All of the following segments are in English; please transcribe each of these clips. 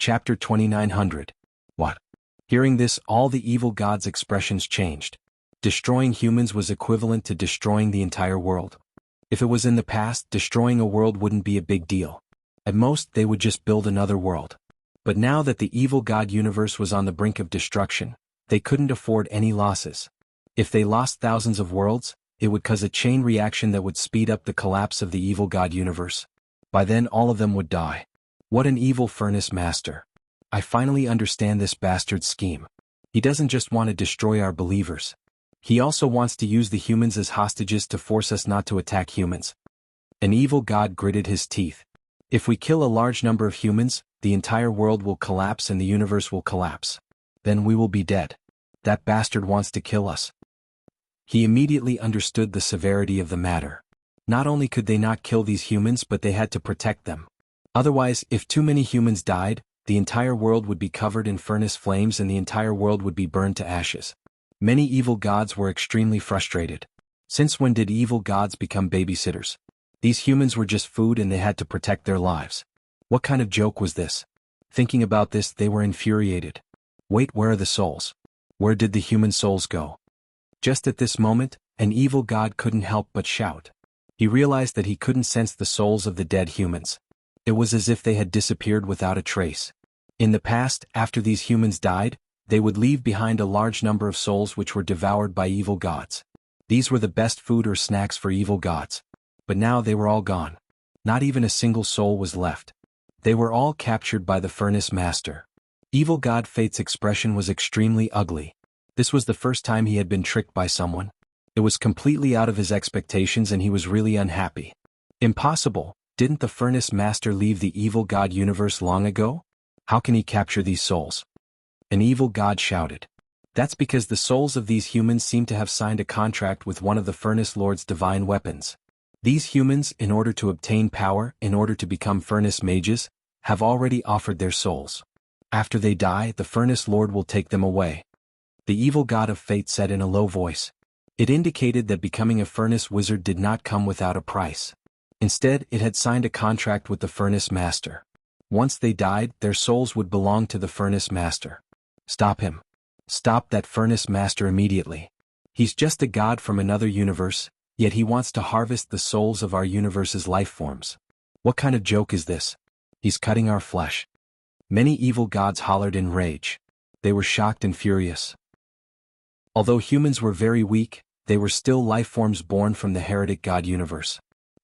Chapter 2900. What? Hearing this, all the evil gods' expressions changed. Destroying humans was equivalent to destroying the entire world. If it was in the past, destroying a world wouldn't be a big deal. At most, they would just build another world. But now that the evil god universe was on the brink of destruction, they couldn't afford any losses. If they lost thousands of worlds, it would cause a chain reaction that would speed up the collapse of the evil god universe. By then all of them would die. What an evil furnace master. I finally understand this bastard's scheme. He doesn't just want to destroy our believers. He also wants to use the humans as hostages to force us not to attack humans. An evil god gritted his teeth. If we kill a large number of humans, the entire world will collapse and the universe will collapse. Then we will be dead. That bastard wants to kill us. He immediately understood the severity of the matter. Not only could they not kill these humans, but they had to protect them. Otherwise, if too many humans died, the entire world would be covered in furnace flames and the entire world would be burned to ashes. Many evil gods were extremely frustrated. Since when did evil gods become babysitters? These humans were just food and they had to protect their lives. What kind of joke was this? Thinking about this, they were infuriated. Wait, where are the souls? Where did the human souls go? Just at this moment, an evil god couldn't help but shout. He realized that he couldn't sense the souls of the dead humans. It was as if they had disappeared without a trace. In the past, after these humans died, they would leave behind a large number of souls which were devoured by evil gods. These were the best food or snacks for evil gods. But now they were all gone. Not even a single soul was left. They were all captured by the furnace master. Evil god Fate's expression was extremely ugly. This was the first time he had been tricked by someone. It was completely out of his expectations and he was really unhappy. Impossible. Didn't the furnace master leave the evil god universe long ago? How can he capture these souls? An evil god shouted. That's because the souls of these humans seem to have signed a contract with one of the furnace lord's divine weapons. These humans, in order to obtain power, in order to become furnace mages, have already offered their souls. After they die, the furnace lord will take them away. The evil god of fate said in a low voice. It indicated that becoming a furnace wizard did not come without a price. Instead, it had signed a contract with the furnace master. Once they died, their souls would belong to the furnace master. Stop him. Stop that furnace master immediately. He's just a god from another universe, yet he wants to harvest the souls of our universe's life forms. What kind of joke is this? He's cutting our flesh. Many evil gods hollered in rage. They were shocked and furious. Although humans were very weak, they were still life forms born from the heretic god universe.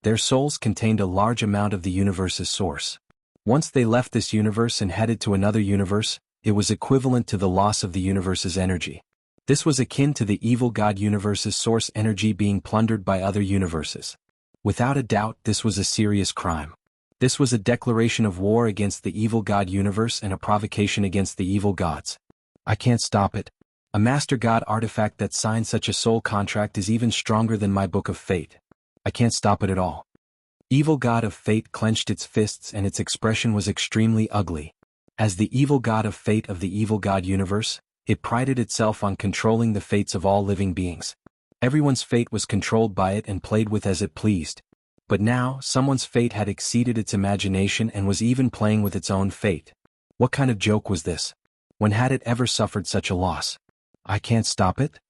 Their souls contained a large amount of the universe's source. Once they left this universe and headed to another universe, it was equivalent to the loss of the universe's energy. This was akin to the evil god universe's source energy being plundered by other universes. Without a doubt, this was a serious crime. This was a declaration of war against the evil god universe and a provocation against the evil gods. I can't stop it. A master god artifact that signed such a soul contract is even stronger than my book of fate. I can't stop it at all. Evil god of fate clenched its fists and its expression was extremely ugly. As the evil god of fate of the evil god universe, it prided itself on controlling the fates of all living beings. Everyone's fate was controlled by it and played with as it pleased. But now, someone's fate had exceeded its imagination and was even playing with its own fate. What kind of joke was this? When had it ever suffered such a loss? I can't stop it?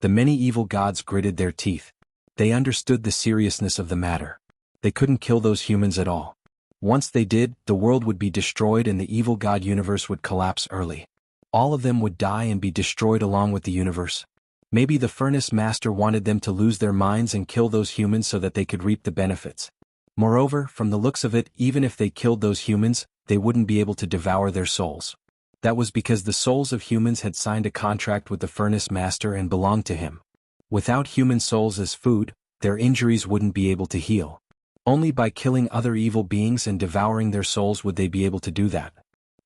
The many evil gods gritted their teeth. They understood the seriousness of the matter. They couldn't kill those humans at all. Once they did, the world would be destroyed and the evil god universe would collapse early. All of them would die and be destroyed along with the universe. Maybe the furnace master wanted them to lose their minds and kill those humans so that they could reap the benefits. Moreover, from the looks of it, even if they killed those humans, they wouldn't be able to devour their souls. That was because the souls of humans had signed a contract with the furnace master and belonged to him. Without human souls as food, their injuries wouldn't be able to heal. Only by killing other evil beings and devouring their souls would they be able to do that.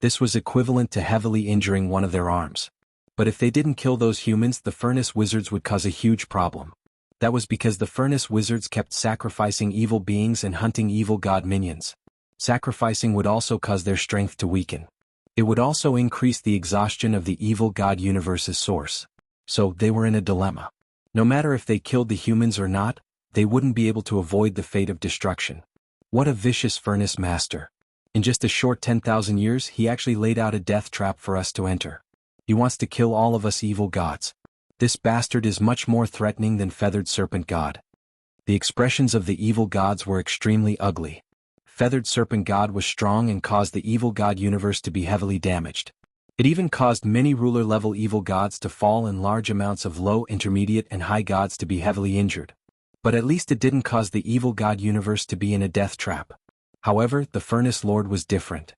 This was equivalent to heavily injuring one of their arms. But if they didn't kill those humans, the furnace wizards would cause a huge problem. That was because the furnace wizards kept sacrificing evil beings and hunting evil god minions. Sacrificing would also cause their strength to weaken. It would also increase the exhaustion of the evil god universe's source. So they were in a dilemma. No matter if they killed the humans or not, they wouldn't be able to avoid the fate of destruction. What a vicious furnace master. In just a short 10,000 years, he actually laid out a death trap for us to enter. He wants to kill all of us evil gods. This bastard is much more threatening than Feathered Serpent God. The expressions of the evil gods were extremely ugly. Feathered Serpent God was strong and caused the evil god universe to be heavily damaged. It even caused many ruler-level evil gods to fall and large amounts of low, intermediate, and high gods to be heavily injured. But at least it didn't cause the evil god universe to be in a death trap. However, the Furnace Lord was different.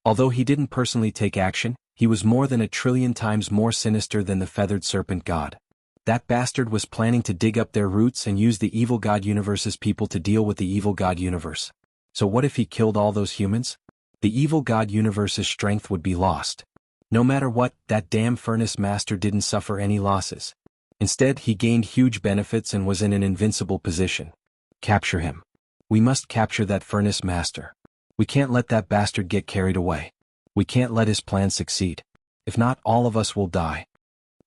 Although he didn't personally take action, he was more than 1,000,000,000,000 times more sinister than the Feathered Serpent God. That bastard was planning to dig up their roots and use the evil god universe's people to deal with the evil god universe. So what if he killed all those humans? The evil god universe's strength would be lost. No matter what, that damn Furnace Master didn't suffer any losses. Instead, he gained huge benefits and was in an invincible position. Capture him. We must capture that Furnace Master. We can't let that bastard get carried away. We can't let his plan succeed. If not, all of us will die.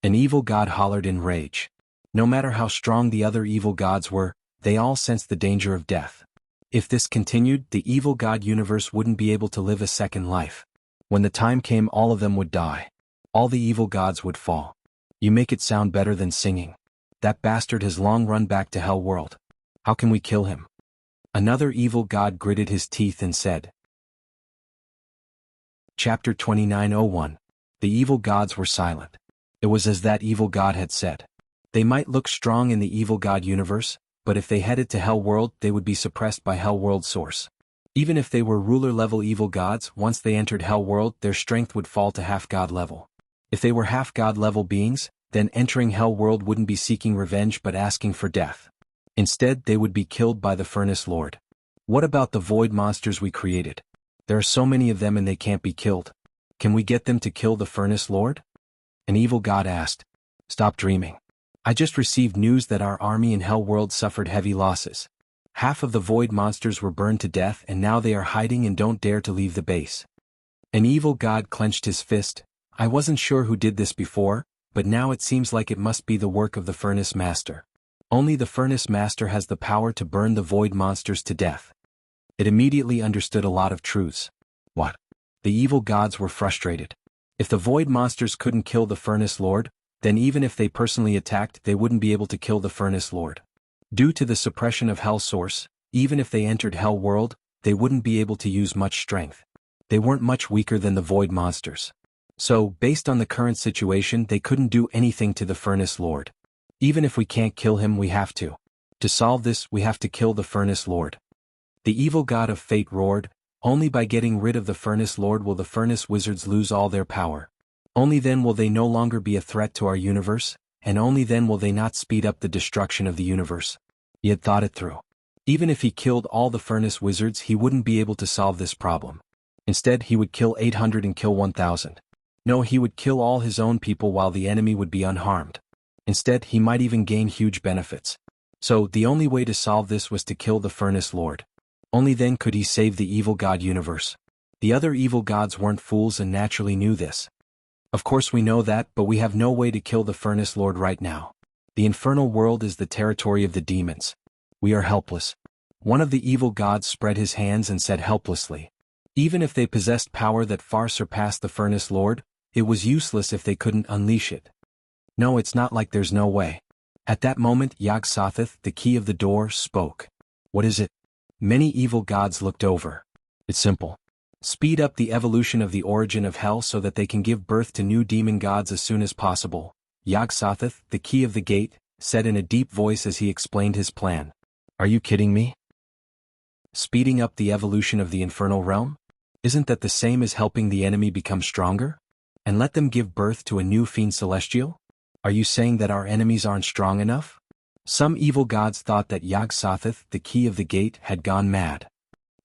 An evil god hollered in rage. No matter how strong the other evil gods were, they all sensed the danger of death. If this continued, the evil god universe wouldn't be able to live a second life. When the time came, all of them would die. All the evil gods would fall. You make it sound better than singing. That bastard has long run back to Hell World. How can we kill him? Another evil god gritted his teeth and said. Chapter 29:01. The evil gods were silent. It was as that evil god had said. They might look strong in the evil god universe, but if they headed to Hell World, they would be suppressed by Hell World Source. Even if they were ruler-level evil gods, once they entered Hell World, their strength would fall to half-god level. If they were half-god level beings, then entering Hell World wouldn't be seeking revenge but asking for death. Instead, they would be killed by the Furnace Lord. What about the void monsters we created? There are so many of them and they can't be killed. Can we get them to kill the Furnace Lord? An evil god asked. Stop dreaming. I just received news that our army in Hell World suffered heavy losses. Half of the void monsters were burned to death and now they are hiding and don't dare to leave the base. An evil god clenched his fist. I wasn't sure who did this before, but now it seems like it must be the work of the Furnace Master. Only the Furnace Master has the power to burn the void monsters to death. It immediately understood a lot of truths. What? The evil gods were frustrated. If the void monsters couldn't kill the Furnace Lord, then even if they personally attacked, they wouldn't be able to kill the Furnace Lord. Due to the suppression of Hell Source, even if they entered Hell World, they wouldn't be able to use much strength. They weren't much weaker than the void monsters. So, based on the current situation, they couldn't do anything to the Furnace Lord. Even if we can't kill him, we have to. To solve this, we have to kill the Furnace Lord. The evil god of fate roared, only by getting rid of the Furnace Lord will the Furnace Wizards lose all their power. Only then will they no longer be a threat to our universe, and only then will they not speed up the destruction of the universe. He had thought it through. Even if he killed all the Furnace Wizards, he wouldn't be able to solve this problem. Instead, he would kill 800 and kill 1,000. No, he would kill all his own people while the enemy would be unharmed. Instead, he might even gain huge benefits. So, the only way to solve this was to kill the Furnace Lord. Only then could he save the evil god universe. The other evil gods weren't fools and naturally knew this. Of course we know that, but we have no way to kill the Furnace Lord right now. The infernal world is the territory of the demons. We are helpless. One of the evil gods spread his hands and said helplessly. Even if they possessed power that far surpassed the Furnace Lord, it was useless if they couldn't unleash it. No, it's not like there's no way. At that moment, Yog-Sothoth, the key of the door, spoke. What is it? Many evil gods looked over. It's simple. Speed up the evolution of the origin of hell so that they can give birth to new demon gods as soon as possible. Yog-Sothoth, the key of the gate, said in a deep voice as he explained his plan. Are you kidding me? Speeding up the evolution of the infernal realm? Isn't that the same as helping the enemy become stronger? And let them give birth to a new fiend celestial? Are you saying that our enemies aren't strong enough? Some evil gods thought that Yog-Sothoth, the key of the gate, had gone mad.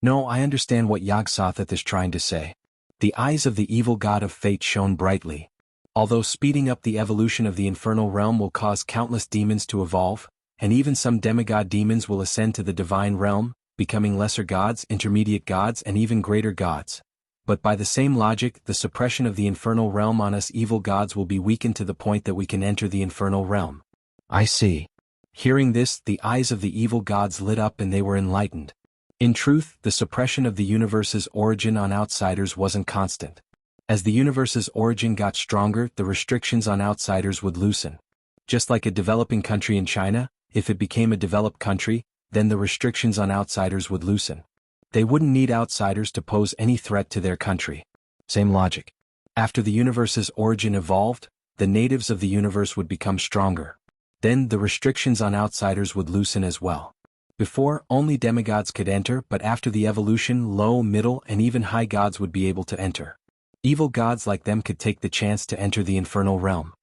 No, I understand what Yog-Sothoth is trying to say. The eyes of the evil god of fate shone brightly. Although speeding up the evolution of the infernal realm will cause countless demons to evolve, and even some demigod demons will ascend to the divine realm, becoming lesser gods, intermediate gods, and even greater gods. But by the same logic, the suppression of the infernal realm on us evil gods will be weakened to the point that we can enter the infernal realm. I see. Hearing this, the eyes of the evil gods lit up and they were enlightened. In truth, the suppression of the universe's origin on outsiders wasn't constant. As the universe's origin got stronger, the restrictions on outsiders would loosen. Just like a developing country in China, if it became a developed country, then the restrictions on outsiders would loosen. They wouldn't need outsiders to pose any threat to their country. Same logic. After the universe's origin evolved, the natives of the universe would become stronger. Then the restrictions on outsiders would loosen as well. Before, only demigods could enter, but after the evolution, low, middle, and even high gods would be able to enter. Evil gods like them could take the chance to enter the infernal realm.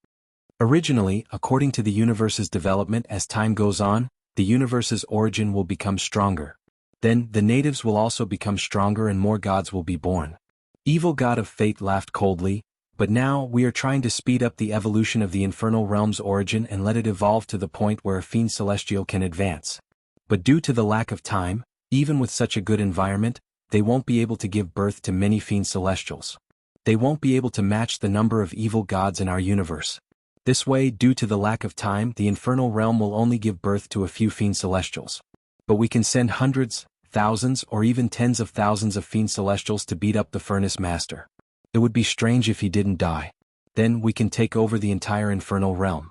Originally, according to the universe's development, as time goes on, the universe's origin will become stronger. Then, the natives will also become stronger and more gods will be born. Evil god of fate laughed coldly, but now we are trying to speed up the evolution of the infernal realm's origin and let it evolve to the point where a fiend celestial can advance. But due to the lack of time, even with such a good environment, they won't be able to give birth to many fiend celestials. They won't be able to match the number of evil gods in our universe. This way, due to the lack of time, the infernal realm will only give birth to a few fiend celestials. But we can send hundreds, thousands, or even tens of thousands of fiend celestials to beat up the furnace master. It would be strange if he didn't die. Then we can take over the entire infernal realm.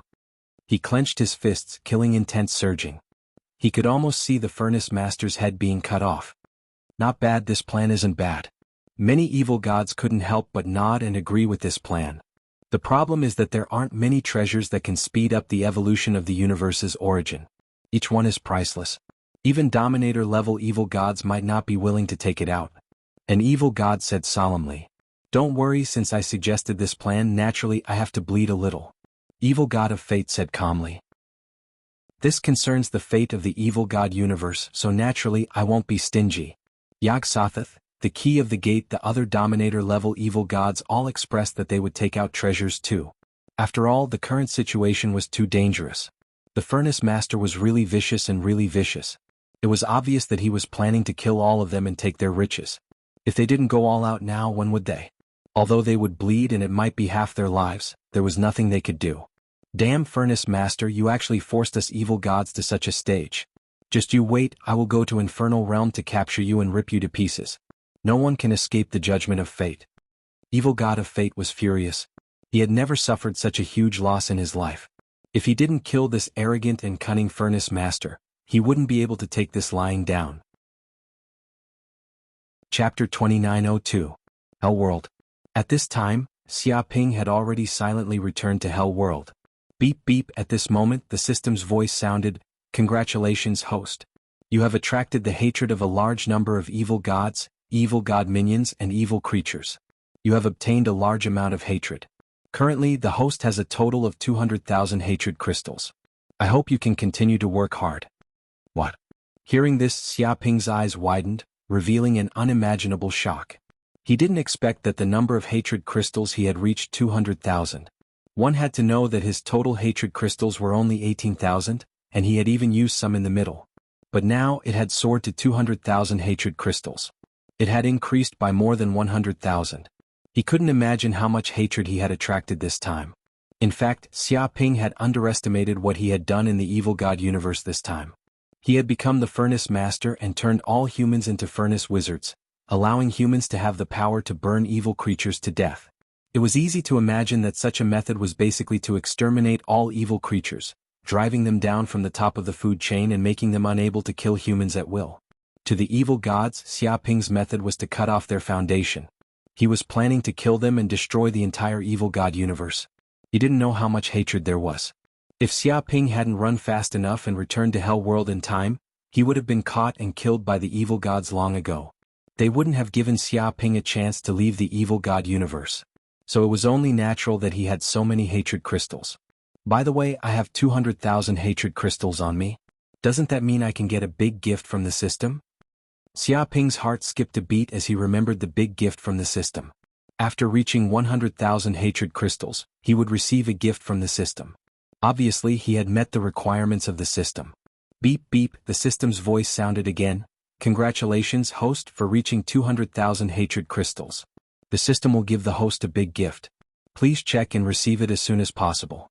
He clenched his fists, killing intent surging. He could almost see the furnace master's head being cut off. Not bad, this plan isn't bad. Many evil gods couldn't help but nod and agree with this plan. The problem is that there aren't many treasures that can speed up the evolution of the universe's origin. Each one is priceless. Even Dominator-level evil gods might not be willing to take it out. An evil god said solemnly, "Don't worry, since I suggested this plan, naturally I have to bleed a little." Evil god of fate said calmly, "This concerns the fate of the evil god universe, so naturally I won't be stingy." Yog-Sothoth, the key of the gate, the other Dominator-level evil gods all expressed that they would take out treasures too. After all, the current situation was too dangerous. The furnace master was really vicious and really vicious. It was obvious that he was planning to kill all of them and take their riches. If they didn't go all out now, when would they? Although they would bleed and it might be half their lives, there was nothing they could do. Damn furnace master, you actually forced us evil gods to such a stage. Just you wait, I will go to infernal realm to capture you and rip you to pieces. No one can escape the judgment of fate. Evil god of fate was furious. He had never suffered such a huge loss in his life. If he didn't kill this arrogant and cunning furnace master, he wouldn't be able to take this lying down. Chapter 2902. Hell World. At this time, Xia Ping had already silently returned to Hell World. Beep beep. At this moment the system's voice sounded, "Congratulations, host. You have attracted the hatred of a large number of evil gods, evil god minions and evil creatures. You have obtained a large amount of hatred. Currently the host has a total of 200,000 hatred crystals. I hope you can continue to work hard." What? Hearing this, Xia Ping's eyes widened, revealing an unimaginable shock. He didn't expect that the number of hatred crystals he had reached 200,000. One had to know that his total hatred crystals were only 18,000, and he had even used some in the middle. But now it had soared to 200,000 hatred crystals. It had increased by more than 100,000. He couldn't imagine how much hatred he had attracted this time. In fact, Xia Ping had underestimated what he had done in the evil god universe this time. He had become the furnace master and turned all humans into furnace wizards, allowing humans to have the power to burn evil creatures to death. It was easy to imagine that such a method was basically to exterminate all evil creatures, driving them down from the top of the food chain and making them unable to kill humans at will. To the evil gods, Xia Ping's method was to cut off their foundation. He was planning to kill them and destroy the entire evil god universe. He didn't know how much hatred there was. If Xia Ping hadn't run fast enough and returned to Hell World in time, he would have been caught and killed by the evil gods long ago. They wouldn't have given Xia Ping a chance to leave the evil god universe. So it was only natural that he had so many hatred crystals. By the way, I have 200,000 hatred crystals on me. Doesn't that mean I can get a big gift from the system? Xia Ping's heart skipped a beat as he remembered the big gift from the system. After reaching 100,000 hatred crystals, he would receive a gift from the system. Obviously, he had met the requirements of the system. Beep beep, the system's voice sounded again. "Congratulations, host, for reaching 200,000 hatred crystals. The system will give the host a big gift. Please check and receive it as soon as possible."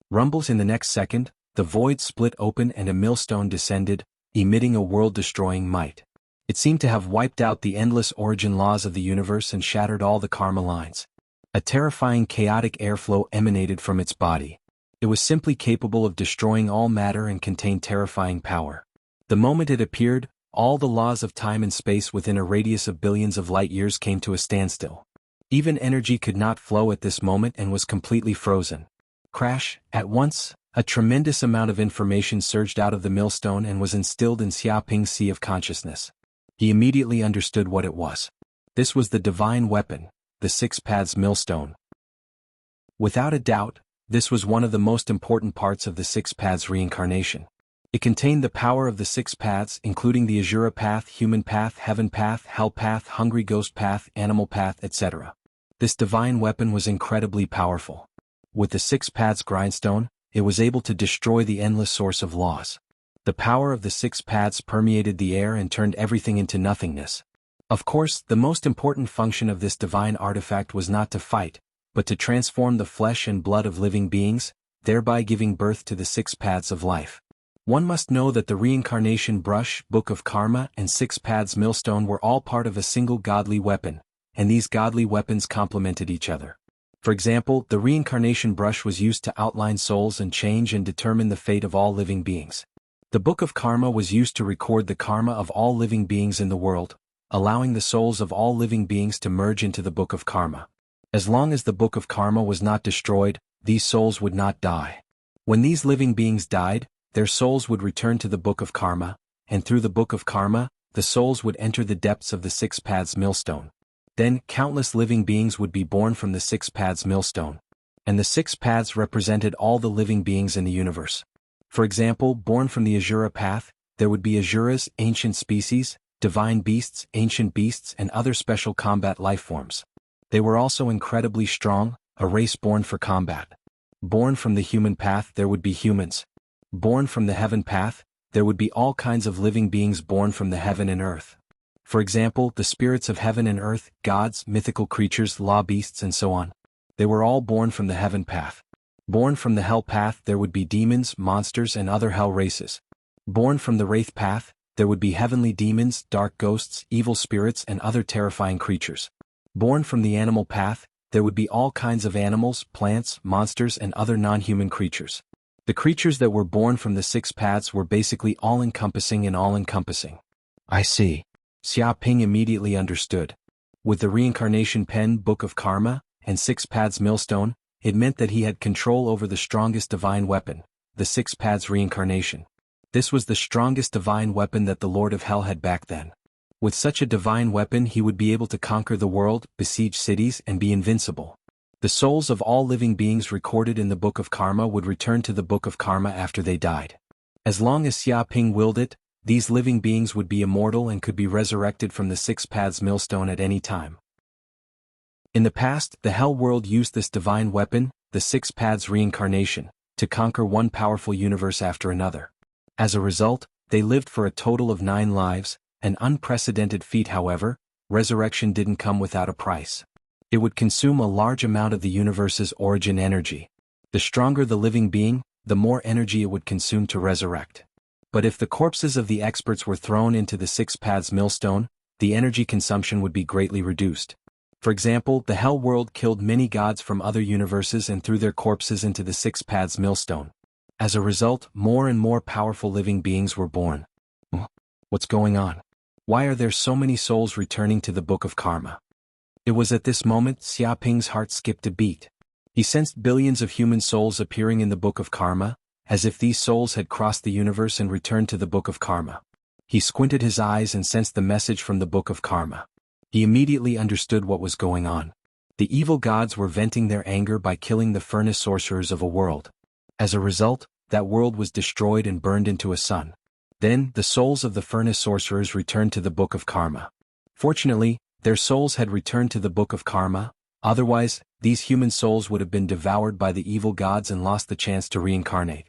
Rumbles. In the next second, the void split open and a millstone descended, emitting a world-destroying might. It seemed to have wiped out the endless origin laws of the universe and shattered all the karma lines. A terrifying chaotic airflow emanated from its body. It was simply capable of destroying all matter and contained terrifying power. The moment it appeared, all the laws of time and space within a radius of billions of light years came to a standstill. Even energy could not flow at this moment and was completely frozen. Crash, at once, a tremendous amount of information surged out of the millstone and was instilled in Xiaoping's sea of consciousness. He immediately understood what it was. This was the divine weapon, the Six Paths millstone. Without a doubt, this was one of the most important parts of the Six Paths reincarnation. It contained the power of the Six Paths, including the Asura Path, Human Path, Heaven Path, Hell Path, Hungry Ghost Path, Animal Path, etc. This divine weapon was incredibly powerful. With the Six Paths grindstone, it was able to destroy the endless source of laws. The power of the Six Paths permeated the air and turned everything into nothingness. Of course, the most important function of this divine artifact was not to fight, but to transform the flesh and blood of living beings, thereby giving birth to the Six Paths of life. One must know that the reincarnation brush, Book of Karma, and Six Paths millstone were all part of a single godly weapon, and these godly weapons complemented each other. For example, the reincarnation brush was used to outline souls and change and determine the fate of all living beings. The Book of Karma was used to record the karma of all living beings in the world, allowing the souls of all living beings to merge into the Book of Karma. As long as the Book of Karma was not destroyed, these souls would not die. When these living beings died, their souls would return to the Book of Karma, and through the Book of Karma, the souls would enter the depths of the Six Paths millstone. Then, countless living beings would be born from the Six Paths millstone. And the Six Paths represented all the living beings in the universe. For example, born from the Asura Path, there would be Asuras, ancient species, divine beasts, ancient beasts, and other special combat life forms. They were also incredibly strong, a race born for combat. Born from the Human Path, there would be humans. Born from the Heaven Path, there would be all kinds of living beings born from the heaven and earth. For example, the spirits of heaven and earth, gods, mythical creatures, law beasts, and so on. They were all born from the Heaven Path. Born from the Hell Path, there would be demons, monsters, and other hell races. Born from the Wraith Path, there would be heavenly demons, dark ghosts, evil spirits, and other terrifying creatures. Born from the Animal Path, there would be all kinds of animals, plants, monsters, and other non-human creatures. The creatures that were born from the Six Paths were basically all-encompassing and all-encompassing. I see. Xiaoping immediately understood. With the reincarnation pen, Book of Karma, and Six Paths millstone, it meant that he had control over the strongest divine weapon, the Six Paths reincarnation. This was the strongest divine weapon that the Lord of Hell had back then. With such a divine weapon he would be able to conquer the world, besiege cities, and be invincible. The souls of all living beings recorded in the Book of Karma would return to the Book of Karma after they died. As long as Xiaoping willed it, these living beings would be immortal and could be resurrected from the Six Paths millstone at any time. In the past, the Hell world used this divine weapon, the Six Paths reincarnation, to conquer one powerful universe after another. As a result, they lived for a total of 9 lives, an unprecedented feat. However, resurrection didn't come without a price. It would consume a large amount of the universe's origin energy. The stronger the living being, the more energy it would consume to resurrect. But if the corpses of the experts were thrown into the Six Paths millstone, the energy consumption would be greatly reduced. For example, the Hell world killed many gods from other universes and threw their corpses into the Six Paths millstone. As a result, more and more powerful living beings were born. What's going on? Why are there so many souls returning to the Book of Karma? It was at this moment Xiaoping's heart skipped a beat. He sensed billions of human souls appearing in the Book of Karma, as if these souls had crossed the universe and returned to the Book of Karma. He squinted his eyes and sensed the message from the Book of Karma. He immediately understood what was going on. The evil gods were venting their anger by killing the furnace sorcerers of a world. As a result, that world was destroyed and burned into a sun. Then, the souls of the furnace sorcerers returned to the Book of Karma. Fortunately, their souls had returned to the Book of Karma, otherwise, these human souls would have been devoured by the evil gods and lost the chance to reincarnate.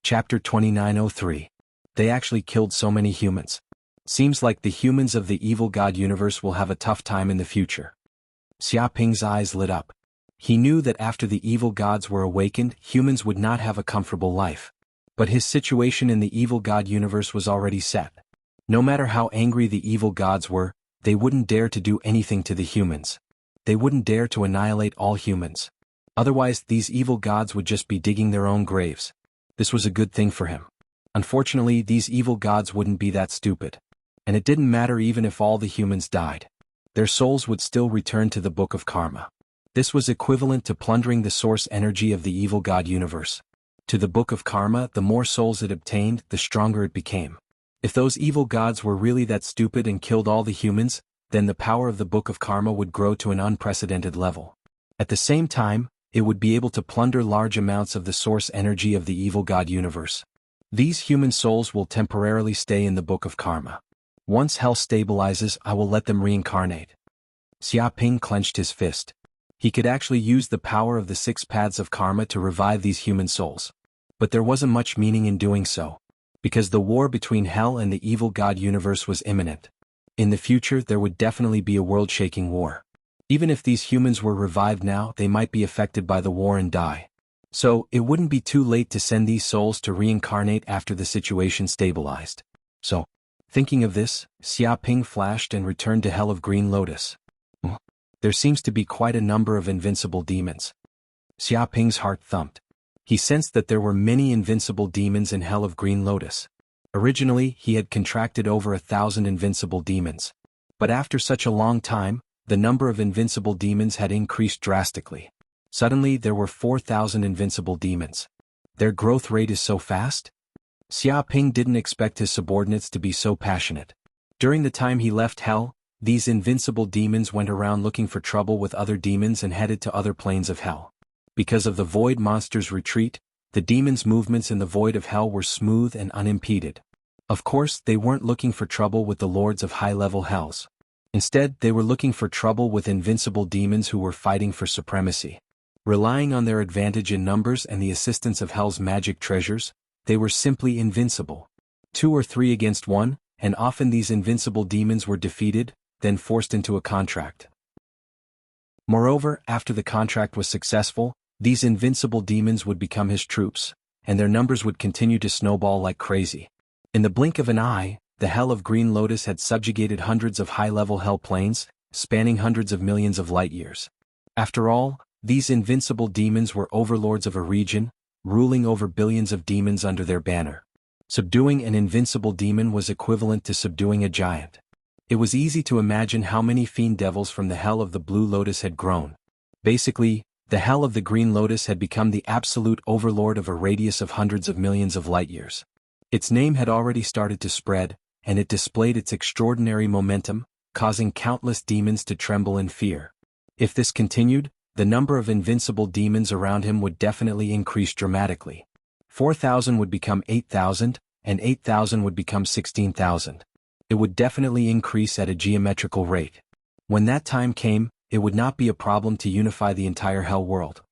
Chapter 2903. They actually killed so many humans. Seems like the humans of the evil god universe will have a tough time in the future. Xiaoping's eyes lit up. He knew that after the evil gods were awakened, humans would not have a comfortable life. But his situation in the evil god universe was already set. No matter how angry the evil gods were, they wouldn't dare to do anything to the humans. They wouldn't dare to annihilate all humans. Otherwise, these evil gods would just be digging their own graves. This was a good thing for him. Unfortunately, these evil gods wouldn't be that stupid. And it didn't matter even if all the humans died. Their souls would still return to the Book of Karma. This was equivalent to plundering the source energy of the evil god universe. To the Book of Karma, the more souls it obtained, the stronger it became. If those evil gods were really that stupid and killed all the humans, then the power of the Book of Karma would grow to an unprecedented level. At the same time, it would be able to plunder large amounts of the source energy of the evil god universe. These human souls will temporarily stay in the Book of Karma. Once hell stabilizes, I will let them reincarnate. Xia Ping clenched his fist. He could actually use the power of the 6 paths of karma to revive these human souls. But there wasn't much meaning in doing so, because the war between hell and the evil god universe was imminent. In the future, there would definitely be a world-shaking war. Even if these humans were revived now, they might be affected by the war and die. So, it wouldn't be too late to send these souls to reincarnate after the situation stabilized. So, thinking of this, Xia Ping flashed and returned to Hell of Green Lotus. There seems to be quite a number of invincible demons. Xia Ping's heart thumped. He sensed that there were many invincible demons in Hell of Green Lotus. Originally, he had contracted over 1,000 invincible demons. But after such a long time, the number of invincible demons had increased drastically. Suddenly there were 4,000 invincible demons. Their growth rate is so fast? Xia Ping didn't expect his subordinates to be so passionate. During the time he left Hell, these invincible demons went around looking for trouble with other demons and headed to other planes of Hell. Because of the Void Monster's retreat, the demons' movements in the Void of Hell were smooth and unimpeded. Of course, they weren't looking for trouble with the lords of high-level hells. Instead, they were looking for trouble with invincible demons who were fighting for supremacy. Relying on their advantage in numbers and the assistance of Hell's magic treasures, they were simply invincible. 2 or 3 against 1, and often these invincible demons were defeated, then forced into a contract. Moreover, after the contract was successful, these invincible demons would become his troops, and their numbers would continue to snowball like crazy. In the blink of an eye, the Hell of Green Lotus had subjugated hundreds of high-level hell planes, spanning hundreds of millions of light-years. After all, these invincible demons were overlords of a region, ruling over billions of demons under their banner. Subduing an invincible demon was equivalent to subduing a giant. It was easy to imagine how many fiend devils from the Hell of the Blue Lotus had grown. Basically, the Hell of the Green Lotus had become the absolute overlord of a radius of hundreds of millions of light-years. Its name had already started to spread, and it displayed its extraordinary momentum, causing countless demons to tremble in fear. If this continued, the number of invincible demons around him would definitely increase dramatically. 4,000 would become 8,000, and 8,000 would become 16,000. It would definitely increase at a geometrical rate. When that time came, it would not be a problem to unify the entire hell world.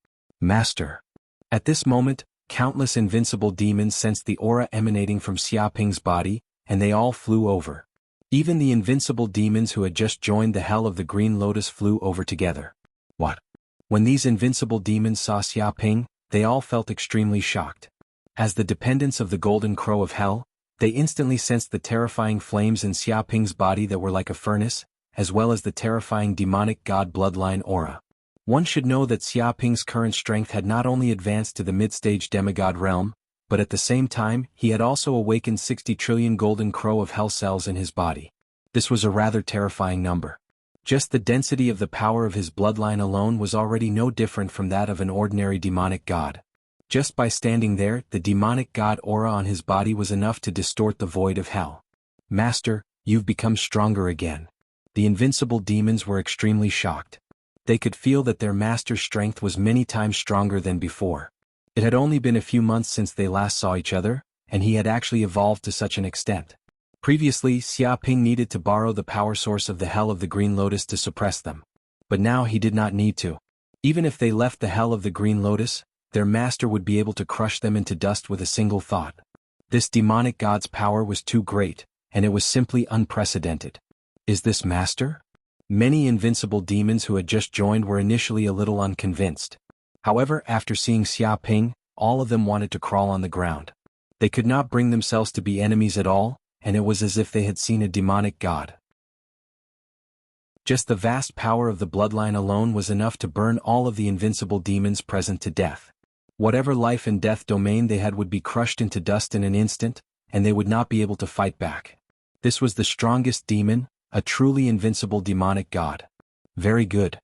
Master. At this moment, countless invincible demons sensed the aura emanating from Xia Ping's body, and they all flew over. Even the invincible demons who had just joined the Hell of the Green Lotus flew over together. What? When these invincible demons saw Xia Ping, they all felt extremely shocked. As the dependents of the Golden Crow of Hell, they instantly sensed the terrifying flames in Xia Ping's body that were like a furnace, as well as the terrifying demonic god bloodline aura. One should know that Xia Ping's current strength had not only advanced to the mid-stage demigod realm, but at the same time, he had also awakened 60 trillion Golden Crow of Hell cells in his body. This was a rather terrifying number. Just the density of the power of his bloodline alone was already no different from that of an ordinary demonic god. Just by standing there, the demonic god aura on his body was enough to distort the void of hell. Master, you've become stronger again. The invincible demons were extremely shocked. They could feel that their master's strength was many times stronger than before. It had only been a few months since they last saw each other, and he had actually evolved to such an extent. Previously, Xia Ping needed to borrow the power source of the Hell of the Green Lotus to suppress them. But now he did not need to. Even if they left the Hell of the Green Lotus, their master would be able to crush them into dust with a single thought. This demonic god's power was too great, and it was simply unprecedented. Is this master? Many invincible demons who had just joined were initially a little unconvinced. However, after seeing Xia Ping, all of them wanted to crawl on the ground. They could not bring themselves to be enemies at all, and it was as if they had seen a demonic god. Just the vast power of the bloodline alone was enough to burn all of the invincible demons present to death. Whatever life and death domain they had would be crushed into dust in an instant, and they would not be able to fight back. This was the strongest demon, a truly invincible demonic god. Very good.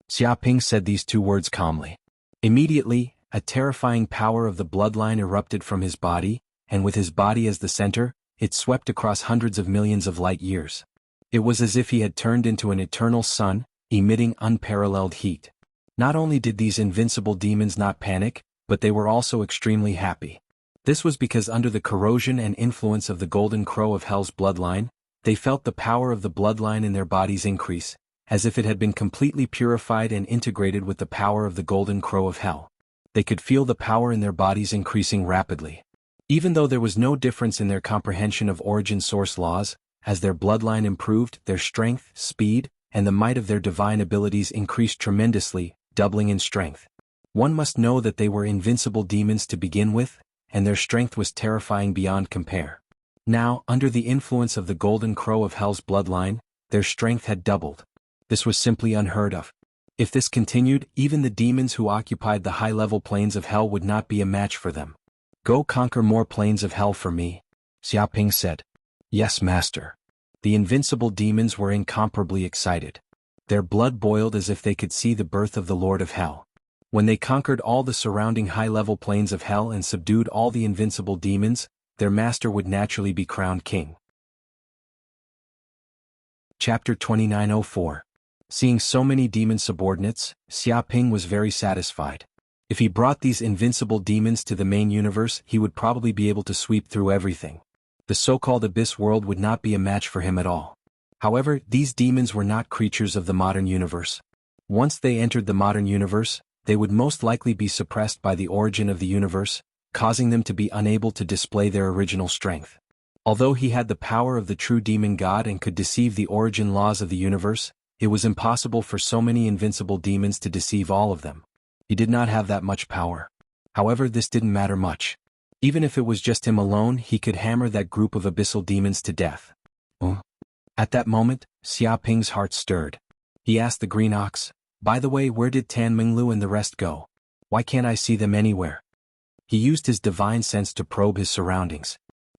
Xiaoping said these two words calmly. Immediately, a terrifying power of the bloodline erupted from his body, and with his body as the center, it swept across hundreds of millions of light years. It was as if he had turned into an eternal sun, emitting unparalleled heat. Not only did these invincible demons not panic, but they were also extremely happy. This was because under the corrosion and influence of the golden crow of hell's bloodline, they felt the power of the bloodline in their bodies increase, as if it had been completely purified and integrated with the power of the golden crow of hell. They could feel the power in their bodies increasing rapidly. Even though there was no difference in their comprehension of origin source laws, as their bloodline improved, their strength, speed, and the might of their divine abilities increased tremendously, doubling in strength. One must know that they were invincible demons to begin with, and their strength was terrifying beyond compare. Now, under the influence of the golden crow of hell's bloodline, their strength had doubled. This was simply unheard of. If this continued, even the demons who occupied the high-level planes of hell would not be a match for them. Go conquer more planes of hell for me, Xiaoping said. Yes, master. The invincible demons were incomparably excited. Their blood boiled as if they could see the birth of the Lord of Hell. When they conquered all the surrounding high-level planes of hell and subdued all the invincible demons, their master would naturally be crowned king. Chapter 2904. Seeing so many demon subordinates, Xiaoping was very satisfied. If he brought these invincible demons to the main universe, he would probably be able to sweep through everything. The so-called abyss world would not be a match for him at all. However, these demons were not creatures of the modern universe. Once they entered the modern universe, they would most likely be suppressed by the origin of the universe, causing them to be unable to display their original strength. Although he had the power of the true demon god and could deceive the origin laws of the universe, it was impossible for so many invincible demons to deceive all of them. He did not have that much power. However, this didn't matter much. Even if it was just him alone, he could hammer that group of abyssal demons to death. At that moment, Xiaoping's heart stirred. He asked the green ox, "By the way, where did Tan Minglu and the rest go? Why can't I see them anywhere?" He used his divine sense to probe his surroundings.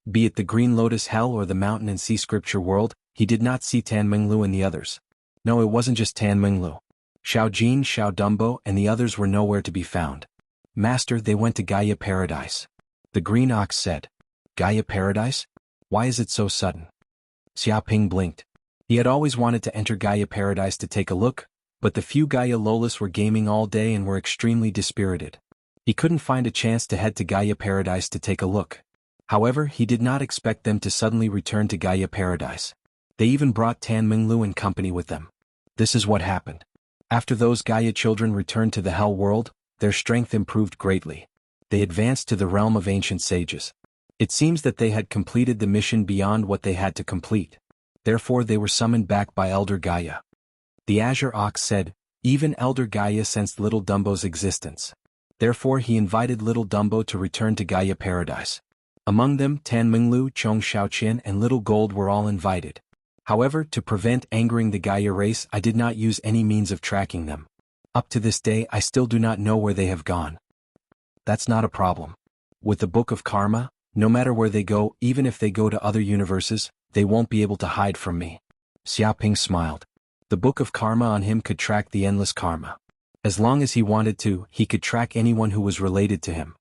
Be it the Green Lotus Hell or the Mountain and Sea Scripture world, he did not see Tan Minglu and the others. No, it wasn't just Tan Minglu. Xiao Jin, Xiao Dumbo, and the others were nowhere to be found. Master, they went to Gaia Paradise. The green ox said. Gaia Paradise? Why is it so sudden? Xiaoping blinked. He had always wanted to enter Gaia Paradise to take a look, but the few Gaia Lolas were gaming all day and were extremely dispirited. He couldn't find a chance to head to Gaia Paradise to take a look. However, he did not expect them to suddenly return to Gaia Paradise. They even brought Tan Minglu and company with them. This is what happened. After those Gaia children returned to the Hell world, their strength improved greatly. They advanced to the realm of ancient sages. It seems that they had completed the mission beyond what they had to complete. Therefore they were summoned back by Elder Gaia. The Azure Ox said, even Elder Gaia sensed Little Dumbo's existence. Therefore he invited Little Dumbo to return to Gaia Paradise. Among them, Tan Minglu, Chong Xiaoqian and Little Gold were all invited. However, to prevent angering the Gaia race, I did not use any means of tracking them. Up to this day, I still do not know where they have gone. That's not a problem. With the Book of Karma, no matter where they go, even if they go to other universes, they won't be able to hide from me. Xiaoping smiled. The Book of Karma on him could track the endless karma. As long as he wanted to, he could track anyone who was related to him.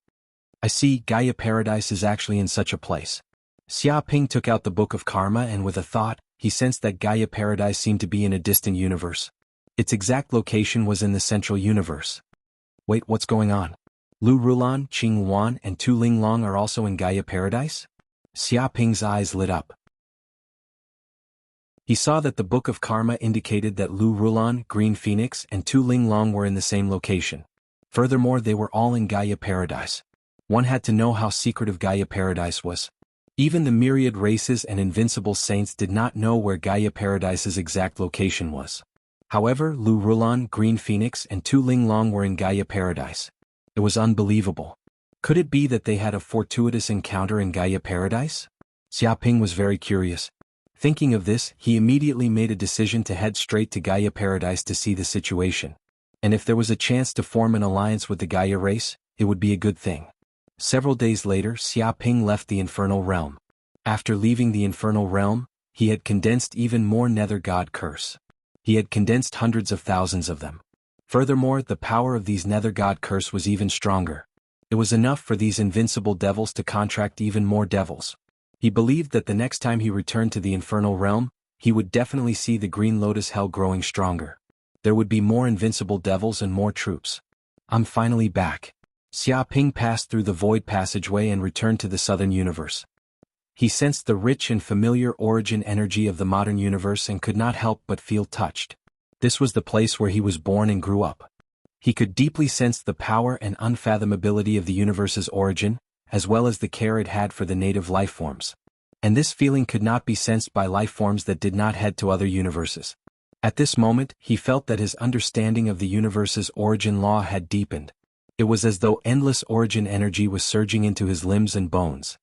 I see, Gaia Paradise is actually in such a place. Xiaoping took out the Book of Karma and with a thought, he sensed that Gaia Paradise seemed to be in a distant universe. Its exact location was in the central universe. Wait, what's going on? Lu Rulan, Qing Wan, and Tu Linglong are also in Gaia Paradise? Xiaoping's eyes lit up. He saw that the Book of Karma indicated that Lu Rulan, Green Phoenix, and Tu Linglong were in the same location. Furthermore, they were all in Gaia Paradise. One had to know how secretive Gaia Paradise was. Even the myriad races and invincible saints did not know where Gaia Paradise's exact location was. However, Lu Rulan, Green Phoenix, and Tu Linglong were in Gaia Paradise. It was unbelievable. Could it be that they had a fortuitous encounter in Gaia Paradise? Xiaoping was very curious. Thinking of this, he immediately made a decision to head straight to Gaia Paradise to see the situation. And if there was a chance to form an alliance with the Gaia race, it would be a good thing. Several days later, Xiaoping left the Infernal Realm. After leaving the Infernal Realm, he had condensed even more Nether God Curse. He had condensed hundreds of thousands of them. Furthermore, the power of these Nether God Curse was even stronger. It was enough for these invincible devils to contract even more devils. He believed that the next time he returned to the Infernal Realm, he would definitely see the Green Lotus Hell growing stronger. There would be more invincible devils and more troops. I'm finally back. Xiaoping passed through the void passageway and returned to the southern universe. He sensed the rich and familiar origin energy of the modern universe and could not help but feel touched. This was the place where he was born and grew up. He could deeply sense the power and unfathomability of the universe's origin, as well as the care it had for the native lifeforms. And this feeling could not be sensed by lifeforms that did not head to other universes. At this moment, he felt that his understanding of the universe's origin law had deepened. It was as though endless origin energy was surging into his limbs and bones.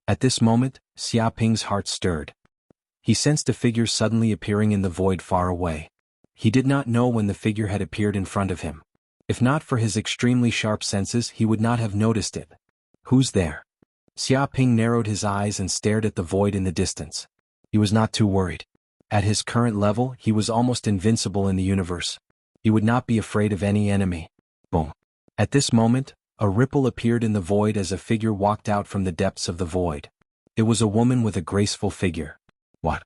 At this moment, Xiaoping's heart stirred. He sensed a figure suddenly appearing in the void far away. He did not know when the figure had appeared in front of him. If not for his extremely sharp senses, he would not have noticed it. Who's there? Xiaoping narrowed his eyes and stared at the void in the distance. He was not too worried. At his current level, he was almost invincible in the universe. He would not be afraid of any enemy. Boom. At this moment, a ripple appeared in the void as a figure walked out from the depths of the void. It was a woman with a graceful figure. What?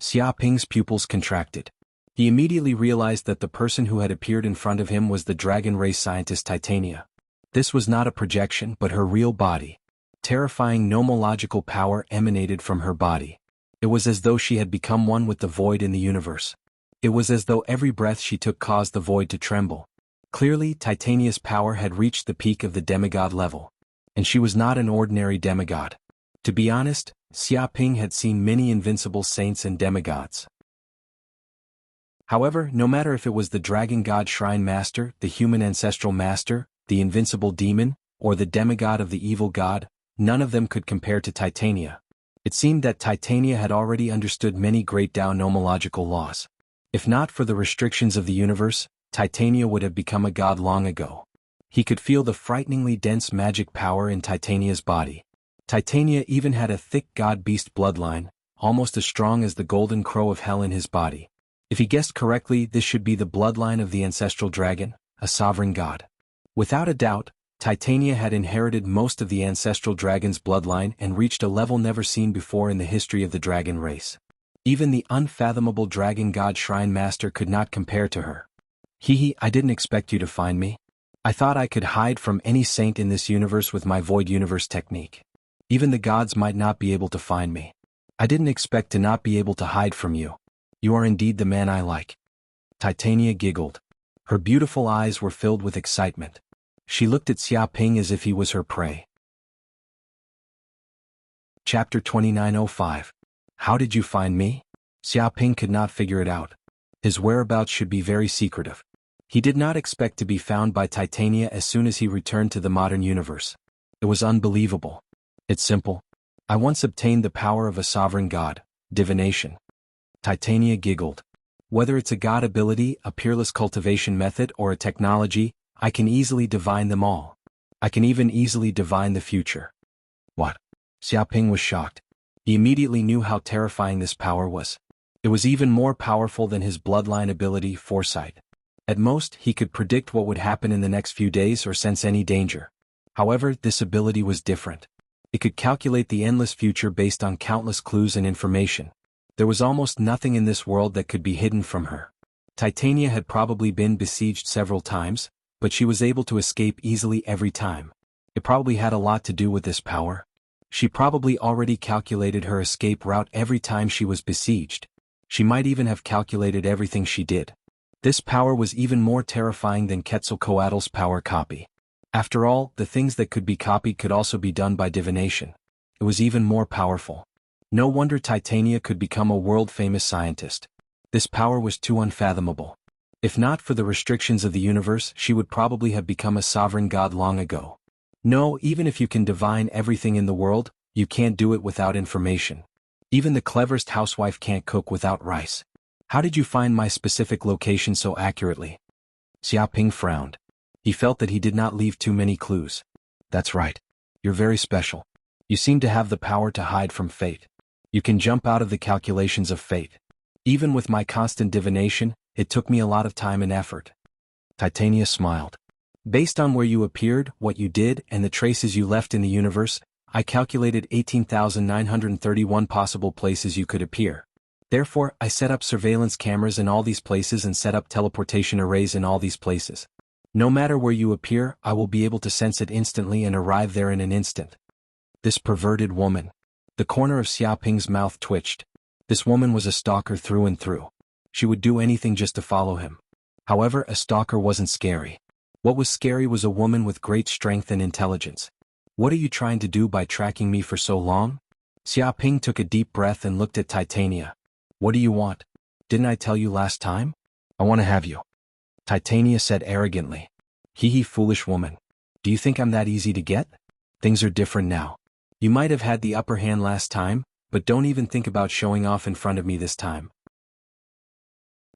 Xiaoping's pupils contracted. He immediately realized that the person who had appeared in front of him was the dragon race scientist Titania. This was not a projection but her real body. Terrifying nomological power emanated from her body. It was as though she had become one with the void in the universe. It was as though every breath she took caused the void to tremble. Clearly, Titania's power had reached the peak of the demigod level. And she was not an ordinary demigod. To be honest, Xiaoping had seen many invincible saints and demigods. However, no matter if it was the Dragon God Shrine Master, the Human Ancestral Master, the Invincible Demon, or the demigod of the Evil God, none of them could compare to Titania. It seemed that Titania had already understood many great Tao nomological laws. If not for the restrictions of the universe, Titania would have become a god long ago. He could feel the frighteningly dense magic power in Titania's body. Titania even had a thick god-beast bloodline, almost as strong as the golden crow of hell in his body. If he guessed correctly, this should be the bloodline of the ancestral dragon, a sovereign god. Without a doubt, Titania had inherited most of the ancestral dragon's bloodline and reached a level never seen before in the history of the dragon race. Even the unfathomable dragon god Shrine Master could not compare to her. I didn't expect you to find me. I thought I could hide from any saint in this universe with my void universe technique. Even the gods might not be able to find me. I didn't expect to not be able to hide from you. You are indeed the man I like. Titania giggled. Her beautiful eyes were filled with excitement. She looked at Xiaoping as if he was her prey. Chapter 2905. How did you find me? Xiaoping could not figure it out. His whereabouts should be very secretive. He did not expect to be found by Titania as soon as he returned to the modern universe. It was unbelievable. It's simple. I once obtained the power of a sovereign god, divination. Titania giggled. Whether it's a god ability, a peerless cultivation method, or a technology, I can easily divine them all. I can even easily divine the future. What? Xiaoping was shocked. He immediately knew how terrifying this power was. It was even more powerful than his bloodline ability, foresight. At most, he could predict what would happen in the next few days or sense any danger. However, this ability was different. It could calculate the endless future based on countless clues and information. There was almost nothing in this world that could be hidden from her. Titania had probably been besieged several times, but she was able to escape easily every time. It probably had a lot to do with this power. She probably already calculated her escape route every time she was besieged. She might even have calculated everything she did. This power was even more terrifying than Quetzalcoatl's power copy. After all, the things that could be copied could also be done by divination. It was even more powerful. No wonder Titania could become a world-famous scientist. This power was too unfathomable. If not for the restrictions of the universe, she would probably have become a sovereign god long ago. No, even if you can divine everything in the world, you can't do it without information. Even the cleverest housewife can't cook without rice. How did you find my specific location so accurately? Xiaoping frowned. He felt that he did not leave too many clues. That's right. You're very special. You seem to have the power to hide from fate. You can jump out of the calculations of fate. Even with my constant divination, it took me a lot of time and effort. Titania smiled. Based on where you appeared, what you did, and the traces you left in the universe, I calculated 18,931 possible places you could appear. Therefore, I set up surveillance cameras in all these places and set up teleportation arrays in all these places. No matter where you appear, I will be able to sense it instantly and arrive there in an instant. This perverted woman. The corner of Xiaoping's mouth twitched. This woman was a stalker through and through. She would do anything just to follow him. However, a stalker wasn't scary. What was scary was a woman with great strength and intelligence. What are you trying to do by tracking me for so long? Xiaoping took a deep breath and looked at Titania. What do you want? Didn't I tell you last time? I want to have you. Titania said arrogantly. Hee, foolish woman. Do you think I'm that easy to get? Things are different now. You might have had the upper hand last time, but don't even think about showing off in front of me this time.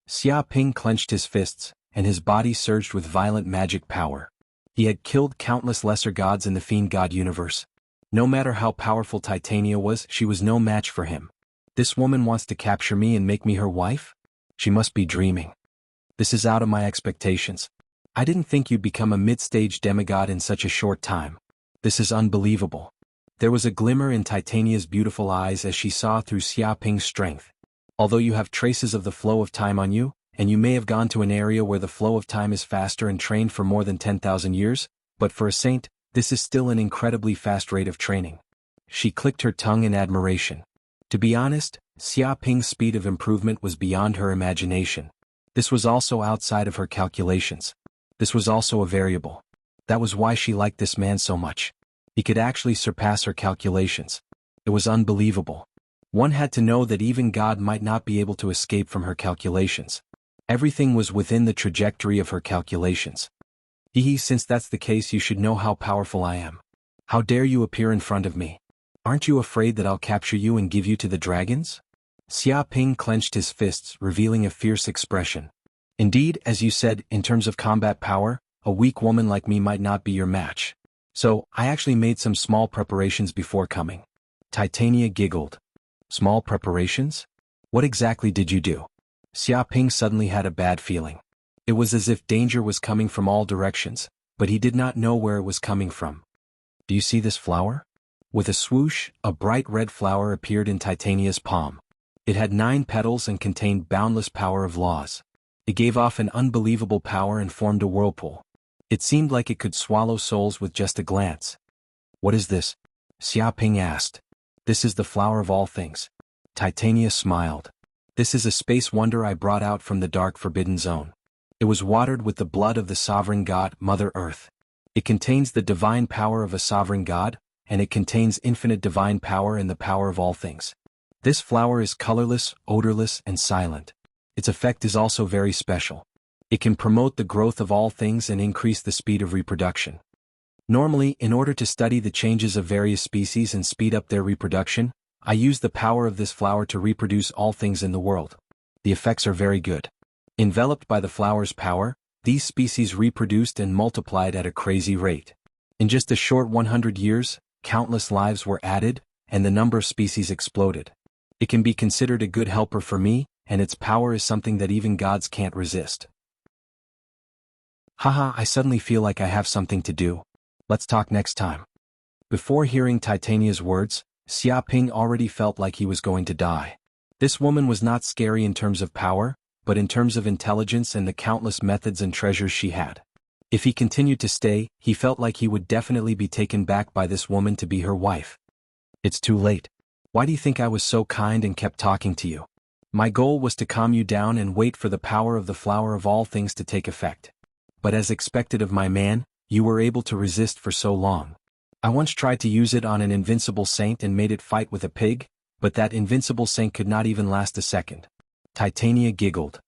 Xiaoping clenched his fists, and his body surged with violent magic power. He had killed countless lesser gods in the fiend god universe. No matter how powerful Titania was, she was no match for him. This woman wants to capture me and make me her wife? She must be dreaming. This is out of my expectations. I didn't think you'd become a mid-stage demigod in such a short time. This is unbelievable. There was a glimmer in Titania's beautiful eyes as she saw through Xiaoping's strength. Although you have traces of the flow of time on you, and you may have gone to an area where the flow of time is faster and trained for more than 10,000 years, but for a saint, this is still an incredibly fast rate of training. She clicked her tongue in admiration. To be honest, Xiaoping's speed of improvement was beyond her imagination. This was also outside of her calculations. This was also a variable. That was why she liked this man so much. He could actually surpass her calculations. It was unbelievable. One had to know that even God might not be able to escape from her calculations. Everything was within the trajectory of her calculations. Since that's the case, you should know how powerful I am. How dare you appear in front of me? Aren't you afraid that I'll capture you and give you to the dragons? Xiaoping clenched his fists, revealing a fierce expression. Indeed, as you said, in terms of combat power, a weak woman like me might not be your match. So, I actually made some small preparations before coming. Titania giggled. Small preparations? What exactly did you do? Xiaoping suddenly had a bad feeling. It was as if danger was coming from all directions, but he did not know where it was coming from. Do you see this flower? With a swoosh, a bright red flower appeared in Titania's palm. It had 9 petals and contained boundless power of laws. It gave off an unbelievable power and formed a whirlpool. It seemed like it could swallow souls with just a glance. What is this? Xiaoping asked. This is the flower of all things. Titania smiled. This is a space wonder I brought out from the dark forbidden zone. It was watered with the blood of the sovereign god, Mother Earth. It contains the divine power of a sovereign god, and it contains infinite divine power and the power of all things. This flower is colorless, odorless, and silent. Its effect is also very special. It can promote the growth of all things and increase the speed of reproduction. Normally, in order to study the changes of various species and speed up their reproduction, I use the power of this flower to reproduce all things in the world. The effects are very good. Enveloped by the flower's power, these species reproduced and multiplied at a crazy rate. In just a short 100 years, countless lives were added, and the number of species exploded. It can be considered a good helper for me, and its power is something that even gods can't resist. Haha, I suddenly feel like I have something to do. Let's talk next time. Before hearing Titania's words, Xiaoping already felt like he was going to die. This woman was not scary in terms of power, but in terms of intelligence and the countless methods and treasures she had. If he continued to stay, he felt like he would definitely be taken back by this woman to be her wife. It's too late. Why do you think I was so kind and kept talking to you? My goal was to calm you down and wait for the power of the flower of all things to take effect. But as expected of my man, you were able to resist for so long. I once tried to use it on an invincible saint and made it fight with a pig, but that invincible saint could not even last a second. Titania giggled.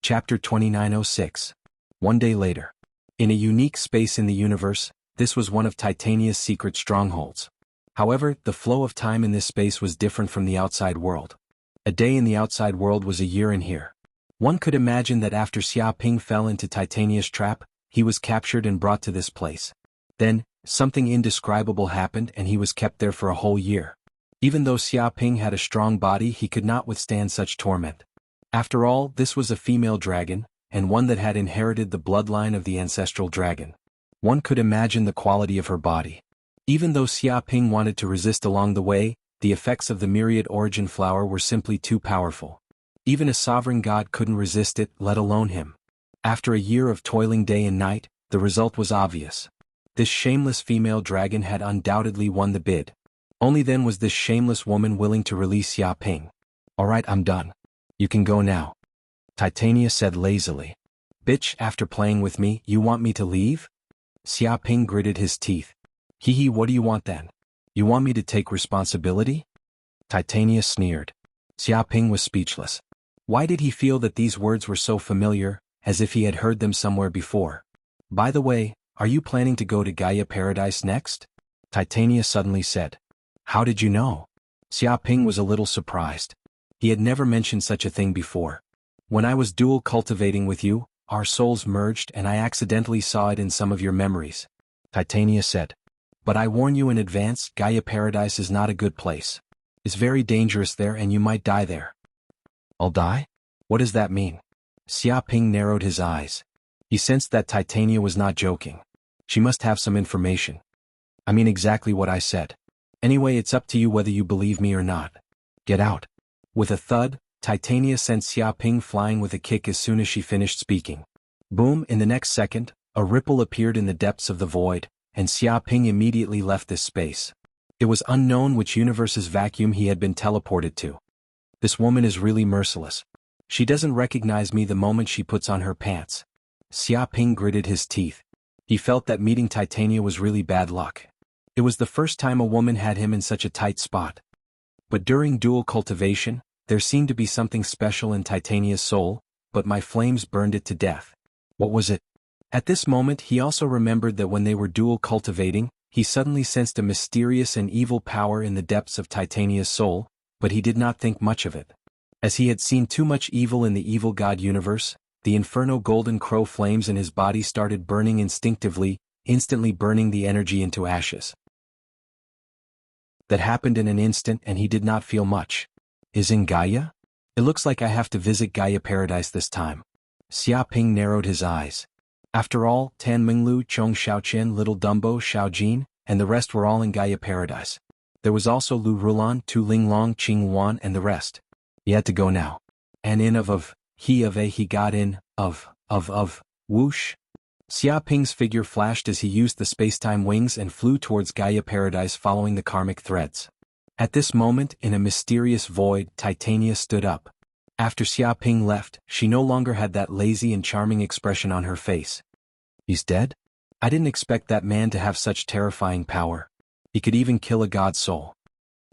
Chapter 2906. One day later. In a unique space in the universe, this was one of Titania's secret strongholds. However, the flow of time in this space was different from the outside world. A day in the outside world was a year in here. One could imagine that after Xiaoping fell into Titania's trap, he was captured and brought to this place. Then, something indescribable happened and he was kept there for a whole year. Even though Xiaoping had a strong body, he could not withstand such torment. After all, this was a female dragon, and one that had inherited the bloodline of the ancestral dragon. One could imagine the quality of her body. Even though Xiaoping wanted to resist along the way, the effects of the myriad origin flower were simply too powerful. Even a sovereign god couldn't resist it, let alone him. After a year of toiling day and night, the result was obvious. This shameless female dragon had undoubtedly won the bid. Only then was this shameless woman willing to release Xiaoping. "Alright, I'm done. You can go now," Titania said lazily. "Bitch, after playing with me, you want me to leave?" Xiaoping gritted his teeth. "Hee, what do you want then? You want me to take responsibility?" Titania sneered. Xiaoping was speechless. Why did he feel that these words were so familiar, as if he had heard them somewhere before? "By the way, are you planning to go to Gaia Paradise next?" Titania suddenly said. "How did you know?" Xiaoping was a little surprised. He had never mentioned such a thing before. "When I was dual cultivating with you, our souls merged and I accidentally saw it in some of your memories," Titania said. "But I warn you in advance, Gaia Paradise is not a good place. It's very dangerous there and you might die there." "I'll die? What does that mean?" Xiaoping narrowed his eyes. He sensed that Titania was not joking. She must have some information. "I mean exactly what I said. Anyway, it's up to you whether you believe me or not. Get out." With a thud, Titania sent Xiaoping flying with a kick as soon as she finished speaking. Boom, in the next second, a ripple appeared in the depths of the void, and Xiaoping immediately left this space. It was unknown which universe's vacuum he had been teleported to. This woman is really merciless. She doesn't recognize me the moment she puts on her pants. Xiaoping gritted his teeth. He felt that meeting Titania was really bad luck. It was the first time a woman had him in such a tight spot. But during dual cultivation, there seemed to be something special in Titania's soul, but my flames burned it to death. What was it? At this moment he also remembered that when they were dual cultivating, he suddenly sensed a mysterious and evil power in the depths of Titania's soul, but he did not think much of it. As he had seen too much evil in the evil god universe, the inferno golden crow flames in his body started burning instinctively, instantly burning the energy into ashes. That happened in an instant and he did not feel much. "Is in Gaia? It looks like I have to visit Gaia Paradise this time." Xiaoping narrowed his eyes. After all, Tan Minglu, Chong Xiaoqian, Little Dumbo, Xiaojin, and the rest were all in Gaia Paradise. There was also Lu Rulan, Tu Linglong, Qing Wan and the rest. He had to go now. And in he got in, whoosh. Xiaoping's figure flashed as he used the spacetime wings and flew towards Gaia Paradise following the karmic threads. At this moment, in a mysterious void, Titania stood up. After Xiaoping left, she no longer had that lazy and charming expression on her face. "He's dead? I didn't expect that man to have such terrifying power. He could even kill a god's soul."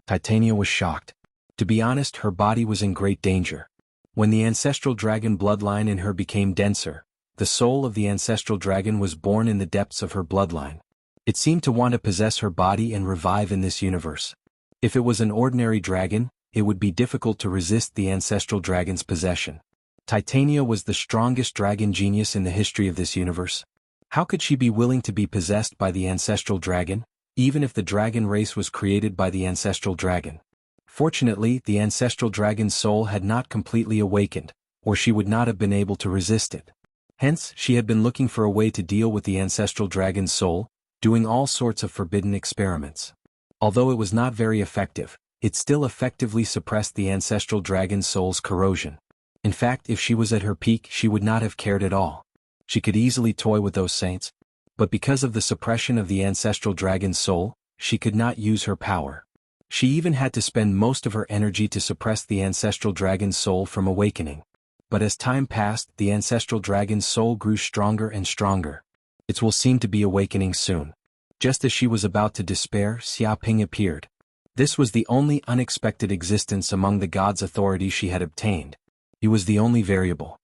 Titania was shocked. To be honest, her body was in great danger. When the ancestral dragon bloodline in her became denser, the soul of the ancestral dragon was born in the depths of her bloodline. It seemed to want to possess her body and revive in this universe. If it was an ordinary dragon, it would be difficult to resist the ancestral dragon's possession. Titania was the strongest dragon genius in the history of this universe. How could she be willing to be possessed by the ancestral dragon, even if the dragon race was created by the ancestral dragon? Fortunately, the ancestral dragon's soul had not completely awakened, or she would not have been able to resist it. Hence, she had been looking for a way to deal with the ancestral dragon's soul, doing all sorts of forbidden experiments. Although it was not very effective, it still effectively suppressed the ancestral dragon's soul's corrosion. In fact, if she was at her peak, she would not have cared at all. She could easily toy with those saints, but because of the suppression of the ancestral dragon's soul, she could not use her power. She even had to spend most of her energy to suppress the ancestral dragon's soul from awakening. But as time passed, the ancestral dragon's soul grew stronger and stronger. It will seem to be awakening soon. Just as she was about to despair, Xiaoping appeared. This was the only unexpected existence among the gods' authority she had obtained. He was the only variable.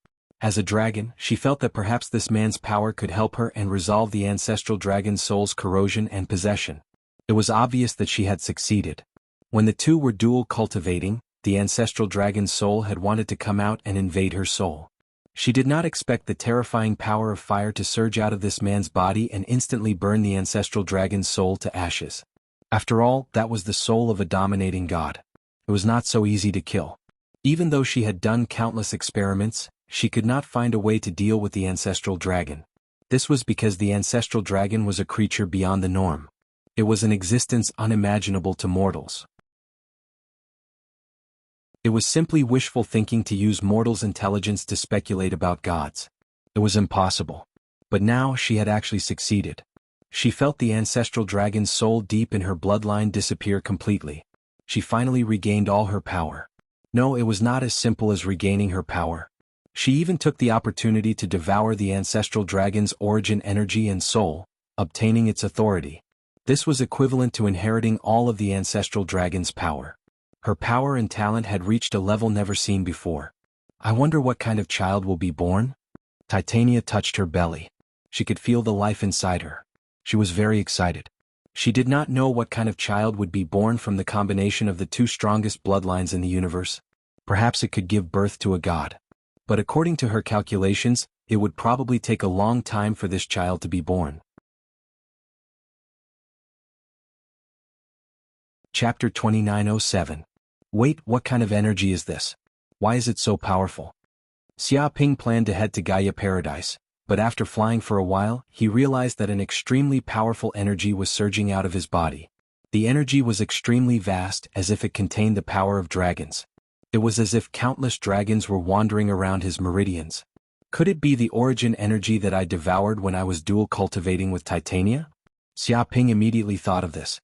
As a dragon, she felt that perhaps this man's power could help her and resolve the ancestral dragon's soul's corrosion and possession. It was obvious that she had succeeded. When the two were dual cultivating, the ancestral dragon's soul had wanted to come out and invade her soul. She did not expect the terrifying power of fire to surge out of this man's body and instantly burn the ancestral dragon's soul to ashes. After all, that was the soul of a dominating god. It was not so easy to kill. Even though she had done countless experiments, she could not find a way to deal with the ancestral dragon. This was because the ancestral dragon was a creature beyond the norm. It was an existence unimaginable to mortals. It was simply wishful thinking to use mortals' intelligence to speculate about gods. It was impossible. But now she had actually succeeded. She felt the ancestral dragon's soul deep in her bloodline disappear completely. She finally regained all her power. No, it was not as simple as regaining her power. She even took the opportunity to devour the ancestral dragon's origin energy and soul, obtaining its authority. This was equivalent to inheriting all of the ancestral dragon's power. Her power and talent had reached a level never seen before. I wonder what kind of child will be born? Titania touched her belly. She could feel the life inside her. She was very excited. She did not know what kind of child would be born from the combination of the two strongest bloodlines in the universe. Perhaps it could give birth to a god. But according to her calculations, it would probably take a long time for this child to be born. Chapter 2907. Wait, what kind of energy is this? Why is it so powerful? Xia Ping planned to head to Gaia Paradise, but after flying for a while, he realized that an extremely powerful energy was surging out of his body. The energy was extremely vast, as if it contained the power of dragons. It was as if countless dragons were wandering around his meridians. Could it be the origin energy that I devoured when I was dual cultivating with Titania? Xia Ping immediately thought of this.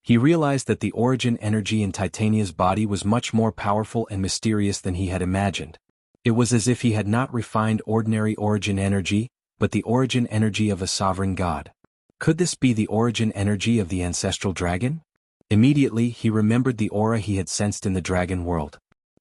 He realized that the origin energy in Titania's body was much more powerful and mysterious than he had imagined. It was as if he had not refined ordinary origin energy, but the origin energy of a sovereign god. Could this be the origin energy of the ancestral dragon? Immediately, he remembered the aura he had sensed in the dragon world.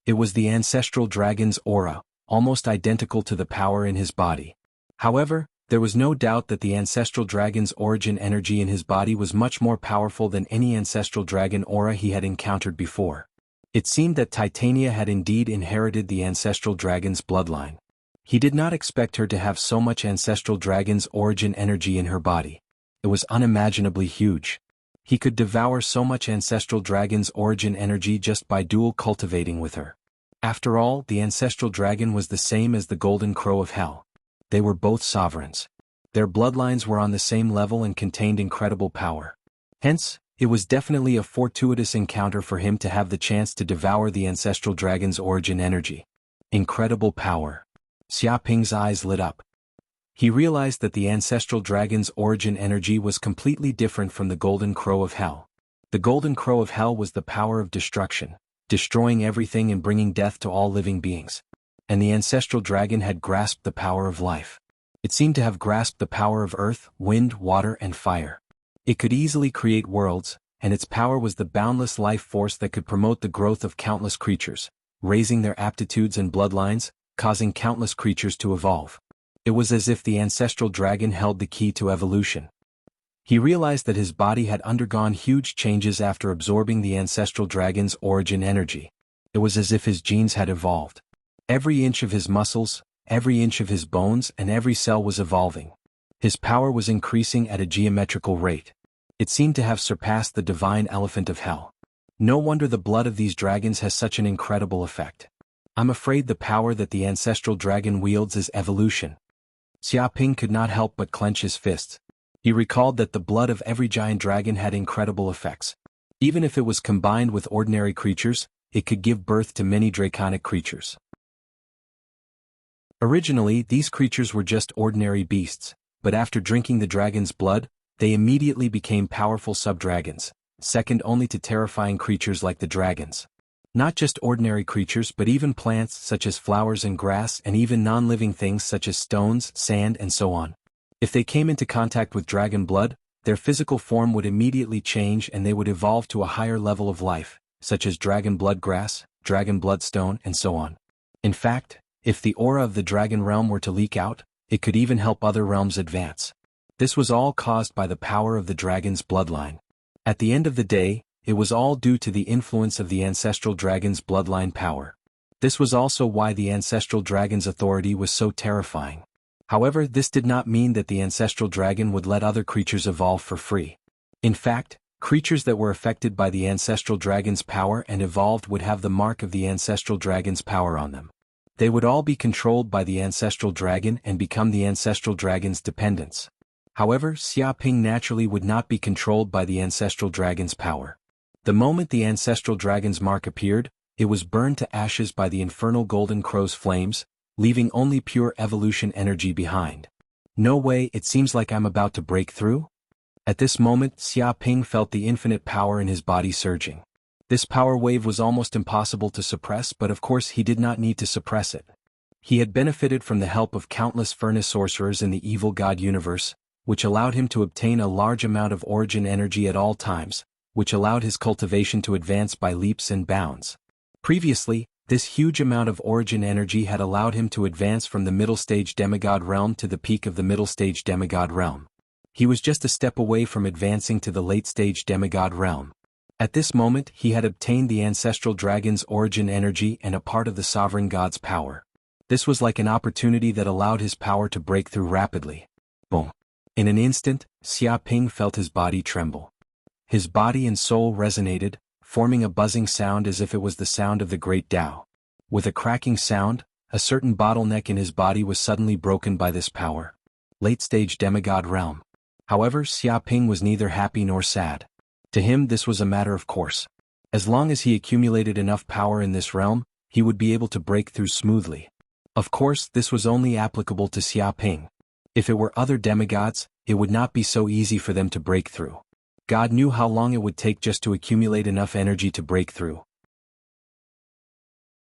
It was the ancestral dragon's aura, almost identical to the power in his body. However, there was no doubt that the ancestral dragon's origin energy in his body was much more powerful than any ancestral dragon aura he had encountered before. It seemed that Titania had indeed inherited the ancestral dragon's bloodline. He did not expect her to have so much ancestral dragon's origin energy in her body. It was unimaginably huge. He could devour so much ancestral dragon's origin energy just by dual cultivating with her. After all, the ancestral dragon was the same as the golden crow of hell. They were both sovereigns. Their bloodlines were on the same level and contained incredible power. Hence, it was definitely a fortuitous encounter for him to have the chance to devour the ancestral dragon's origin energy. Incredible power. Xia Ping's eyes lit up. He realized that the ancestral dragon's origin energy was completely different from the golden crow of hell. The golden crow of hell was the power of destruction, destroying everything and bringing death to all living beings. And the ancestral dragon had grasped the power of life. It seemed to have grasped the power of earth, wind, water, and fire. It could easily create worlds, and its power was the boundless life force that could promote the growth of countless creatures, raising their aptitudes and bloodlines, causing countless creatures to evolve. It was as if the ancestral dragon held the key to evolution. He realized that his body had undergone huge changes after absorbing the ancestral dragon's origin energy. It was as if his genes had evolved. Every inch of his muscles, every inch of his bones, and every cell was evolving. His power was increasing at a geometrical rate. It seemed to have surpassed the divine elephant of hell. No wonder the blood of these dragons has such an incredible effect. I'm afraid the power that the ancestral dragon wields is evolution. Xia Ping could not help but clench his fists. He recalled that the blood of every giant dragon had incredible effects. Even if it was combined with ordinary creatures, it could give birth to many draconic creatures. Originally, these creatures were just ordinary beasts, but after drinking the dragon's blood, they immediately became powerful sub-dragons, second only to terrifying creatures like the dragons. Not just ordinary creatures but even plants such as flowers and grass and even non-living things such as stones, sand and so on. If they came into contact with dragon blood, their physical form would immediately change and they would evolve to a higher level of life, such as dragon blood grass, dragon blood stone and so on. In fact, If the aura of the dragon realm were to leak out, it could even help other realms advance. This was all caused by the power of the dragon's bloodline. At the end of the day, it was all due to the influence of the ancestral dragon's bloodline power. This was also why the ancestral dragon's authority was so terrifying. However, this did not mean that the ancestral dragon would let other creatures evolve for free. In fact, creatures that were affected by the ancestral dragon's power and evolved would have the mark of the ancestral dragon's power on them. They would all be controlled by the ancestral dragon and become the ancestral dragon's dependents. However, Xiaoping naturally would not be controlled by the ancestral dragon's power. The moment the ancestral dragon's mark appeared, it was burned to ashes by the infernal golden crow's flames, leaving only pure evolution energy behind. No way, it seems like I'm about to break through? At this moment, Xiaoping felt the infinite power in his body surging. This power wave was almost impossible to suppress, but of course he did not need to suppress it. He had benefited from the help of countless furnace sorcerers in the evil god universe, which allowed him to obtain a large amount of origin energy at all times, which allowed his cultivation to advance by leaps and bounds. Previously, this huge amount of origin energy had allowed him to advance from the middle stage demigod realm to the peak of the middle stage demigod realm. He was just a step away from advancing to the late stage demigod realm. At this moment, he had obtained the ancestral dragon's origin energy and a part of the sovereign god's power. This was like an opportunity that allowed his power to break through rapidly. Boom! In an instant, Xiaoping felt his body tremble. His body and soul resonated, forming a buzzing sound as if it was the sound of the great Tao. With a cracking sound, a certain bottleneck in his body was suddenly broken by this power. Late-stage demigod realm. However, Xiaoping was neither happy nor sad. To him this was a matter of course. As long as he accumulated enough power in this realm, he would be able to break through smoothly. Of course, this was only applicable to Xiaoping. If it were other demigods, it would not be so easy for them to break through. God knew how long it would take just to accumulate enough energy to break through.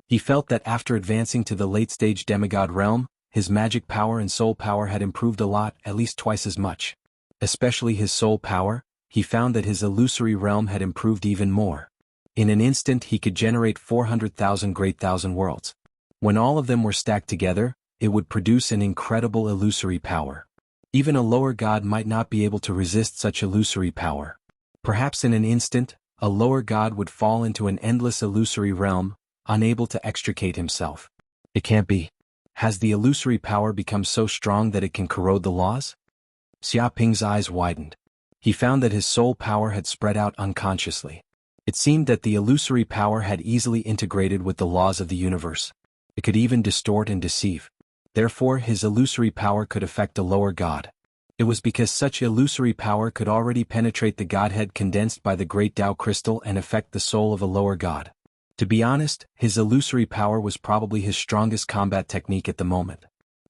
He felt that after advancing to the late-stage demigod realm, his magic power and soul power had improved a lot, at least twice as much. Especially his soul power, he found that his illusory realm had improved even more. In an instant he could generate 400,000 great thousand worlds. When all of them were stacked together, it would produce an incredible illusory power. Even a lower god might not be able to resist such illusory power. Perhaps in an instant, a lower god would fall into an endless illusory realm, unable to extricate himself. It can't be. Has the illusory power become so strong that it can corrode the laws? Xiaoping's eyes widened. He found that his soul power had spread out unconsciously. It seemed that the illusory power had easily integrated with the laws of the universe. It could even distort and deceive. Therefore, his illusory power could affect a lower god. It was because such illusory power could already penetrate the godhead condensed by the great Tao crystal and affect the soul of a lower god. To be honest, his illusory power was probably his strongest combat technique at the moment.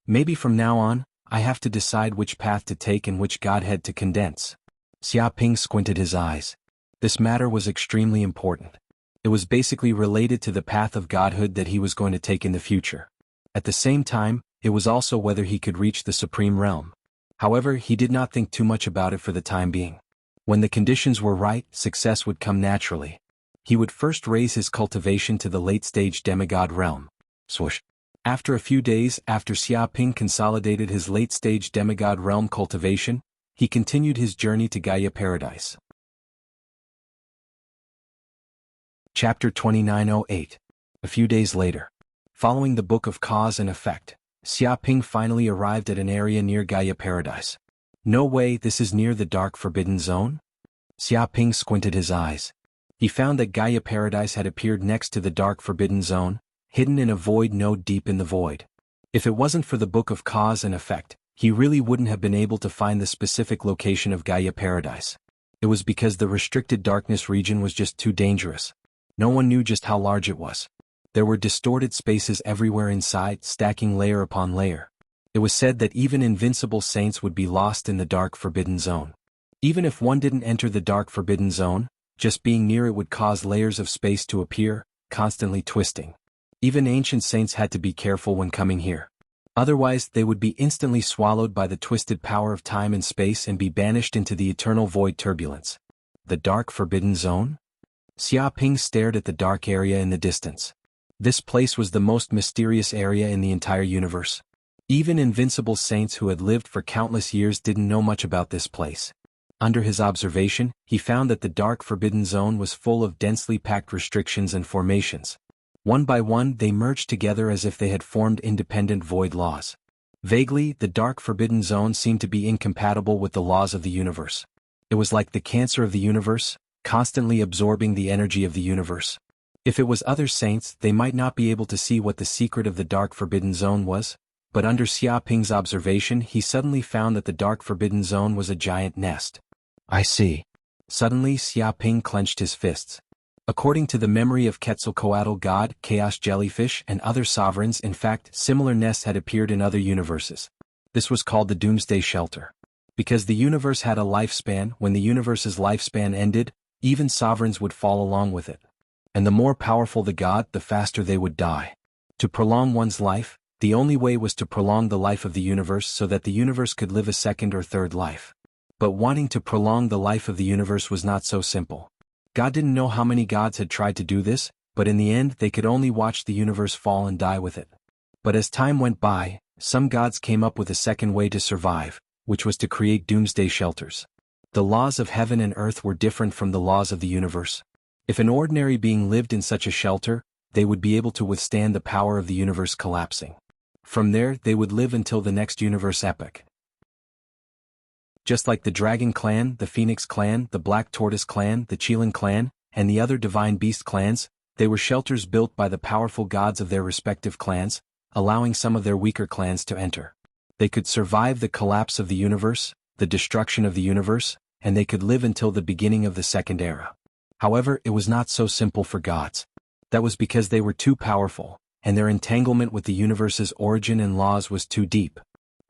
Maybe from now on, I have to decide which path to take and which godhead to condense. Xiaoping squinted his eyes. This matter was extremely important. It was basically related to the path of godhood that he was going to take in the future. At the same time, it was also whether he could reach the supreme realm. However, he did not think too much about it for the time being. When the conditions were right, success would come naturally. He would first raise his cultivation to the late-stage demigod realm. Swoosh. After a few days after Xiaoping consolidated his late-stage demigod realm cultivation, he continued his journey to Gaia Paradise. Chapter 2908. A few days later. Following the Book of Cause and Effect, Xiaoping finally arrived at an area near Gaia Paradise. No way, this is near the Dark Forbidden Zone? Xiaoping squinted his eyes. He found that Gaia Paradise had appeared next to the Dark Forbidden Zone, hidden in a void node deep in the void. If it wasn't for the Book of Cause and Effect, he really wouldn't have been able to find the specific location of Gaia Paradise. It was because the restricted darkness region was just too dangerous. No one knew just how large it was. There were distorted spaces everywhere inside, stacking layer upon layer. It was said that even invincible saints would be lost in the Dark Forbidden Zone. Even if one didn't enter the Dark Forbidden Zone, just being near it would cause layers of space to appear, constantly twisting. Even ancient saints had to be careful when coming here. Otherwise, they would be instantly swallowed by the twisted power of time and space and be banished into the eternal void turbulence. The Dark Forbidden Zone? Xiaoping stared at the dark area in the distance. This place was the most mysterious area in the entire universe. Even invincible saints who had lived for countless years didn't know much about this place. Under his observation, he found that the dark forbidden zone was full of densely packed restrictions and formations. One by one they merged together as if they had formed independent void laws. Vaguely, the dark forbidden zone seemed to be incompatible with the laws of the universe. It was like the cancer of the universe, constantly absorbing the energy of the universe. If it was other saints, they might not be able to see what the secret of the dark forbidden zone was, but under Xiaoping's observation he suddenly found that the dark forbidden zone was a giant nest. I see. Suddenly Xiaoping clenched his fists. According to the memory of Quetzalcoatl God, Chaos Jellyfish, and other sovereigns, in fact, similar nests had appeared in other universes. This was called the Doomsday Shelter. Because the universe had a lifespan, when the universe's lifespan ended, even sovereigns would fall along with it. And the more powerful the god, the faster they would die. To prolong one's life, the only way was to prolong the life of the universe so that the universe could live a second or third life. But wanting to prolong the life of the universe was not so simple. God didn't know how many gods had tried to do this, but in the end they could only watch the universe fall and die with it. But as time went by, some gods came up with a second way to survive, which was to create doomsday shelters. The laws of heaven and earth were different from the laws of the universe. If an ordinary being lived in such a shelter, they would be able to withstand the power of the universe collapsing. From there, they would live until the next universe epoch. Just like the Dragon Clan, the Phoenix Clan, the Black Tortoise Clan, the Qilin Clan, and the other Divine Beast clans, they were shelters built by the powerful gods of their respective clans, allowing some of their weaker clans to enter. They could survive the collapse of the universe, the destruction of the universe, and they could live until the beginning of the Second Era. However, it was not so simple for gods. That was because they were too powerful, and their entanglement with the universe's origin and laws was too deep.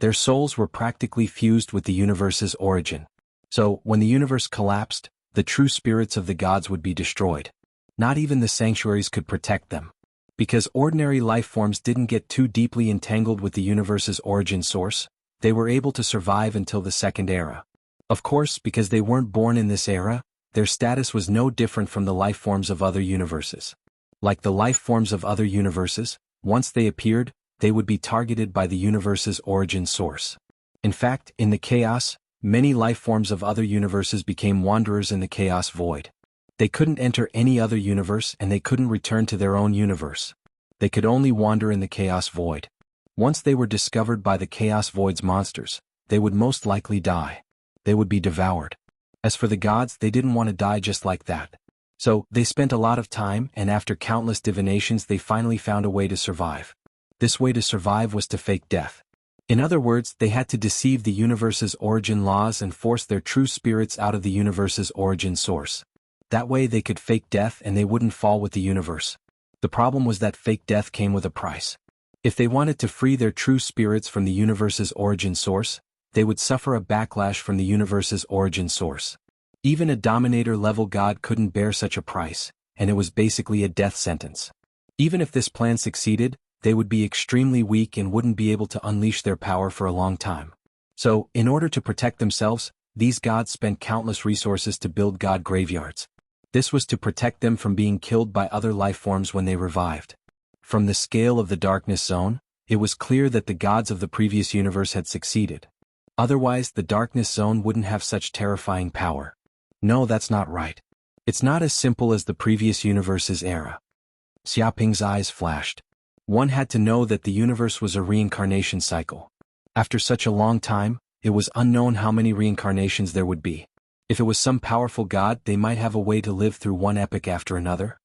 Their souls were practically fused with the universe's origin. So, when the universe collapsed, the true spirits of the gods would be destroyed. Not even the sanctuaries could protect them. Because ordinary life forms didn't get too deeply entangled with the universe's origin source, they were able to survive until the Second Era. Of course, because they weren't born in this era, their status was no different from the life forms of other universes. Like the life forms of other universes, once they appeared, they would be targeted by the universe's origin source. In fact, in the chaos, many life forms of other universes became wanderers in the chaos void. They couldn't enter any other universe and they couldn't return to their own universe. They could only wander in the chaos void. Once they were discovered by the chaos void's monsters, they would most likely die. They would be devoured. As for the gods, they didn't want to die just like that. So, they spent a lot of time, and after countless divinations they finally found a way to survive. This way to survive was to fake death. In other words, they had to deceive the universe's origin laws and force their true spirits out of the universe's origin source. That way they could fake death and they wouldn't fall with the universe. The problem was that fake death came with a price. If they wanted to free their true spirits from the universe's origin source, they would suffer a backlash from the universe's origin source. Even a Dominator-level god couldn't bear such a price, and it was basically a death sentence. Even if this plan succeeded, they would be extremely weak and wouldn't be able to unleash their power for a long time. So, in order to protect themselves, these gods spent countless resources to build god graveyards. This was to protect them from being killed by other life forms when they revived. From the scale of the darkness zone, it was clear that the gods of the previous universe had succeeded. Otherwise, the darkness zone wouldn't have such terrifying power. No, that's not right. It's not as simple as the previous universe's era. Xiaoping's eyes flashed. One had to know that the universe was a reincarnation cycle. After such a long time, it was unknown how many reincarnations there would be. If it was some powerful god, they might have a way to live through one epoch after another.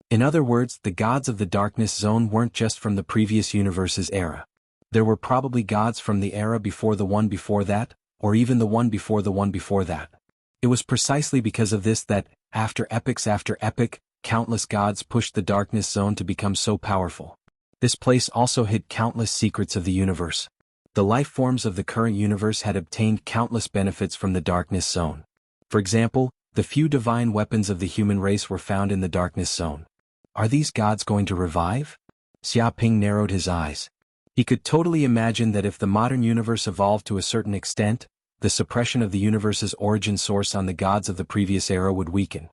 In other words, the gods of the darkness zone weren't just from the previous universe's era. There were probably gods from the era before the one before that, or even the one before the one before that. It was precisely because of this that, after epoch, countless gods pushed the darkness zone to become so powerful. This place also hid countless secrets of the universe. The life forms of the current universe had obtained countless benefits from the darkness zone. For example, the few divine weapons of the human race were found in the darkness zone. Are these gods going to revive? Xiaoping narrowed his eyes. He could totally imagine that if the modern universe evolved to a certain extent, the suppression of the universe's origin source on the gods of the previous era would weaken.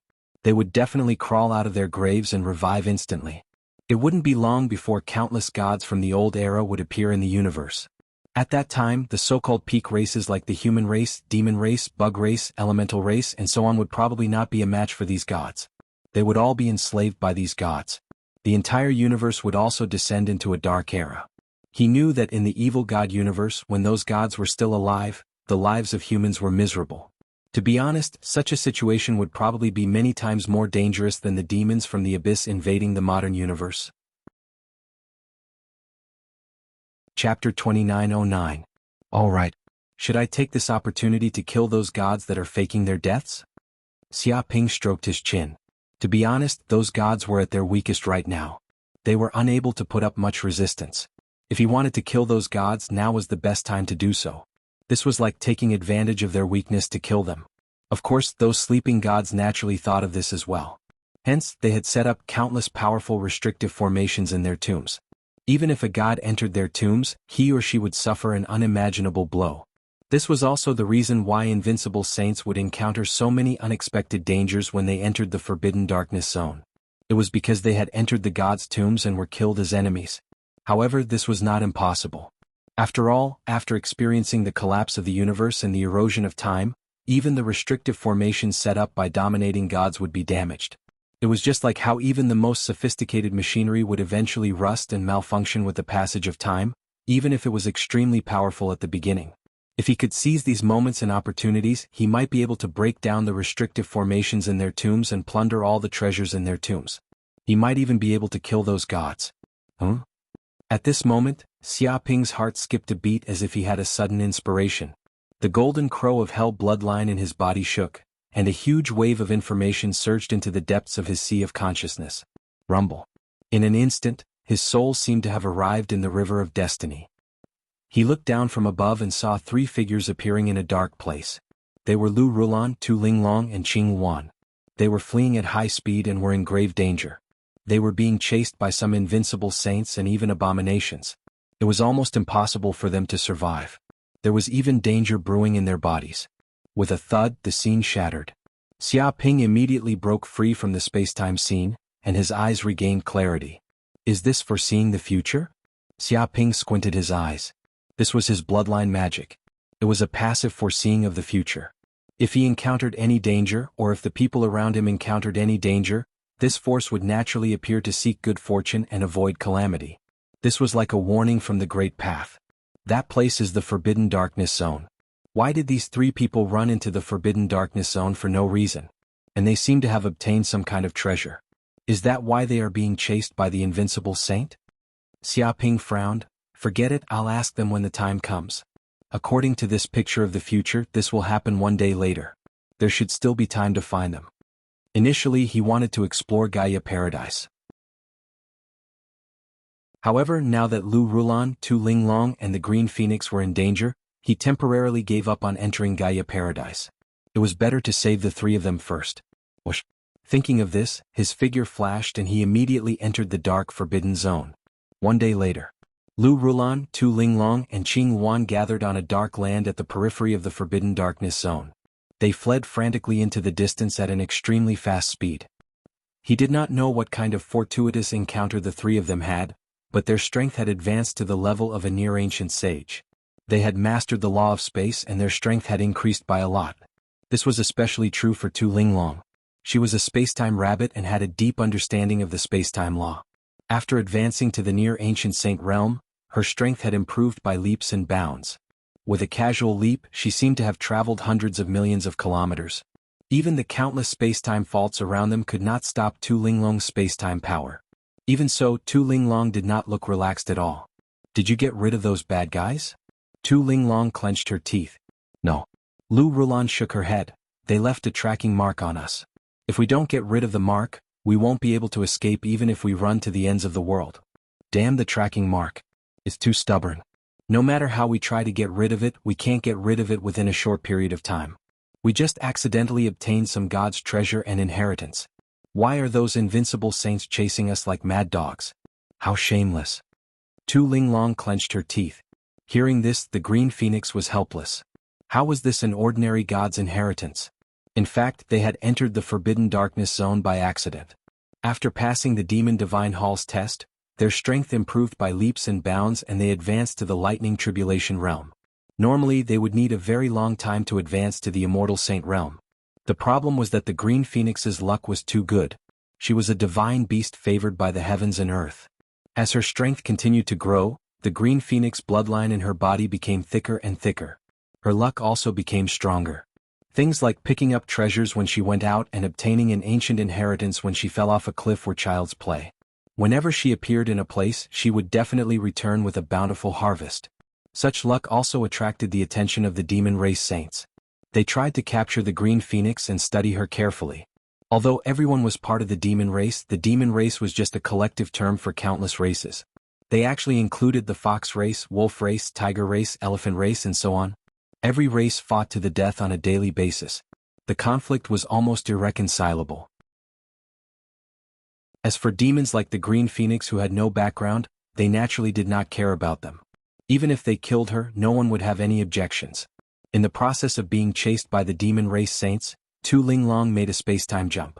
They would definitely crawl out of their graves and revive instantly. It wouldn't be long before countless gods from the old era would appear in the universe. At that time, the so-called peak races like the human race, demon race, bug race, elemental race, and so on would probably not be a match for these gods. They would all be enslaved by these gods. The entire universe would also descend into a dark era. He knew that in the evil god universe, when those gods were still alive, the lives of humans were miserable. To be honest, such a situation would probably be many times more dangerous than the demons from the abyss invading the modern universe. Chapter 2909. Alright. Should I take this opportunity to kill those gods that are faking their deaths? Xia Ping stroked his chin. To be honest, those gods were at their weakest right now. They were unable to put up much resistance. If he wanted to kill those gods, now was the best time to do so. This was like taking advantage of their weakness to kill them. Of course, those sleeping gods naturally thought of this as well. Hence, they had set up countless powerful restrictive formations in their tombs. Even if a god entered their tombs, he or she would suffer an unimaginable blow. This was also the reason why invincible saints would encounter so many unexpected dangers when they entered the Forbidden Darkness Zone. It was because they had entered the gods' tombs and were killed as enemies. However, this was not impossible. After all, after experiencing the collapse of the universe and the erosion of time, even the restrictive formations set up by dominating gods would be damaged. It was just like how even the most sophisticated machinery would eventually rust and malfunction with the passage of time, even if it was extremely powerful at the beginning. If he could seize these moments and opportunities, he might be able to break down the restrictive formations in their tombs and plunder all the treasures in their tombs. He might even be able to kill those gods. At this moment, Xia Ping's heart skipped a beat as if he had a sudden inspiration. The golden crow of hell bloodline in his body shook, and a huge wave of information surged into the depths of his sea of consciousness. Rumble. In an instant, his soul seemed to have arrived in the river of destiny. He looked down from above and saw three figures appearing in a dark place. They were Lu Rulan, Tu Linglong, and Qing Wan. They were fleeing at high speed and were in grave danger. They were being chased by some invincible saints and even abominations. It was almost impossible for them to survive. There was even danger brewing in their bodies. With a thud, the scene shattered. Xia Ping immediately broke free from the space-time scene, and his eyes regained clarity. Is this foreseeing the future? Xia Ping squinted his eyes. This was his bloodline magic. It was a passive foreseeing of the future. If he encountered any danger, or if the people around him encountered any danger, this force would naturally appear to seek good fortune and avoid calamity. This was like a warning from the Great Path. That place is the Forbidden Darkness Zone. Why did these three people run into the Forbidden Darkness Zone for no reason? And they seem to have obtained some kind of treasure. Is that why they are being chased by the invincible saint? Xia Ping frowned. Forget it, I'll ask them when the time comes. According to this picture of the future, this will happen one day later. There should still be time to find them. Initially, he wanted to explore Gaia Paradise. However, now that Lu Rulan, Tu Linglong, and the Green Phoenix were in danger, he temporarily gave up on entering Gaia Paradise. It was better to save the three of them first. Whoosh. Thinking of this, his figure flashed and he immediately entered the dark Forbidden Zone. One day later, Lu Rulan, Tu Linglong, and Qing Wan gathered on a dark land at the periphery of the Forbidden Darkness Zone. They fled frantically into the distance at an extremely fast speed. He did not know what kind of fortuitous encounter the three of them had, but their strength had advanced to the level of a near-ancient sage. They had mastered the law of space and their strength had increased by a lot. This was especially true for Tu Linglong. She was a space-time rabbit and had a deep understanding of the space-time law. After advancing to the near-ancient saint realm, her strength had improved by leaps and bounds. With a casual leap, she seemed to have traveled hundreds of millions of kilometers. Even the countless space-time faults around them could not stop Tu Linglong's space-time power. Even so, Tu Linglong did not look relaxed at all. Did you get rid of those bad guys? Tu Linglong clenched her teeth. No. Lu Rulan shook her head. They left a tracking mark on us. If we don't get rid of the mark, we won't be able to escape even if we run to the ends of the world. Damn the tracking mark. It's too stubborn. No matter how we try to get rid of it, we can't get rid of it within a short period of time. We just accidentally obtained some god's treasure and inheritance. Why are those invincible saints chasing us like mad dogs? How shameless. Tu Linglong clenched her teeth. Hearing this, the Green Phoenix was helpless. How was this an ordinary god's inheritance? In fact, they had entered the Forbidden Darkness Zone by accident. After passing the Demon Divine Hall's test, their strength improved by leaps and bounds and they advanced to the Lightning Tribulation realm. Normally they would need a very long time to advance to the Immortal Saint realm. The problem was that the Green Phoenix's luck was too good. She was a divine beast favored by the heavens and earth. As her strength continued to grow, the Green Phoenix bloodline in her body became thicker and thicker. Her luck also became stronger. Things like picking up treasures when she went out and obtaining an ancient inheritance when she fell off a cliff were child's play. Whenever she appeared in a place, she would definitely return with a bountiful harvest. Such luck also attracted the attention of the demon race saints. They tried to capture the Green Phoenix and study her carefully. Although everyone was part of the demon race was just a collective term for countless races. They actually included the fox race, wolf race, tiger race, elephant race, and so on. Every race fought to the death on a daily basis. The conflict was almost irreconcilable. As for demons like the Green Phoenix who had no background, they naturally did not care about them. Even if they killed her, no one would have any objections. In the process of being chased by the demon race saints, Tu Linglong made a space-time jump.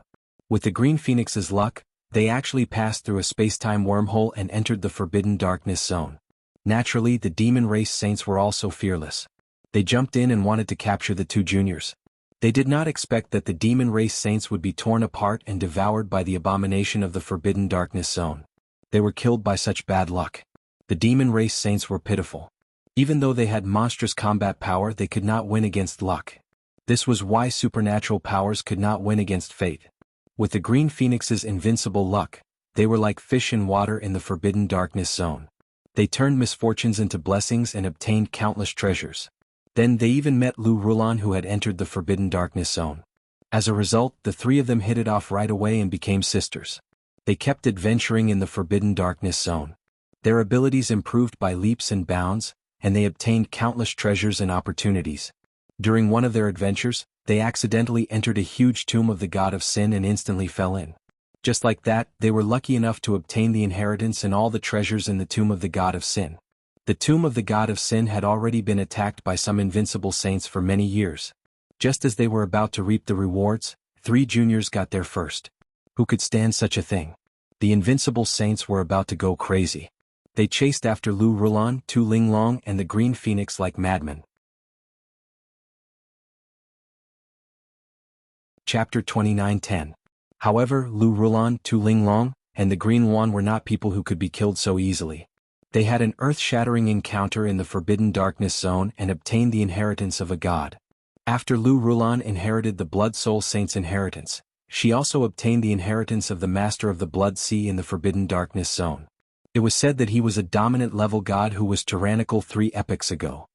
With the Green Phoenix's luck, they actually passed through a space-time wormhole and entered the Forbidden Darkness Zone. Naturally, the demon race saints were also fearless. They jumped in and wanted to capture the two juniors. They did not expect that the demon race saints would be torn apart and devoured by the abomination of the Forbidden Darkness Zone. They were killed by such bad luck. The demon race saints were pitiful. Even though they had monstrous combat power, they could not win against luck. This was why supernatural powers could not win against fate. With the Green Phoenix's invincible luck, they were like fish in water in the Forbidden Darkness Zone. They turned misfortunes into blessings and obtained countless treasures. Then they even met Lu Rulan who had entered the Forbidden Darkness Zone. As a result, the three of them hit it off right away and became sisters. They kept adventuring in the Forbidden Darkness Zone. Their abilities improved by leaps and bounds, and they obtained countless treasures and opportunities. During one of their adventures, they accidentally entered a huge tomb of the god of sin and instantly fell in. Just like that, they were lucky enough to obtain the inheritance and all the treasures in the tomb of the god of sin. The tomb of the god of sin had already been attacked by some invincible saints for many years. Just as they were about to reap the rewards, 3 juniors got there first. Who could stand such a thing? The invincible saints were about to go crazy. They chased after Lu Rulan, Tu Linglong, and the Green Phoenix like madmen. Chapter 29:10. However, Lu Rulan, Tu Linglong, and the Green Wan were not people who could be killed so easily. They had an earth-shattering encounter in the Forbidden Darkness Zone and obtained the inheritance of a god. After Lu Rulan inherited the Blood Soul Saint's inheritance, she also obtained the inheritance of the Master of the Blood Sea in the Forbidden Darkness Zone. It was said that he was a dominant level god who was tyrannical 3 epochs ago.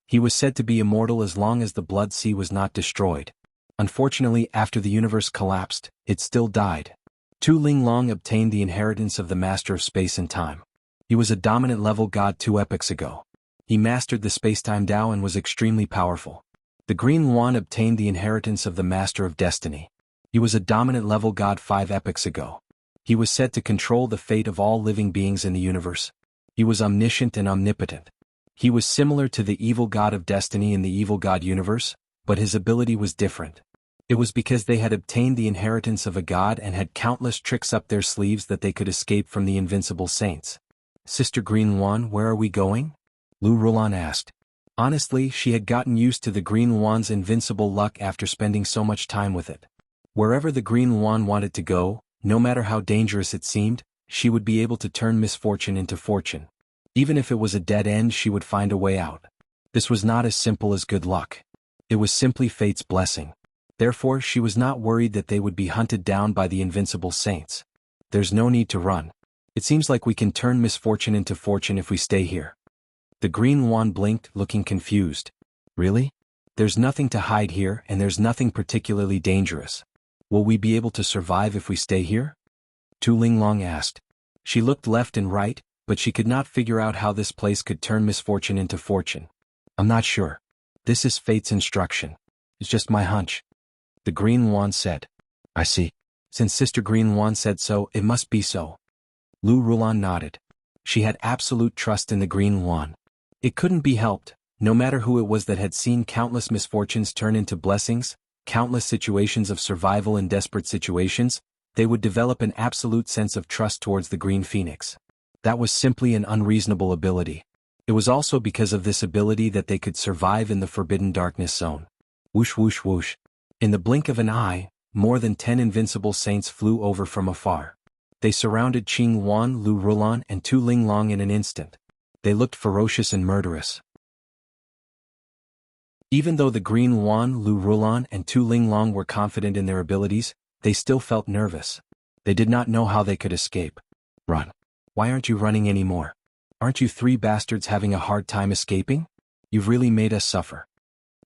He was said to be immortal as long as the Blood Sea was not destroyed. Unfortunately, after the universe collapsed, it still died. Tu Linglong obtained the inheritance of the Master of Space and Time. He was a dominant level god 2 epochs ago. He mastered the space-time Tao and was extremely powerful. The Green Wan obtained the inheritance of the Master of Destiny. He was a dominant level god 5 epochs ago. He was said to control the fate of all living beings in the universe. He was omniscient and omnipotent. He was similar to the evil god of destiny in the evil god universe, but his ability was different. It was because they had obtained the inheritance of a god and had countless tricks up their sleeves that they could escape from the invincible saints. Sister Green Wan, where are we going? Lu Rulan asked. Honestly, she had gotten used to the Green Wan's invincible luck after spending so much time with it. Wherever the Green Wan wanted to go, no matter how dangerous it seemed, she would be able to turn misfortune into fortune. Even if it was a dead end, she would find a way out. This was not as simple as good luck. It was simply fate's blessing. Therefore, she was not worried that they would be hunted down by the invincible saints. There's no need to run. It seems like we can turn misfortune into fortune if we stay here. The Green Wan blinked, looking confused. Really? There's nothing to hide here and there's nothing particularly dangerous. Will we be able to survive if we stay here? Tu Linglong asked. She looked left and right, but she could not figure out how this place could turn misfortune into fortune. I'm not sure. This is fate's instruction. It's just my hunch. The Green Wan said. I see. Since Sister Green Wan said so, it must be so. Lu Rulan nodded. She had absolute trust in the Green Wan. It couldn't be helped, no matter who it was that had seen countless misfortunes turn into blessings, countless situations of survival in desperate situations, they would develop an absolute sense of trust towards the Green Phoenix. That was simply an unreasonable ability. It was also because of this ability that they could survive in the Forbidden Darkness Zone. Whoosh whoosh whoosh. In the blink of an eye, more than 10 invincible saints flew over from afar. They surrounded Qing Wan, Lu Rulan, and Tu Linglong in an instant. They looked ferocious and murderous. Even though the Green Wan, Lu Rulan, and Tu Linglong were confident in their abilities, they still felt nervous. They did not know how they could escape. Run. Why aren't you running anymore? Aren't you three bastards having a hard time escaping? You've really made us suffer.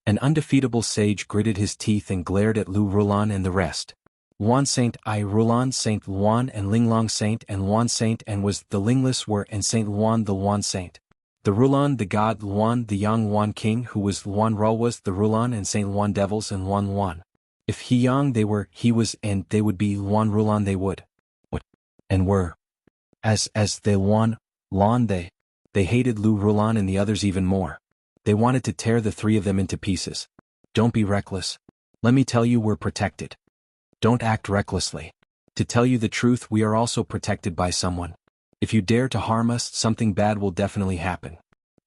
An undefeatable sage gritted his teeth and glared at Lu Rulan and the rest. Wan Saint I Rulan Saint Luan and Linglong Saint and Wan Saint and was the Lingless were and Saint Luan the Wan Saint. The Rulan the god Luan the Yang Wan king who was Luan Ra was the Rulan and Saint Luan devils and Luan Luan. If he Yang they were, he was and they would be Luan Rulan they would. What? And were. As they Luan, Luan they hated Lu Rulan and the others even more. They wanted to tear the three of them into pieces. Don't be reckless. Let me tell you we're protected. Don't act recklessly. To tell you the truth, we are also protected by someone. If you dare to harm us, something bad will definitely happen.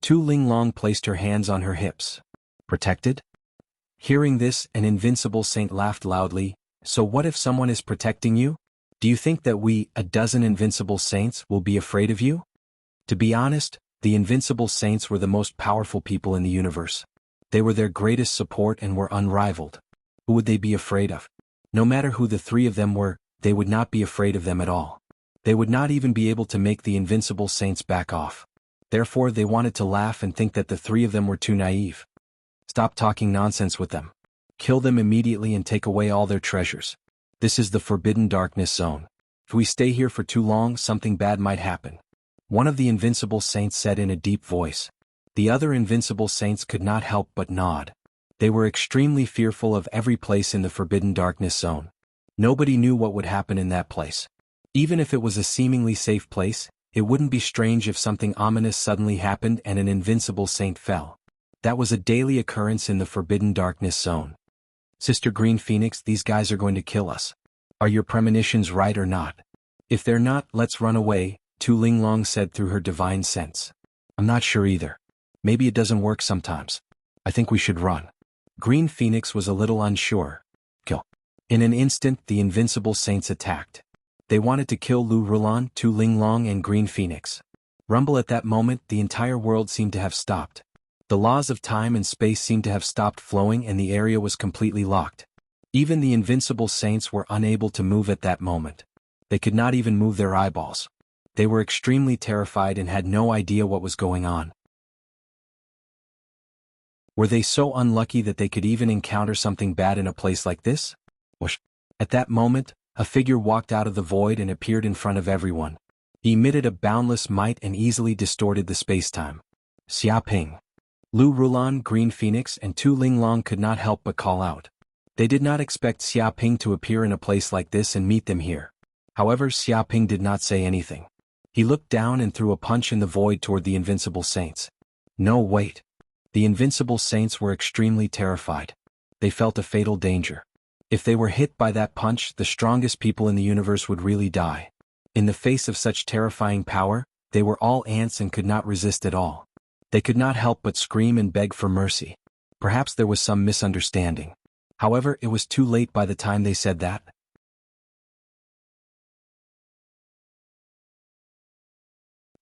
Tu Linglong placed her hands on her hips. Protected? Hearing this, an invincible saint laughed loudly. So what if someone is protecting you? Do you think that we, a dozen invincible saints, will be afraid of you? To be honest, the invincible saints were the most powerful people in the universe. They were their greatest support and were unrivaled. Who would they be afraid of? No matter who the three of them were, they would not be afraid of them at all. They would not even be able to make the invincible saints back off. Therefore they wanted to laugh and think that the three of them were too naive. Stop talking nonsense with them. Kill them immediately and take away all their treasures. This is the Forbidden Darkness Zone. If we stay here for too long, something bad might happen. One of the invincible saints said in a deep voice. The other invincible saints could not help but nod. They were extremely fearful of every place in the Forbidden Darkness Zone. Nobody knew what would happen in that place. Even if it was a seemingly safe place, it wouldn't be strange if something ominous suddenly happened and an invincible saint fell. That was a daily occurrence in the Forbidden Darkness Zone. Sister Green Phoenix, these guys are going to kill us. Are your premonitions right or not? If they're not, let's run away, Tu Linglong said through her divine sense. I'm not sure either. Maybe it doesn't work sometimes. I think we should run. Green Phoenix was a little unsure. Kill. In an instant, the invincible saints attacked. They wanted to kill Lu Rulan, Tu Linglong and Green Phoenix. Rumble at that moment, the entire world seemed to have stopped. The laws of time and space seemed to have stopped flowing and the area was completely locked. Even the invincible saints were unable to move at that moment. They could not even move their eyeballs. They were extremely terrified and had no idea what was going on. Were they so unlucky that they could even encounter something bad in a place like this? Whoosh. At that moment, a figure walked out of the void and appeared in front of everyone. He emitted a boundless might and easily distorted the space-time. Xia Ping. Lu Rulan, Green Phoenix, and Tu Linglong could not help but call out. They did not expect Xia Ping to appear in a place like this and meet them here. However, Xia Ping did not say anything. He looked down and threw a punch in the void toward the invincible saints. No, wait. The invincible saints were extremely terrified. They felt a fatal danger. If they were hit by that punch, the strongest people in the universe would really die. In the face of such terrifying power, they were all ants and could not resist at all. They could not help but scream and beg for mercy. Perhaps there was some misunderstanding. However, it was too late by the time they said that.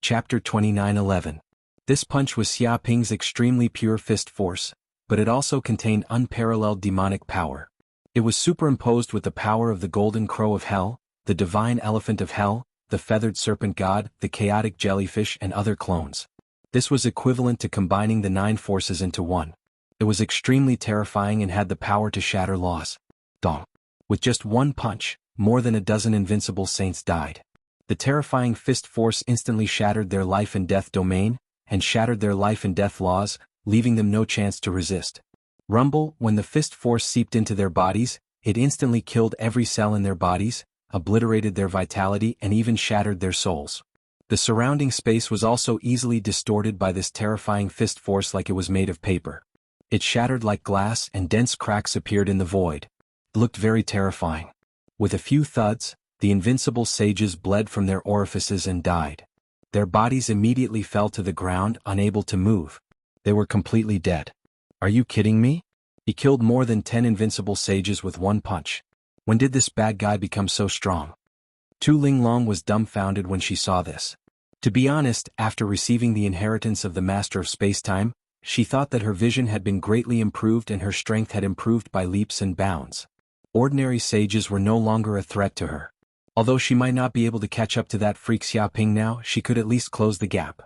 Chapter 29:11. This punch was Xia Ping's extremely pure fist force, but it also contained unparalleled demonic power. It was superimposed with the power of the golden crow of hell, the divine elephant of hell, the feathered serpent god, the chaotic jellyfish and other clones. This was equivalent to combining the 9 forces into one. It was extremely terrifying and had the power to shatter laws. Dong. With just one punch, more than a dozen invincible saints died. The terrifying fist force instantly shattered their life and death domain, and shattered their life and death laws, leaving them no chance to resist. Rumble, when the fist force seeped into their bodies, it instantly killed every cell in their bodies, obliterated their vitality and even shattered their souls. The surrounding space was also easily distorted by this terrifying fist force like it was made of paper. It shattered like glass and dense cracks appeared in the void. It looked very terrifying. With a few thuds, the invincible sages bled from their orifices and died. Their bodies immediately fell to the ground, unable to move. They were completely dead. Are you kidding me? He killed more than 10 invincible sages with one punch. When did this bad guy become so strong? Tu Linglong was dumbfounded when she saw this. To be honest, after receiving the inheritance of the Master of Spacetime, she thought that her vision had been greatly improved and her strength had improved by leaps and bounds. Ordinary sages were no longer a threat to her. Although she might not be able to catch up to that freak Xiaoping now, she could at least close the gap.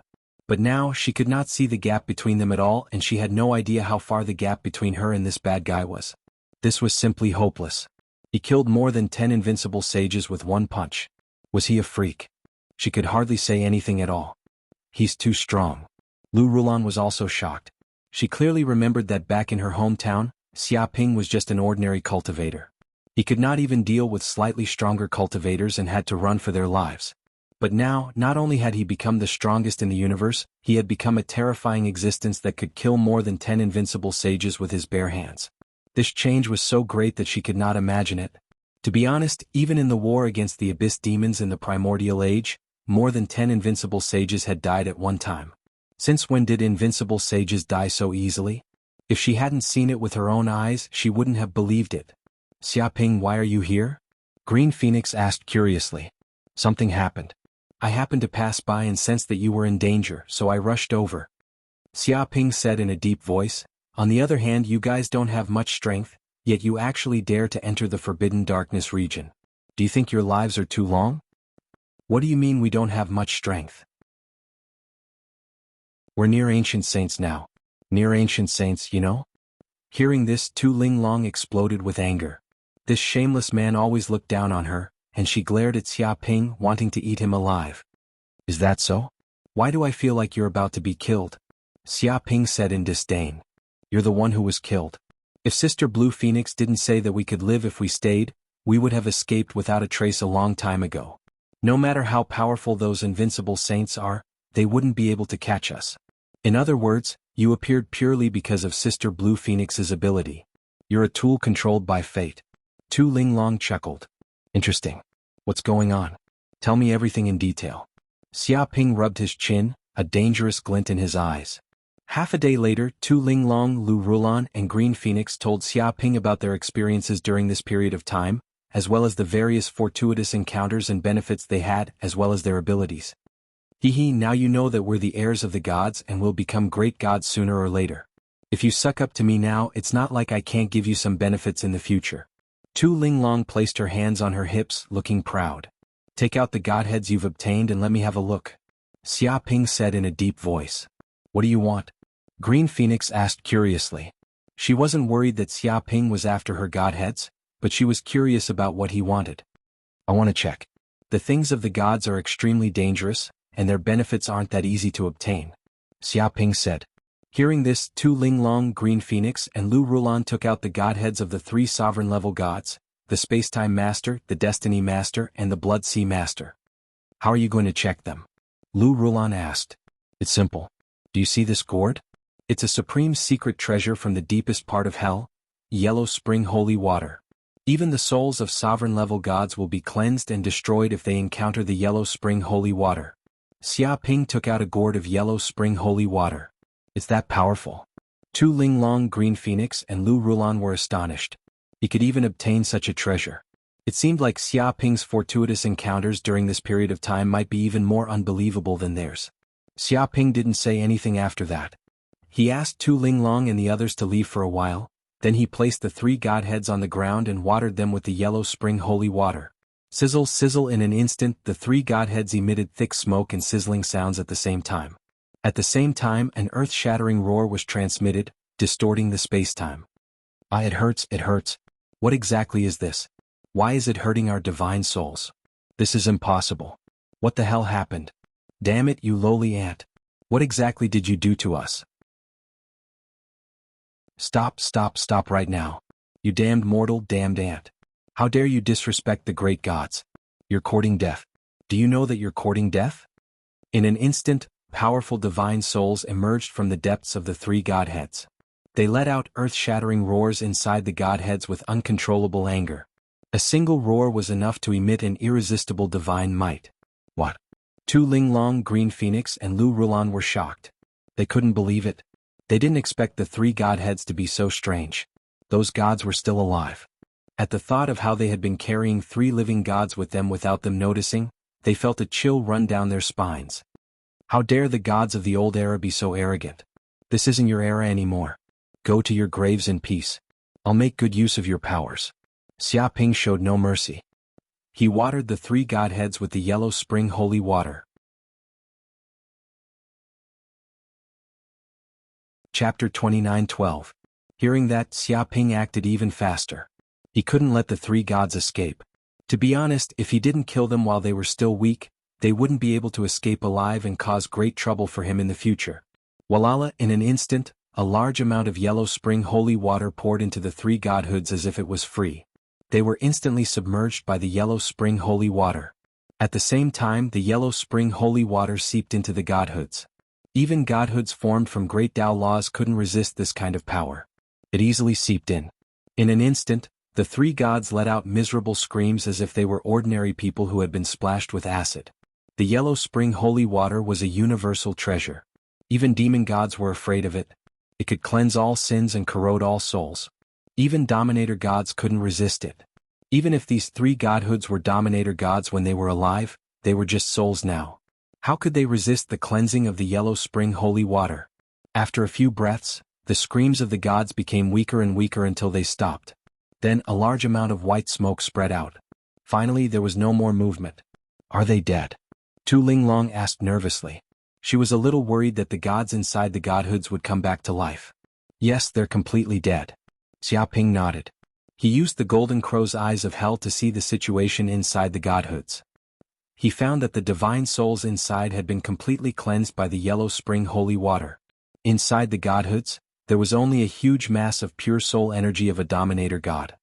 But now she could not see the gap between them at all, and she had no idea how far the gap between her and this bad guy was. This was simply hopeless. He killed more than 10 invincible sages with one punch. Was he a freak? She could hardly say anything at all. He's too strong. Lu Rulan was also shocked. She clearly remembered that back in her hometown, Xiaoping was just an ordinary cultivator. He could not even deal with slightly stronger cultivators and had to run for their lives. But now, not only had he become the strongest in the universe, he had become a terrifying existence that could kill more than 10 invincible sages with his bare hands. This change was so great that she could not imagine it. To be honest, even in the war against the abyss demons in the primordial age, more than 10 invincible sages had died at one time. Since when did invincible sages die so easily? If she hadn't seen it with her own eyes, she wouldn't have believed it. Xiaoping, why are you here? Green Phoenix asked curiously. Something happened. I happened to pass by and sensed that you were in danger, so I rushed over. Xiaoping said in a deep voice. On the other hand, you guys don't have much strength, yet you actually dare to enter the Forbidden Darkness region. Do you think your lives are too long? What do you mean we don't have much strength? We're near Ancient Saints now. Near Ancient Saints, you know? Hearing this, Tu Linglong exploded with anger. This shameless man always looked down on her, and she glared at Xiaoping, wanting to eat him alive. Is that so? Why do I feel like you're about to be killed? Xiaoping said in disdain. You're the one who was killed. If Sister Blue Phoenix didn't say that we could live if we stayed, we would have escaped without a trace a long time ago. No matter how powerful those invincible saints are, they wouldn't be able to catch us. In other words, you appeared purely because of Sister Blue Phoenix's ability. You're a tool controlled by fate. Tu Linglong chuckled. Interesting. What's going on? Tell me everything in detail. Xiaoping rubbed his chin, a dangerous glint in his eyes. Half a day later, Tu Linglong, Lu Rulan, and Green Phoenix told Xiaoping about their experiences during this period of time, as well as the various fortuitous encounters and benefits they had, as well as their abilities. Now you know that we're the heirs of the gods and will become great gods sooner or later. If you suck up to me now, it's not like I can't give you some benefits in the future. Tu Linglong placed her hands on her hips, looking proud. Take out the godheads you've obtained and let me have a look. Xiaoping said in a deep voice. What do you want? Green Phoenix asked curiously. She wasn't worried that Xiaoping was after her godheads, but she was curious about what he wanted. I want to check. The things of the gods are extremely dangerous, and their benefits aren't that easy to obtain. Xiaoping said. Hearing this, Tu Linglong, Green Phoenix, and Lu Rulan took out the godheads of the 3 sovereign-level gods, the Spacetime Master, the Destiny Master, and the Blood Sea Master. How are you going to check them? Lu Rulan asked. It's simple. Do you see this gourd? It's a supreme secret treasure from the deepest part of hell, Yellow Spring Holy Water. Even the souls of sovereign-level gods will be cleansed and destroyed if they encounter the Yellow Spring Holy Water. Xiaoping took out a gourd of Yellow Spring Holy Water. It's that powerful. Tu Linglong, Green Phoenix, and Lu Rulan were astonished. He could even obtain such a treasure. It seemed like Xiaoping's fortuitous encounters during this period of time might be even more unbelievable than theirs. Xiaoping didn't say anything after that. He asked Tu Linglong and the others to leave for a while, then he placed the 3 godheads on the ground and watered them with the Yellow Spring Holy Water. Sizzle, sizzle. In an instant, the 3 godheads emitted thick smoke and sizzling sounds at the same time. At the same time, an earth-shattering roar was transmitted, distorting the space-time. It hurts, it hurts. What exactly is this? Why is it hurting our divine souls? This is impossible. What the hell happened? Damn it, you lowly ant. What exactly did you do to us? Stop, stop, stop right now. You damned mortal, damned ant. How dare you disrespect the great gods? You're courting death. Do you know that you're courting death? In an instant, powerful divine souls emerged from the depths of the 3 godheads. They let out earth-shattering roars inside the godheads with uncontrollable anger. A single roar was enough to emit an irresistible divine might. What? Tu Linglong, Green Phoenix, and Lu Rulan were shocked. They couldn't believe it. They didn't expect the three godheads to be so strange. Those gods were still alive. At the thought of how they had been carrying three living gods with them without them noticing, they felt a chill run down their spines. How dare the gods of the old era be so arrogant? This isn't your era anymore. Go to your graves in peace. I'll make good use of your powers. Xia Ping showed no mercy. He watered the three godheads with the yellow spring holy water. Chapter 29:12. Hearing that, Xia Ping acted even faster. He couldn't let the three gods escape. To be honest, if he didn't kill them while they were still weak, they wouldn't be able to escape alive and cause great trouble for him in the future. Walala, in an instant, a large amount of yellow spring holy water poured into the three godhoods as if it was free. They were instantly submerged by the yellow spring holy water. At the same time, the yellow spring holy water seeped into the godhoods. Even godhoods formed from great Tao laws couldn't resist this kind of power. It easily seeped in. In an instant, the three gods let out miserable screams as if they were ordinary people who had been splashed with acid. The yellow spring holy water was a universal treasure. Even demon gods were afraid of it. It could cleanse all sins and corrode all souls. Even dominator gods couldn't resist it. Even if these three godhoods were dominator gods when they were alive, they were just souls now. How could they resist the cleansing of the yellow spring holy water? After a few breaths, the screams of the gods became weaker and weaker until they stopped. Then a large amount of white smoke spread out. Finally, there was no more movement. Are they dead? Tu Linglong asked nervously. She was a little worried that the gods inside the godhoods would come back to life. Yes, they're completely dead. Xia Ping nodded. He used the golden crow's eyes of hell to see the situation inside the godhoods. He found that the divine souls inside had been completely cleansed by the yellow spring holy water. Inside the godhoods, there was only a huge mass of pure soul energy of a dominator god.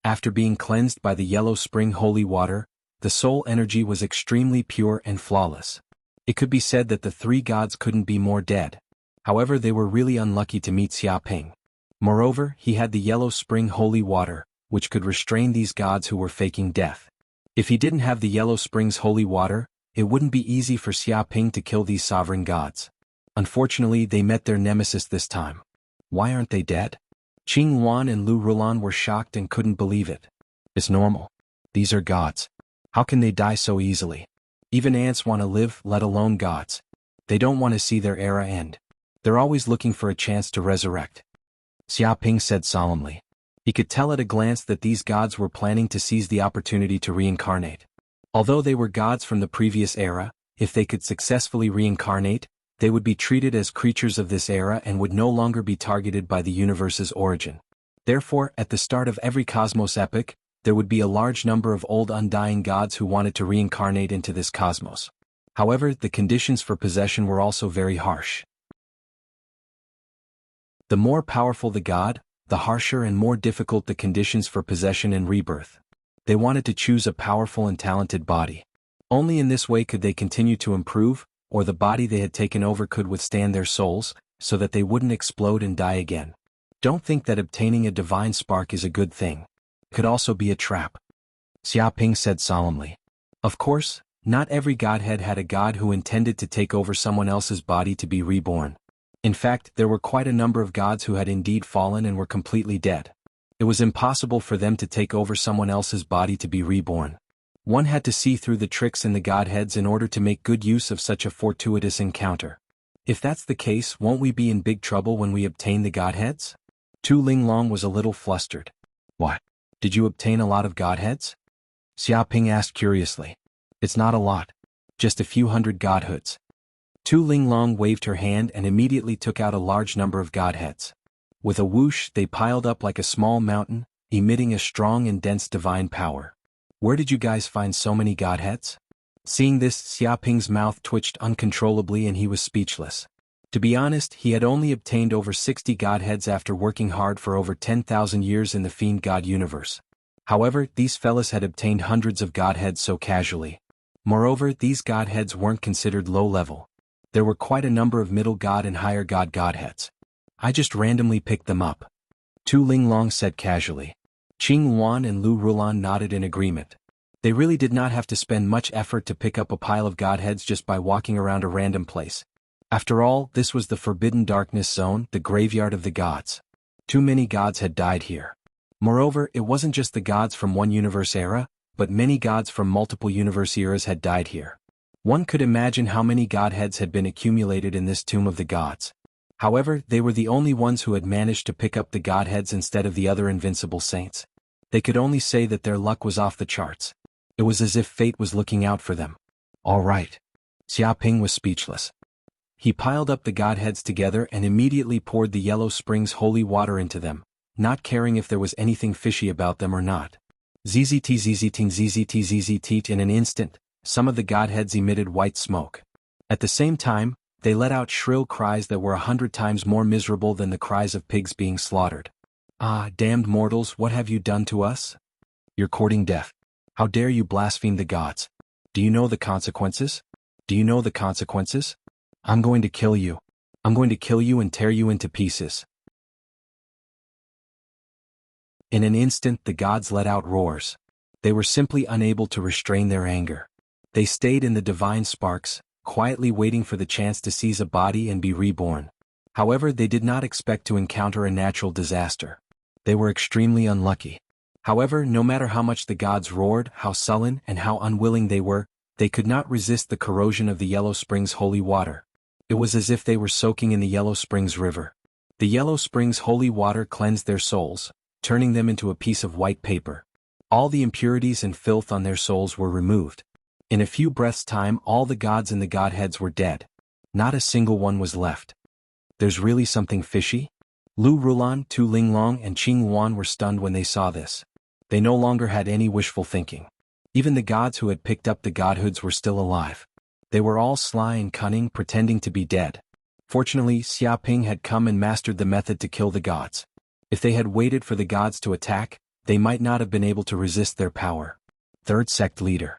After being cleansed by the yellow spring holy water, the soul energy was extremely pure and flawless. It could be said that the three gods couldn't be more dead. However, they were really unlucky to meet Xia Ping. Moreover, he had the yellow spring holy water, which could restrain these gods who were faking death. If he didn't have the yellow springs holy water, it wouldn't be easy for Xia Ping to kill these sovereign gods. Unfortunately, they met their nemesis this time. Why aren't they dead? Qing Yuan and Lu Rulan were shocked and couldn't believe it. It's normal. These are gods. How can they die so easily? Even ants want to live, let alone gods. They don't want to see their era end. They're always looking for a chance to resurrect. Xia Ping said solemnly. He could tell at a glance that these gods were planning to seize the opportunity to reincarnate. Although they were gods from the previous era, if they could successfully reincarnate, they would be treated as creatures of this era and would no longer be targeted by the universe's origin. Therefore, at the start of every cosmos epoch, there would be a large number of old undying gods who wanted to reincarnate into this cosmos. However, the conditions for possession were also very harsh. The more powerful the god, the harsher and more difficult the conditions for possession and rebirth. They wanted to choose a powerful and talented body. Only in this way could they continue to improve, or the body they had taken over could withstand their souls, so that they wouldn't explode and die again. Don't think that obtaining a divine spark is a good thing. It could also be a trap. Xia Ping said solemnly. Of course, not every godhead had a god who intended to take over someone else's body to be reborn. In fact, there were quite a number of gods who had indeed fallen and were completely dead. It was impossible for them to take over someone else's body to be reborn. One had to see through the tricks in the godheads in order to make good use of such a fortuitous encounter. If that's the case, won't we be in big trouble when we obtain the godheads? Tu Linglong was a little flustered. What? Did you obtain a lot of godheads? Xia Ping asked curiously. It's not a lot. Just a few hundred godhoods. Tu Linglong waved her hand and immediately took out a large number of godheads. With a whoosh, they piled up like a small mountain, emitting a strong and dense divine power. Where did you guys find so many godheads? Seeing this, Xia Ping's mouth twitched uncontrollably and he was speechless. To be honest, he had only obtained over 60 godheads after working hard for over 10,000 years in the fiend god universe. However, these fellas had obtained hundreds of godheads so casually. Moreover, these godheads weren't considered low level. There were quite a number of middle god and higher god godheads. I just randomly picked them up. Tu Linglong said casually. Qing Yuan and Lu Rulan nodded in agreement. They really did not have to spend much effort to pick up a pile of godheads just by walking around a random place. After all, this was the Forbidden Darkness Zone, the graveyard of the gods. Too many gods had died here. Moreover, it wasn't just the gods from one universe era, but many gods from multiple universe eras had died here. One could imagine how many godheads had been accumulated in this tomb of the gods. However, they were the only ones who had managed to pick up the godheads instead of the other invincible saints. They could only say that their luck was off the charts. It was as if fate was looking out for them. All right. Xia Ping was speechless. He piled up the godheads together and immediately poured the Yellow Springs holy water into them, not caring if there was anything fishy about them or not. ZZT ZZT ZZT ZZT. In an instant, some of the godheads emitted white smoke. At the same time, they let out shrill cries that were 100 times more miserable than the cries of pigs being slaughtered. Ah, damned mortals, what have you done to us? You're courting death. How dare you blaspheme the gods? Do you know the consequences? Do you know the consequences? I'm going to kill you. I'm going to kill you and tear you into pieces. In an instant, the gods let out roars. They were simply unable to restrain their anger. They stayed in the divine sparks, quietly waiting for the chance to seize a body and be reborn. However, they did not expect to encounter a natural disaster. They were extremely unlucky. However, no matter how much the gods roared, how sullen and how unwilling they were, they could not resist the corrosion of the Yellow Springs holy water. It was as if they were soaking in the Yellow Springs River. The Yellow Springs holy water cleansed their souls, turning them into a piece of white paper. All the impurities and filth on their souls were removed. In a few breaths' time, all the gods and the godheads were dead. Not a single one was left. There's really something fishy? Lu Rulan, Tu Linglong and Qing Yuan were stunned when they saw this. They no longer had any wishful thinking. Even the gods who had picked up the godhoods were still alive. They were all sly and cunning, pretending to be dead. Fortunately, Xia Ping had come and mastered the method to kill the gods. If they had waited for the gods to attack, they might not have been able to resist their power. Third sect leader.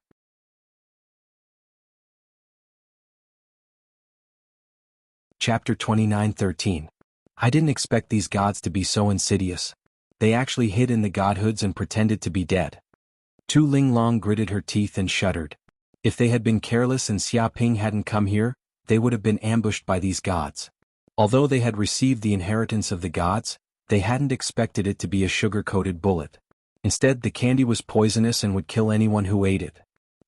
Chapter 29:13. I didn't expect these gods to be so insidious. They actually hid in the godhoods and pretended to be dead. Tu Linglong gritted her teeth and shuddered. If they had been careless and Xia Ping hadn't come here, they would have been ambushed by these gods. Although they had received the inheritance of the gods, they hadn't expected it to be a sugar-coated bullet. Instead, the candy was poisonous and would kill anyone who ate it.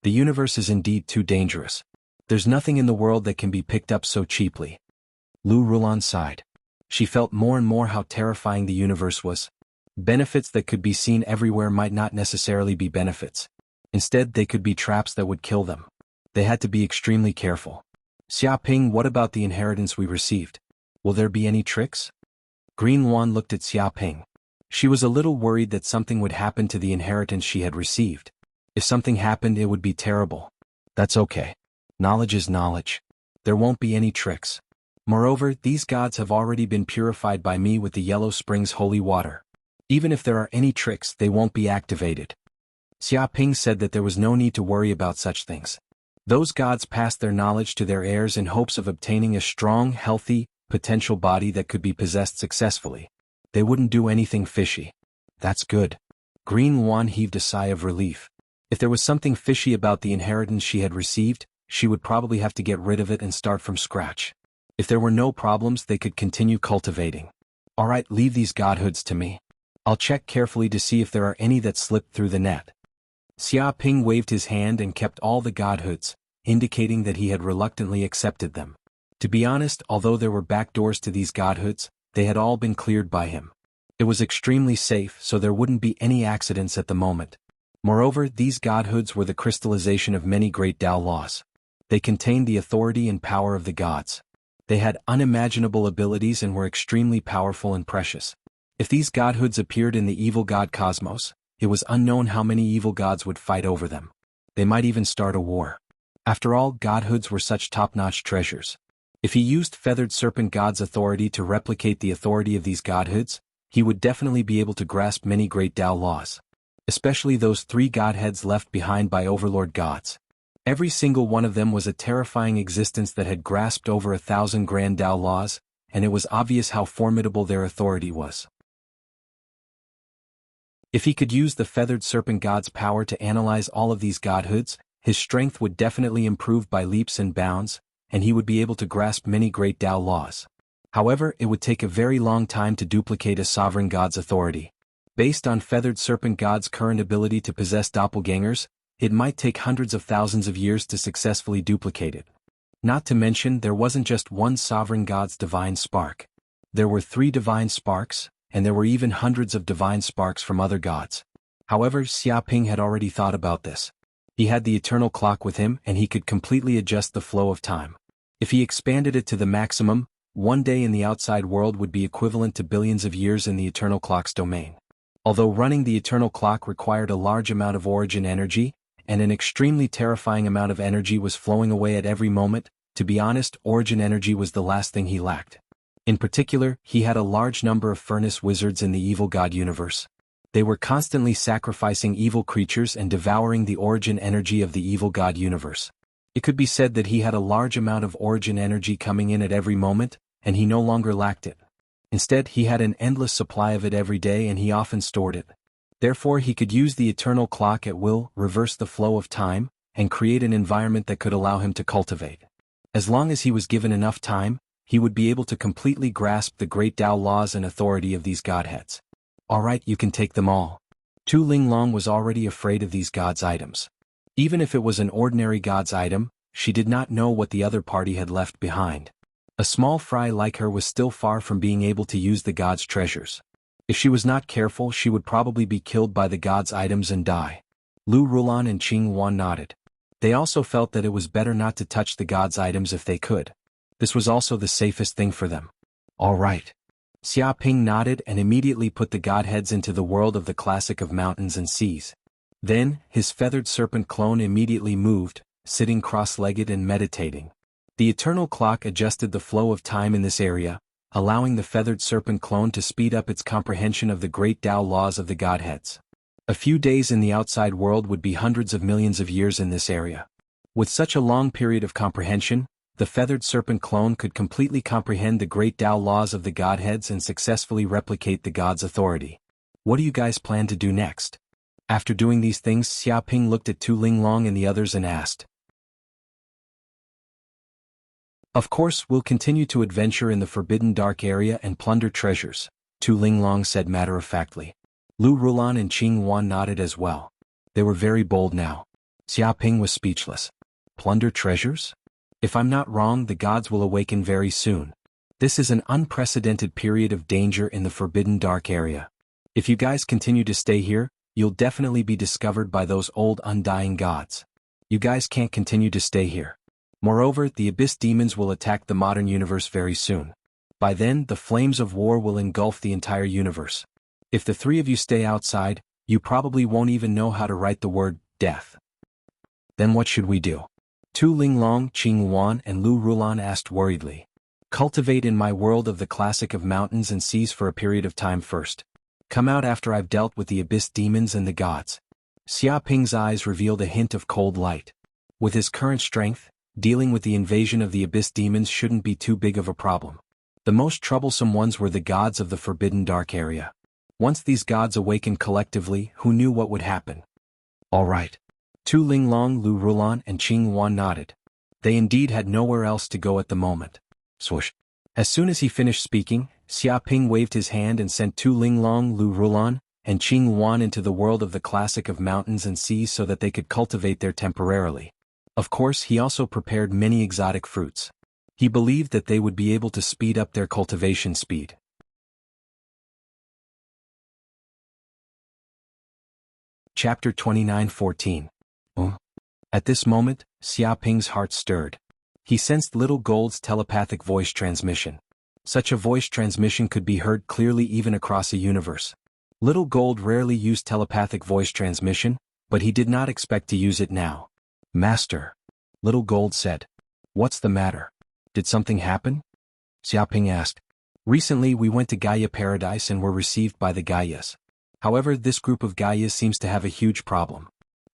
The universe is indeed too dangerous. There's nothing in the world that can be picked up so cheaply. Lu Rulan sighed. She felt more and more how terrifying the universe was. Benefits that could be seen everywhere might not necessarily be benefits. Instead, they could be traps that would kill them. They had to be extremely careful. Xia Ping, what about the inheritance we received? Will there be any tricks? Green Yuan looked at Xia Ping. She was a little worried that something would happen to the inheritance she had received. If something happened, it would be terrible. That's okay. Knowledge is knowledge. There won't be any tricks. Moreover, these gods have already been purified by me with the Yellow Springs holy water. Even if there are any tricks, they won't be activated. Xia Ping said that there was no need to worry about such things. Those gods passed their knowledge to their heirs in hopes of obtaining a strong, healthy, potential body that could be possessed successfully. They wouldn't do anything fishy. That's good. Green Yuan heaved a sigh of relief. If there was something fishy about the inheritance she had received, she would probably have to get rid of it and start from scratch. If there were no problems, they could continue cultivating. All right, leave these godhoods to me. I'll check carefully to see if there are any that slipped through the net. Xia Ping waved his hand and kept all the godhoods, indicating that he had reluctantly accepted them. To be honest, although there were back doors to these godhoods, they had all been cleared by him. It was extremely safe, so there wouldn't be any accidents at the moment. Moreover, these godhoods were the crystallization of many great Tao laws. They contained the authority and power of the gods. They had unimaginable abilities and were extremely powerful and precious. If these godhoods appeared in the evil god cosmos, it was unknown how many evil gods would fight over them. They might even start a war. After all, godhoods were such top-notch treasures. If he used Feathered Serpent God's authority to replicate the authority of these godhoods, he would definitely be able to grasp many great Tao laws. Especially those 3 godheads left behind by overlord gods. Every single one of them was a terrifying existence that had grasped over 1,000 grand Tao laws, and it was obvious how formidable their authority was. If he could use the feathered serpent god's power to analyze all of these godhoods, his strength would definitely improve by leaps and bounds, and he would be able to grasp many great Tao laws. However, it would take a very long time to duplicate a sovereign god's authority. Based on feathered serpent god's current ability to possess doppelgangers, it might take hundreds of thousands of years to successfully duplicate it. Not to mention there wasn't just one sovereign god's divine spark. There were 3 divine sparks, and there were even hundreds of divine sparks from other gods. However, Xiaoping had already thought about this. He had the eternal clock with him and he could completely adjust the flow of time. If he expanded it to the maximum, one day in the outside world would be equivalent to billions of years in the eternal clock's domain. Although running the eternal clock required a large amount of origin energy, and an extremely terrifying amount of energy was flowing away at every moment, to be honest, origin energy was the last thing he lacked. In particular, he had a large number of furnace wizards in the evil god universe. They were constantly sacrificing evil creatures and devouring the origin energy of the evil god universe. It could be said that he had a large amount of origin energy coming in at every moment, and he no longer lacked it. Instead, he had an endless supply of it every day and he often stored it. Therefore, he could use the eternal clock at will, reverse the flow of time, and create an environment that could allow him to cultivate. As long as he was given enough time, he would be able to completely grasp the great Tao laws and authority of these godheads. Alright, you can take them all. Tu Linglong was already afraid of these gods' items. Even if it was an ordinary god's item, she did not know what the other party had left behind. A small fry like her was still far from being able to use the god's treasures. If she was not careful, she would probably be killed by the god's items and die. Lu Rulan and Qing Wan nodded. They also felt that it was better not to touch the god's items if they could. This was also the safest thing for them. All right. Xiaoping nodded and immediately put the godheads into the world of the classic of mountains and seas. Then, his feathered serpent clone immediately moved, sitting cross-legged and meditating. The eternal clock adjusted the flow of time in this area, allowing the feathered serpent clone to speed up its comprehension of the great Tao laws of the godheads. A few days in the outside world would be hundreds of millions of years in this area. With such a long period of comprehension, the feathered serpent clone could completely comprehend the great Tao laws of the godheads and successfully replicate the god's authority. What do you guys plan to do next? After doing these things, Xiaoping looked at Tu Linglong and the others and asked. Of course, we'll continue to adventure in the Forbidden Dark area and plunder treasures, Tu Linglong said matter-of-factly. Lu Rulan and Qing Wan nodded as well. They were very bold now. Xiaoping was speechless. Plunder treasures? If I'm not wrong, the gods will awaken very soon. This is an unprecedented period of danger in the Forbidden Dark area. If you guys continue to stay here, you'll definitely be discovered by those old undying gods. You guys can't continue to stay here. Moreover, the abyss demons will attack the modern universe very soon. By then, the flames of war will engulf the entire universe. If the 3 of you stay outside, you probably won't even know how to write the word death. Then what should we do? Tu Linglong, Qing Wan, and Lu Rulan asked worriedly. Cultivate in my world of the classic of mountains and seas for a period of time first. Come out after I've dealt with the abyss demons and the gods. Xiaoping's eyes revealed a hint of cold light. With his current strength, dealing with the invasion of the abyss demons shouldn't be too big of a problem. The most troublesome ones were the gods of the Forbidden Dark area. Once these gods awakened collectively, who knew what would happen? All right. Tu Linglong, Lu Rulan, and Qing Wan nodded. They indeed had nowhere else to go at the moment. Swoosh. As soon as he finished speaking, Xiaoping waved his hand and sent Tu Linglong, Lu Rulan, and Qing Wan into the world of the classic of mountains and seas so that they could cultivate there temporarily. Of course, he also prepared many exotic fruits. He believed that they would be able to speed up their cultivation speed. Chapter 29:14. At this moment, Xiaoping's heart stirred. He sensed Little Gold's telepathic voice transmission. Such a voice transmission could be heard clearly even across a universe. Little Gold rarely used telepathic voice transmission, but he did not expect to use it now. Master, Little Gold said. What's the matter? Did something happen? Xiaoping asked. Recently we went to Gaia Paradise and were received by the Gaias. However, this group of Gaias seems to have a huge problem.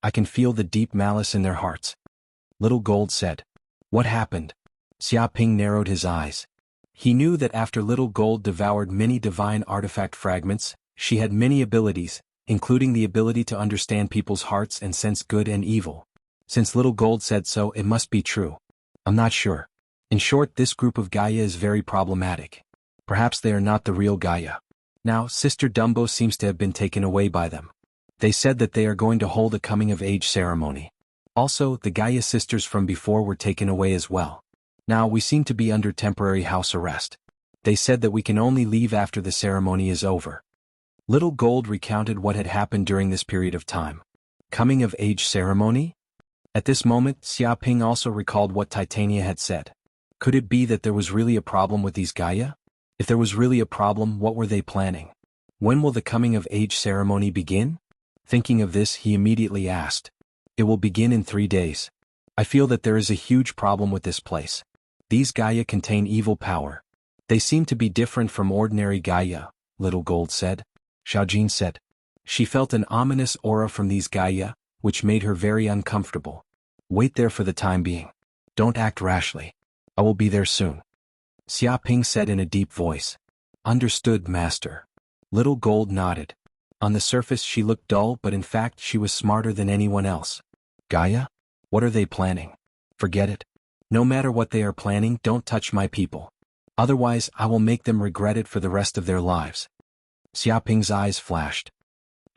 I can feel the deep malice in their hearts. Little Gold said. What happened? Xiaoping narrowed his eyes. He knew that after Little Gold devoured many divine artifact fragments, she had many abilities, including the ability to understand people's hearts and sense good and evil. Since Little Gold said so, it must be true. I'm not sure. In short, this group of Gaia is very problematic. Perhaps they are not the real Gaia. Now, Sister Dumbo seems to have been taken away by them. They said that they are going to hold a coming-of-age ceremony. Also, the Gaia sisters from before were taken away as well. Now we seem to be under temporary house arrest. They said that we can only leave after the ceremony is over. Little Gold recounted what had happened during this period of time. Coming-of-age ceremony? At this moment, Xia Ping also recalled what Titania had said. Could it be that there was really a problem with these Gaia? If there was really a problem, what were they planning? When will the coming-of-age ceremony begin? Thinking of this, he immediately asked. It will begin in 3 days. I feel that there is a huge problem with this place. These Gaia contain evil power. They seem to be different from ordinary Gaia, Little Gold said. Xiaojin said. She felt an ominous aura from these Gaia, which made her very uncomfortable. Wait there for the time being. Don't act rashly. I will be there soon. Xia Ping said in a deep voice. Understood, Master. Little Gold nodded. On the surface she looked dull, but in fact she was smarter than anyone else. Gaia? What are they planning? Forget it. No matter what they are planning, don't touch my people. Otherwise, I will make them regret it for the rest of their lives. Xia Ping's eyes flashed.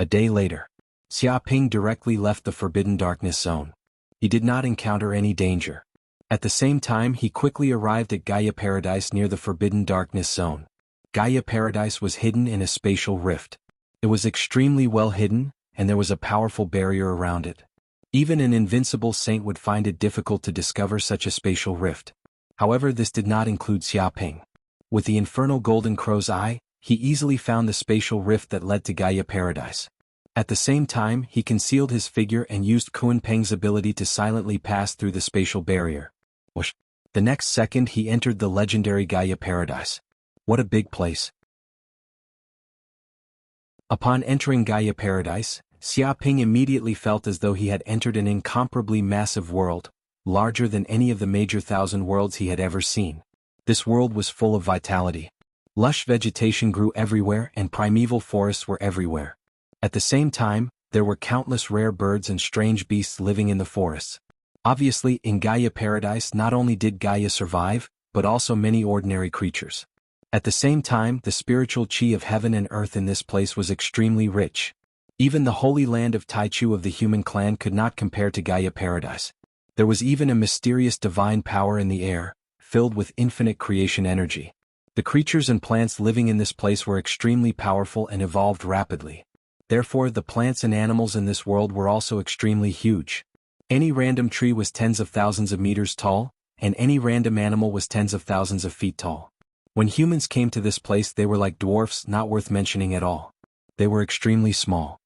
A day later, Xia Ping directly left the Forbidden Darkness Zone. He did not encounter any danger. At the same time, he quickly arrived at Gaia Paradise near the Forbidden Darkness Zone. Gaia Paradise was hidden in a spatial rift. It was extremely well hidden, and there was a powerful barrier around it. Even an invincible saint would find it difficult to discover such a spatial rift. However, this did not include Xia Ping. With the infernal Golden Crow's eye, he easily found the spatial rift that led to Gaia Paradise. At the same time, he concealed his figure and used Kun Peng's ability to silently pass through the spatial barrier. Whoosh. The next second he entered the legendary Gaia Paradise. What a big place. Upon entering Gaia Paradise, Xia Ping immediately felt as though he had entered an incomparably massive world, larger than any of the major 1,000 worlds he had ever seen. This world was full of vitality. Lush vegetation grew everywhere and primeval forests were everywhere. At the same time, there were countless rare birds and strange beasts living in the forests. Obviously, in Gaia Paradise not only did Gaia survive, but also many ordinary creatures. At the same time, the spiritual chi of heaven and earth in this place was extremely rich. Even the holy land of Taichu of the human clan could not compare to Gaia Paradise. There was even a mysterious divine power in the air, filled with infinite creation energy. The creatures and plants living in this place were extremely powerful and evolved rapidly. Therefore, the plants and animals in this world were also extremely huge. Any random tree was tens of thousands of meters tall, and any random animal was tens of thousands of feet tall. When humans came to this place, they were like dwarfs, not worth mentioning at all. They were extremely small.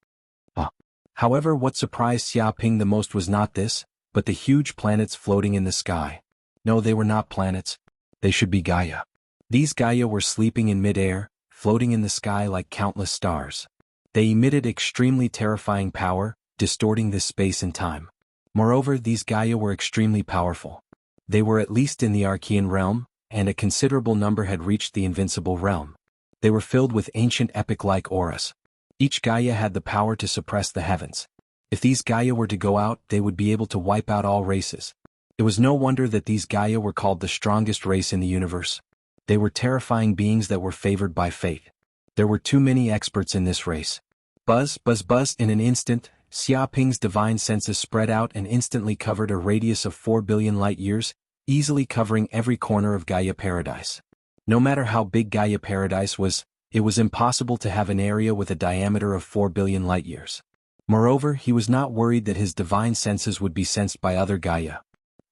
However, what surprised Xia Ping the most was not this, but the huge planets floating in the sky. No, they were not planets. They should be Gaia. These Gaia were sleeping in mid-air, floating in the sky like countless stars. They emitted extremely terrifying power, distorting this space and time. Moreover, these Gaia were extremely powerful. They were at least in the Archean realm, and a considerable number had reached the invincible realm. They were filled with ancient epic-like auras. Each Gaia had the power to suppress the heavens. If these Gaia were to go out, they would be able to wipe out all races. It was no wonder that these Gaia were called the strongest race in the universe. They were terrifying beings that were favored by fate. There were too many experts in this race. Buzz, buzz, buzz. In an instant, Xia Ping's divine senses spread out and instantly covered a radius of 4 billion light-years, easily covering every corner of Gaia Paradise. No matter how big Gaia Paradise was, it was impossible to have an area with a diameter of 4 billion light-years. Moreover, he was not worried that his divine senses would be sensed by other Gaia.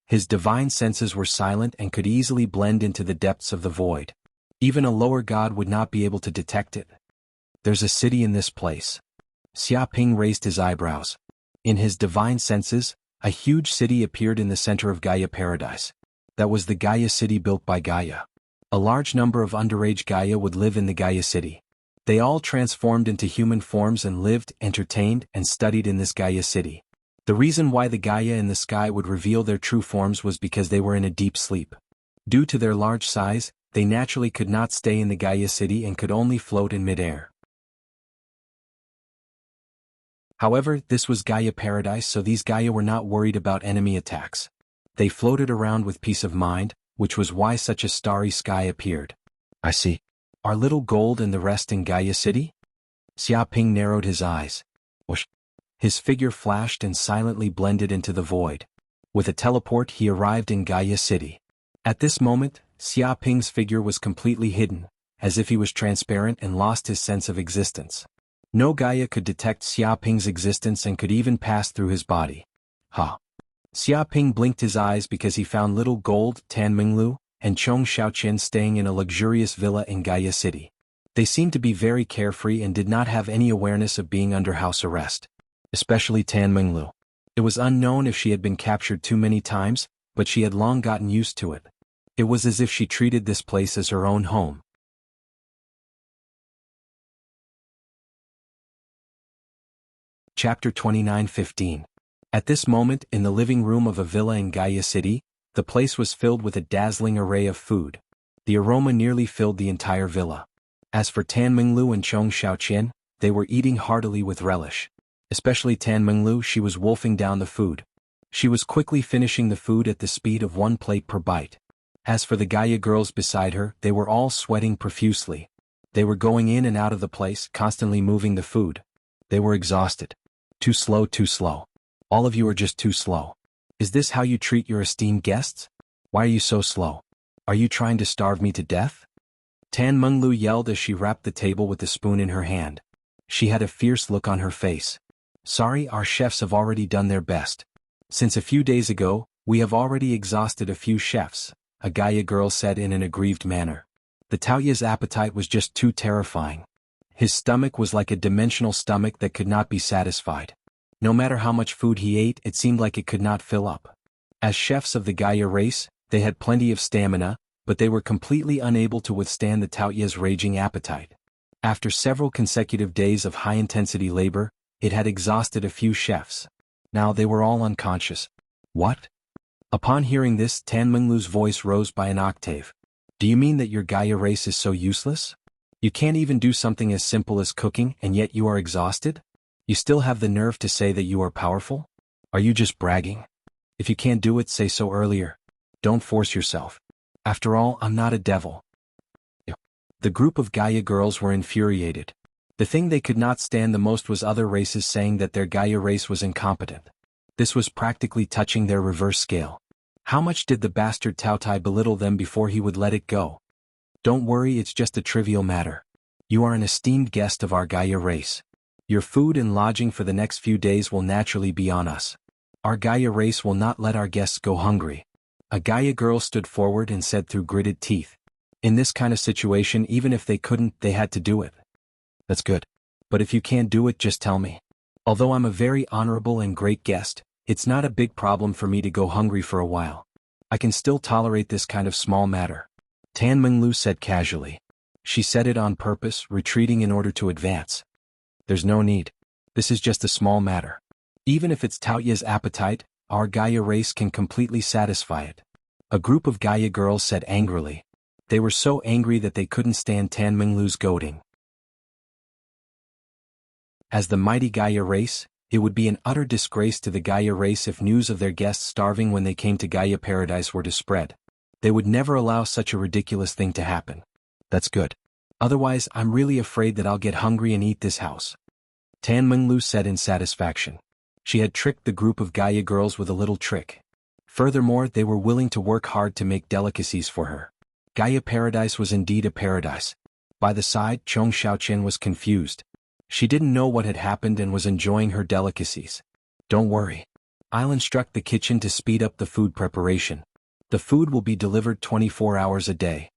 His divine senses were silent and could easily blend into the depths of the void. Even a lower god would not be able to detect it. There's a city in this place. Xia Ping raised his eyebrows. In his divine senses, a huge city appeared in the center of Gaia Paradise. That was the Gaia city built by Gaia. A large number of underage Gaia would live in the Gaia city. They all transformed into human forms and lived, entertained, and studied in this Gaia city. The reason why the Gaia in the sky would reveal their true forms was because they were in a deep sleep. Due to their large size, they naturally could not stay in the Gaia city and could only float in midair. However, this was Gaia paradise, so these Gaia were not worried about enemy attacks. They floated around with peace of mind, which was why such a starry sky appeared. I see. Are little gold and the rest in Gaia city? Xiaoping narrowed his eyes. Whoosh. His figure flashed and silently blended into the void. With a teleport he arrived in Gaia city. At this moment, Xiaoping's figure was completely hidden, as if he was transparent and lost his sense of existence. No Gaia could detect Xiaoping's existence and could even pass through his body. Ha! Xiaoping blinked his eyes because he found little gold, Tan Minglu, and Chong Xiaoqian staying in a luxurious villa in Gaia city. They seemed to be very carefree and did not have any awareness of being under house arrest. Especially Tan Minglu. It was unknown if she had been captured too many times, but she had long gotten used to it. It was as if she treated this place as her own home. Chapter 29:15. At this moment, in the living room of a villa in Gaia city, the place was filled with a dazzling array of food. The aroma nearly filled the entire villa. As for Tan Minglu and Chong Xiaoqian, they were eating heartily with relish. Especially Tan Minglu, she was wolfing down the food. She was quickly finishing the food at the speed of 1 plate per bite. As for the Gaia girls beside her, they were all sweating profusely. They were going in and out of the place, constantly moving the food. They were exhausted. Too slow, too slow. All of you are just too slow. Is this how you treat your esteemed guests? Why are you so slow? Are you trying to starve me to death? Tan Menglu yelled as she rapped the table with the spoon in her hand. She had a fierce look on her face. Sorry, our chefs have already done their best. Since a few days ago, we have already exhausted a few chefs, a Gaia girl said in an aggrieved manner. The Taoya's appetite was just too terrifying. His stomach was like a dimensional stomach that could not be satisfied. No matter how much food he ate, it seemed like it could not fill up. As chefs of the Gaia race, they had plenty of stamina, but they were completely unable to withstand the Taoya's raging appetite. After several consecutive days of high-intensity labor, it had exhausted a few chefs. Now they were all unconscious. What? Upon hearing this, Tan Menglu's voice rose by an octave. Do you mean that your Gaia race is so useless? You can't even do something as simple as cooking, and yet you are exhausted? You still have the nerve to say that you are powerful? Are you just bragging? If you can't do it, say so earlier. Don't force yourself. After all, I'm not a devil. The group of Gaia girls were infuriated. The thing they could not stand the most was other races saying that their Gaia race was incompetent. This was practically touching their reverse scale. How much did the bastard Taotai belittle them before he would let it go? Don't worry, it's just a trivial matter. You are an esteemed guest of our Gaia race. Your food and lodging for the next few days will naturally be on us. Our Gaia race will not let our guests go hungry. A Gaia girl stood forward and said through gritted teeth. In this kind of situation, even if they couldn't, they had to do it. That's good. But if you can't do it, just tell me. Although I'm a very honorable and great guest, it's not a big problem for me to go hungry for a while. I can still tolerate this kind of small matter. Tan Menglu said casually. She said it on purpose, retreating in order to advance. There's no need. This is just a small matter. Even if it's Taoya's appetite, our Gaia race can completely satisfy it. A group of Gaia girls said angrily. They were so angry that they couldn't stand Tan Menglu's goading. As the mighty Gaia race, it would be an utter disgrace to the Gaia race if news of their guests starving when they came to Gaia paradise were to spread. They would never allow such a ridiculous thing to happen. That's good. Otherwise, I'm really afraid that I'll get hungry and eat this house. Tan Menglu said in satisfaction. She had tricked the group of Gaia girls with a little trick. Furthermore, they were willing to work hard to make delicacies for her. Gaia paradise was indeed a paradise. By the side, Chong Xiaoqian was confused. She didn't know what had happened and was enjoying her delicacies. Don't worry. I'll instruct the kitchen to speed up the food preparation. The food will be delivered 24 hours a day.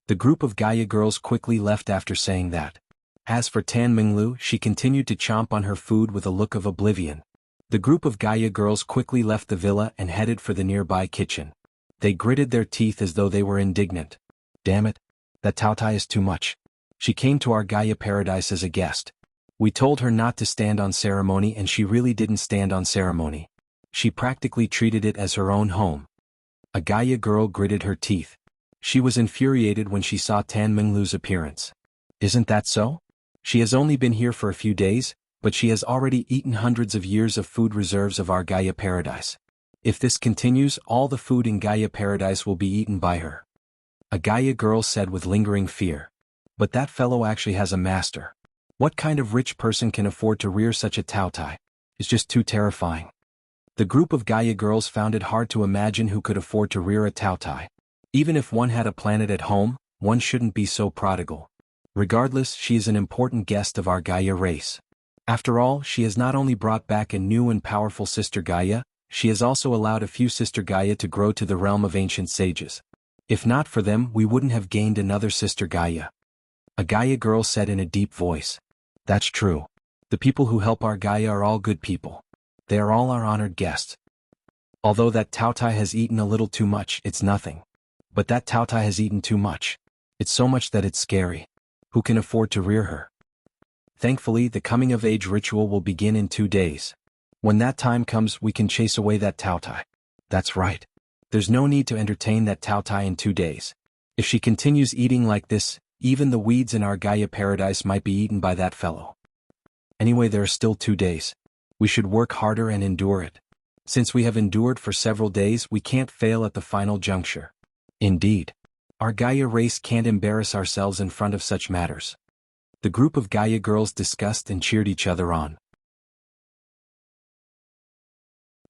The group of Gaia girls quickly left after saying that. As for Tan Menglu, she continued to chomp on her food with a look of oblivion. The group of Gaia girls quickly left the villa and headed for the nearby kitchen. They gritted their teeth as though they were indignant. Damn it. That Taotai is too much. She came to our Gaia paradise as a guest. We told her not to stand on ceremony and she really didn't stand on ceremony. She practically treated it as her own home. A Gaia girl gritted her teeth. She was infuriated when she saw Tan Minglu's appearance. Isn't that so? She has only been here for a few days, but she has already eaten hundreds of years of food reserves of our Gaia Paradise. If this continues, all the food in Gaia Paradise will be eaten by her. A Gaia girl said with lingering fear. But that fellow actually has a master. What kind of rich person can afford to rear such a Taotai? It's just too terrifying. The group of Gaia girls found it hard to imagine who could afford to rear a Taotai. Even if one had a planet at home, one shouldn't be so prodigal. Regardless, she is an important guest of our Gaia race. After all, she has not only brought back a new and powerful sister Gaia, she has also allowed a few sister Gaia to grow to the realm of ancient sages. If not for them, we wouldn't have gained another sister Gaia. A Gaia girl said in a deep voice. That's true. The people who help our Gaia are all good people. They are all our honored guests. Although that Taotai has eaten a little too much, it's nothing. But that Taotai has eaten too much. It's so much that it's scary. Who can afford to rear her? Thankfully, the coming-of-age ritual will begin in 2 days. When that time comes, we can chase away that Taotai. That's right. There's no need to entertain that Taotai in 2 days. If she continues eating like this, even the weeds in our Gaia Paradise might be eaten by that fellow. Anyway, there are still 2 days. We should work harder and endure it. Since we have endured for several days, we can't fail at the final juncture. Indeed. Our Gaia race can't embarrass ourselves in front of such matters. The group of Gaia girls discussed and cheered each other on.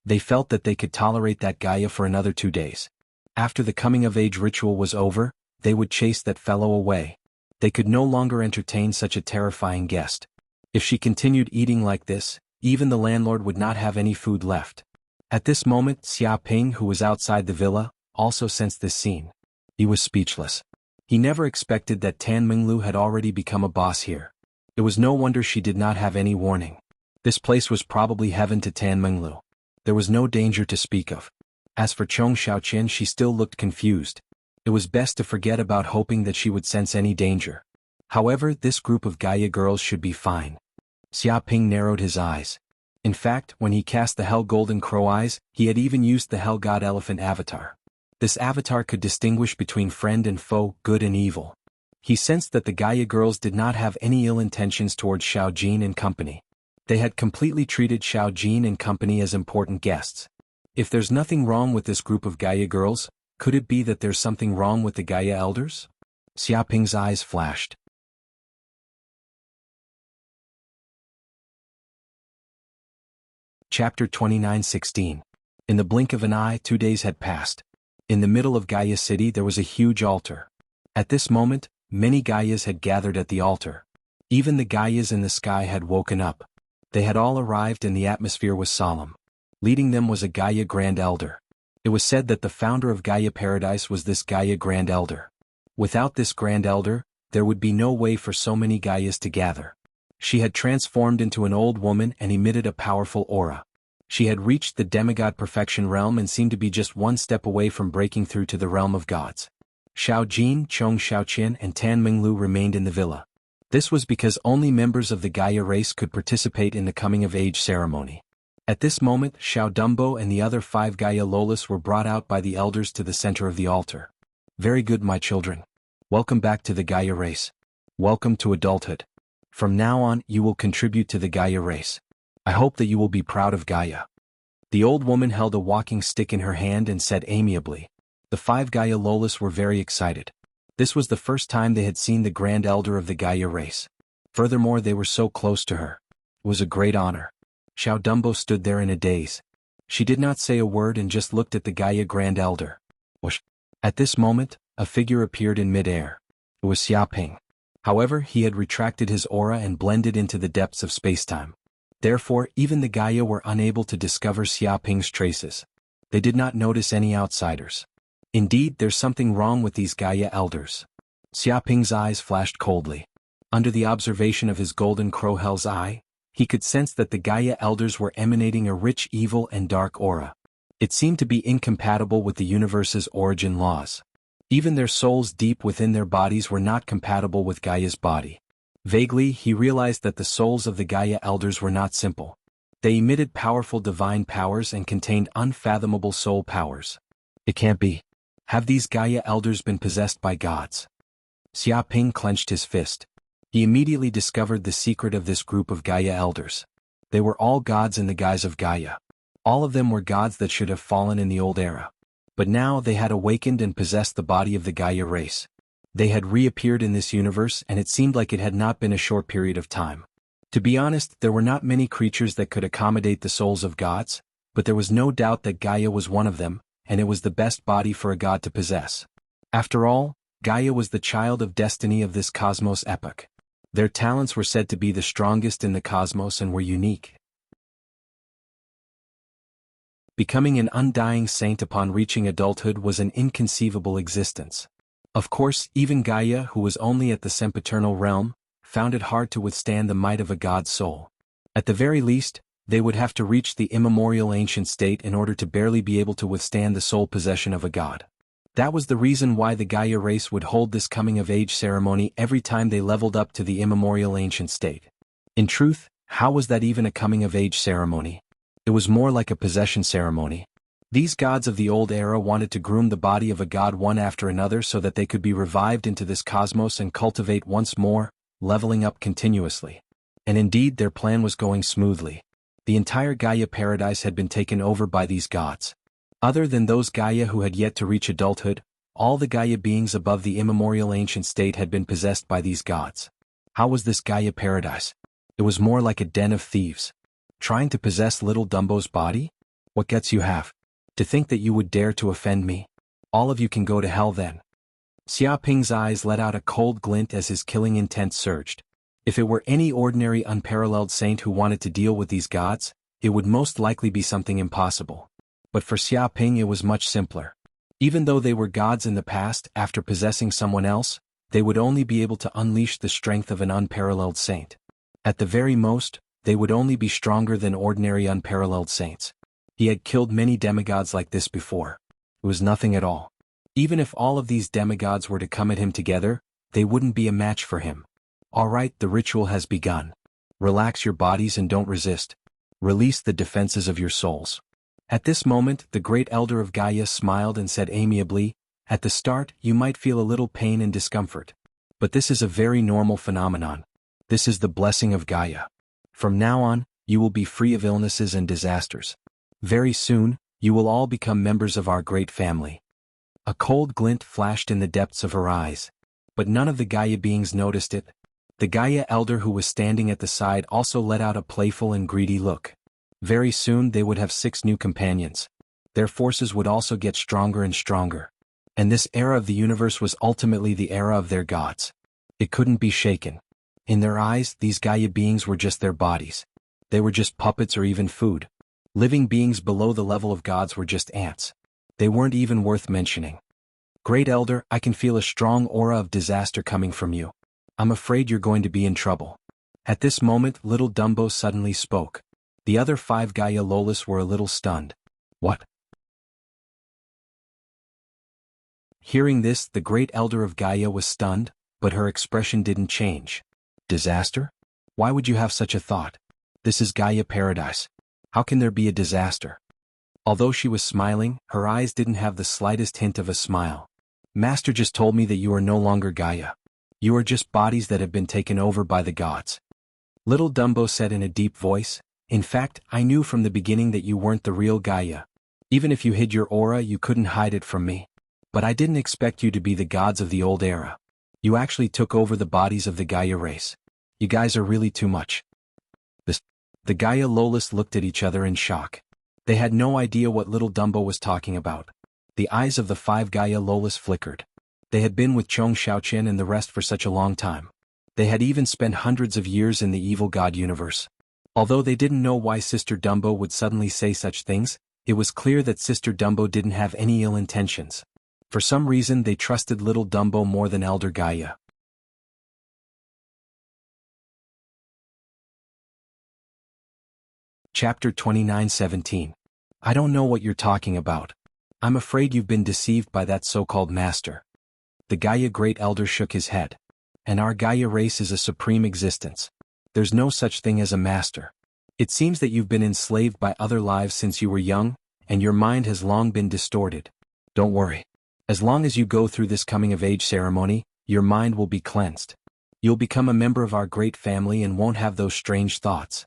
They felt that they could tolerate that Gaia for another 2 days. After the coming-of-age ritual was over, they would chase that fellow away. They could no longer entertain such a terrifying guest. If she continued eating like this, even the landlord would not have any food left. At this moment, Xia Ping, who was outside the villa, also sensed this scene. He was speechless. He never expected that Tan Minglu had already become a boss here. It was no wonder she did not have any warning. This place was probably heaven to Tan Minglu. There was no danger to speak of. As for Chong Xiaoqian, she still looked confused. It was best to forget about hoping that she would sense any danger. However, this group of Gaia girls should be fine. Xia Ping narrowed his eyes. In fact, when he cast the Hell Golden Crow Eyes, he had even used the Hell God Elephant avatar. This avatar could distinguish between friend and foe, good and evil. He sensed that the Gaia girls did not have any ill intentions towards Xiao Jin and company. They had completely treated Xiao Jin and company as important guests. If there's nothing wrong with this group of Gaia girls, could it be that there's something wrong with the Gaia elders? Xia Ping's eyes flashed. Chapter 29:16. In the blink of an eye, 2 days had passed. In the middle of Gaia City there was a huge altar. At this moment, many Gaias had gathered at the altar. Even the Gaias in the sky had woken up. They had all arrived and the atmosphere was solemn. Leading them was a Gaia Grand Elder. It was said that the founder of Gaia Paradise was this Gaia Grand Elder. Without this Grand Elder, there would be no way for so many Gaias to gather. She had transformed into an old woman and emitted a powerful aura. She had reached the demigod perfection realm and seemed to be just one step away from breaking through to the realm of gods. Xiao Jin, Chong Xiaoqian and Tan Minglu remained in the villa. This was because only members of the Gaia race could participate in the coming-of-age ceremony. At this moment, Xiao Dumbo and the other 5 Gaia Lolas were brought out by the elders to the center of the altar. Very good, my children. Welcome back to the Gaia race. Welcome to adulthood. From now on, you will contribute to the Gaia race. I hope that you will be proud of Gaia. The old woman held a walking stick in her hand and said amiably. The 5 Gaia Lolas were very excited. This was the first time they had seen the Grand Elder of the Gaia race. Furthermore, they were so close to her. It was a great honor. Xiao Dumbo stood there in a daze. She did not say a word and just looked at the Gaia Grand Elder. Whoosh. At this moment, a figure appeared in mid-air. It was Xia Ping. However, he had retracted his aura and blended into the depths of spacetime. Therefore, even the Gaia were unable to discover Xia Ping's traces. They did not notice any outsiders. Indeed, there's something wrong with these Gaia elders. Xia Ping's eyes flashed coldly. Under the observation of his golden crow hell's eye, he could sense that the Gaia elders were emanating a rich evil and dark aura. It seemed to be incompatible with the universe's origin laws. Even their souls deep within their bodies were not compatible with Gaia's body. Vaguely, he realized that the souls of the Gaia elders were not simple. They emitted powerful divine powers and contained unfathomable soul powers. It can't be. Have these Gaia elders been possessed by gods? Xia Ping clenched his fist. He immediately discovered the secret of this group of Gaia elders. They were all gods in the guise of Gaia. All of them were gods that should have fallen in the old era. But now they had awakened and possessed the body of the Gaia race. They had reappeared in this universe, and it seemed like it had not been a short period of time. To be honest, there were not many creatures that could accommodate the souls of gods, but there was no doubt that Gaia was one of them, and it was the best body for a god to possess. After all, Gaia was the child of destiny of this cosmos epoch. Their talents were said to be the strongest in the cosmos and were unique. Becoming an undying saint upon reaching adulthood was an inconceivable existence. Of course, even Gaia, who was only at the sempiternal realm, found it hard to withstand the might of a god's soul. At the very least, they would have to reach the immemorial ancient state in order to barely be able to withstand the soul possession of a god. That was the reason why the Gaia race would hold this coming-of-age ceremony every time they leveled up to the immemorial ancient state. In truth, how was that even a coming-of-age ceremony? It was more like a possession ceremony. These gods of the old era wanted to groom the body of a god one after another so that they could be revived into this cosmos and cultivate once more, leveling up continuously. And indeed their plan was going smoothly. The entire Gaia paradise had been taken over by these gods. Other than those Gaia who had yet to reach adulthood, all the Gaia beings above the immemorial ancient state had been possessed by these gods. How was this Gaia paradise? It was more like a den of thieves. Trying to possess little Dumbo's body? What guts you have? To think that you would dare to offend me? All of you can go to hell then. Xia Ping's eyes let out a cold glint as his killing intent surged. If it were any ordinary unparalleled saint who wanted to deal with these gods, it would most likely be something impossible. But for Xia Ping it was much simpler. Even though they were gods in the past, after possessing someone else, they would only be able to unleash the strength of an unparalleled saint. At the very most, they would only be stronger than ordinary unparalleled saints. He had killed many demigods like this before. It was nothing at all. Even if all of these demigods were to come at him together, they wouldn't be a match for him. Alright, the ritual has begun. Relax your bodies and don't resist. Release the defenses of your souls. At this moment, the great elder of Gaia smiled and said amiably, "At the start, you might feel a little pain and discomfort. But this is a very normal phenomenon. This is the blessing of Gaia. From now on, you will be free of illnesses and disasters. Very soon, you will all become members of our great family." A cold glint flashed in the depths of her eyes. But none of the Gaia beings noticed it. The Gaia elder who was standing at the side also let out a playful and greedy look. Very soon they would have 6 new companions. Their forces would also get stronger and stronger. And this era of the universe was ultimately the era of their gods. It couldn't be shaken. In their eyes, these Gaia beings were just their bodies. They were just puppets or even food. Living beings below the level of gods were just ants. They weren't even worth mentioning. Great Elder, I can feel a strong aura of disaster coming from you. I'm afraid you're going to be in trouble. At this moment, little Dumbo suddenly spoke. The other 5 Gaia Lolas were a little stunned. What? Hearing this, the great elder of Gaia was stunned, but her expression didn't change. Disaster? Why would you have such a thought? This is Gaia Paradise. How can there be a disaster? Although she was smiling, her eyes didn't have the slightest hint of a smile. Master just told me that you are no longer Gaia. You are just bodies that have been taken over by the gods. Little Dumbo said in a deep voice, in fact, I knew from the beginning that you weren't the real Gaia. Even if you hid your aura, you couldn't hide it from me. But I didn't expect you to be the gods of the old era. You actually took over the bodies of the Gaia race. You guys are really too much. The Gaia Lolas looked at each other in shock. They had no idea what little Dumbo was talking about. The eyes of the 5 Gaia Lolas flickered. They had been with Chong Xiaoqian and the rest for such a long time. They had even spent hundreds of years in the evil god universe. Although they didn't know why Sister Dumbo would suddenly say such things, it was clear that Sister Dumbo didn't have any ill intentions. For some reason they trusted little Dumbo more than Elder Gaia. Chapter 29:17. I don't know what you're talking about. I'm afraid you've been deceived by that so-called master. The Gaia Great Elder shook his head. And our Gaia race is a supreme existence. There's no such thing as a master. It seems that you've been enslaved by other lives since you were young, and your mind has long been distorted. Don't worry. As long as you go through this coming-of-age ceremony, your mind will be cleansed. You'll become a member of our great family and won't have those strange thoughts.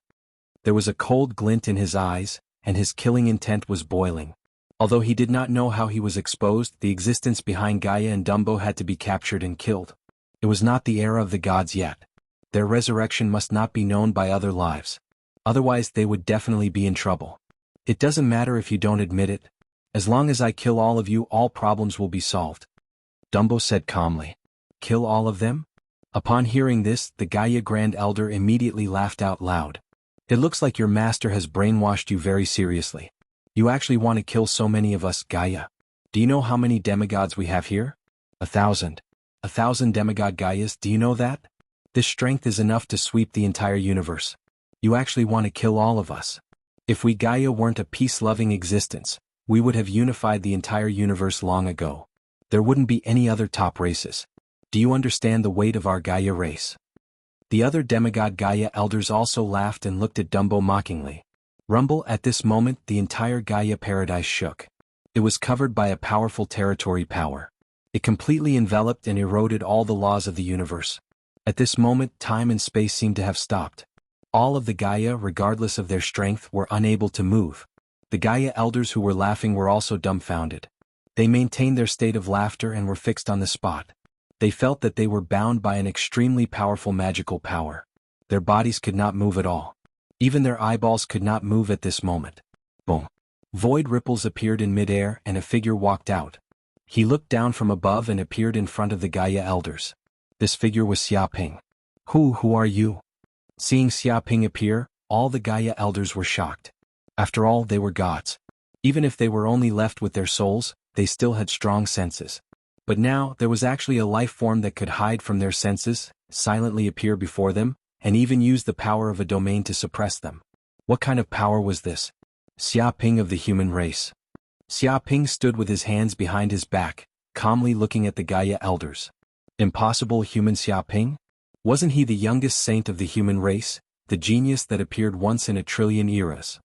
There was a cold glint in his eyes, and his killing intent was boiling. Although he did not know how he was exposed, the existence behind Gaia and Dumbo had to be captured and killed. It was not the era of the gods yet. Their resurrection must not be known by other lives. Otherwise they would definitely be in trouble. It doesn't matter if you don't admit it. As long as I kill all of you, all problems will be solved. Dumbo said calmly. Kill all of them? Upon hearing this, the Gaia Grand Elder immediately laughed out loud. It looks like your master has brainwashed you very seriously. You actually want to kill so many of us, Gaia. Do you know how many demigods we have here? 1,000. 1,000 demigod Gaias, do you know that? This strength is enough to sweep the entire universe. You actually want to kill all of us. If we Gaia weren't a peace-loving existence, we would have unified the entire universe long ago. There wouldn't be any other top races. Do you understand the weight of our Gaia race? The other demigod Gaia elders also laughed and looked at Dumbo mockingly. Rumble, at this moment the entire Gaia paradise shook. It was covered by a powerful territory power. It completely enveloped and eroded all the laws of the universe. At this moment, time and space seemed to have stopped. All of the Gaia, regardless of their strength, were unable to move. The Gaia elders who were laughing were also dumbfounded. They maintained their state of laughter and were fixed on the spot. They felt that they were bound by an extremely powerful magical power. Their bodies could not move at all. Even their eyeballs could not move at this moment. Boom. Void ripples appeared in midair and a figure walked out. He looked down from above and appeared in front of the Gaia elders. This figure was Xiaoping. Who are you? Seeing Xiaoping appear, all the Gaia elders were shocked. After all, they were gods. Even if they were only left with their souls, they still had strong senses. But now, there was actually a life form that could hide from their senses, silently appear before them, and even use the power of a domain to suppress them. What kind of power was this? Xiaoping of the human race. Xiaoping stood with his hands behind his back, calmly looking at the Gaia elders. Impossible human Xiaoping? Wasn't he the youngest saint of the human race, the genius that appeared once in a trillion eras?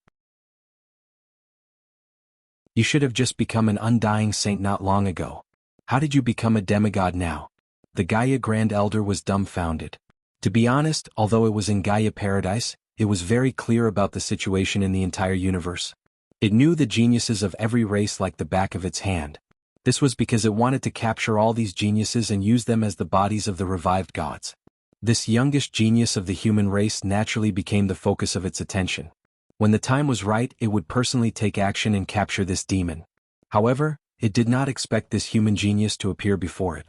You should have just become an undying saint not long ago. How did you become a demigod now? The Gaia Grand Elder was dumbfounded. To be honest, although it was in Gaia Paradise, it was very clear about the situation in the entire universe. It knew the geniuses of every race like the back of its hand. This was because it wanted to capture all these geniuses and use them as the bodies of the revived gods. This youngest genius of the human race naturally became the focus of its attention. When the time was right, it would personally take action and capture this demon. However, it did not expect this human genius to appear before it.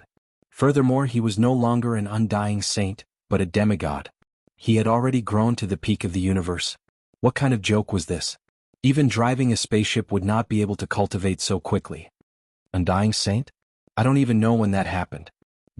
Furthermore, he was no longer an undying saint, but a demigod. He had already grown to the peak of the universe. What kind of joke was this? Even driving a spaceship would not be able to cultivate so quickly. Undying saint? I don't even know when that happened.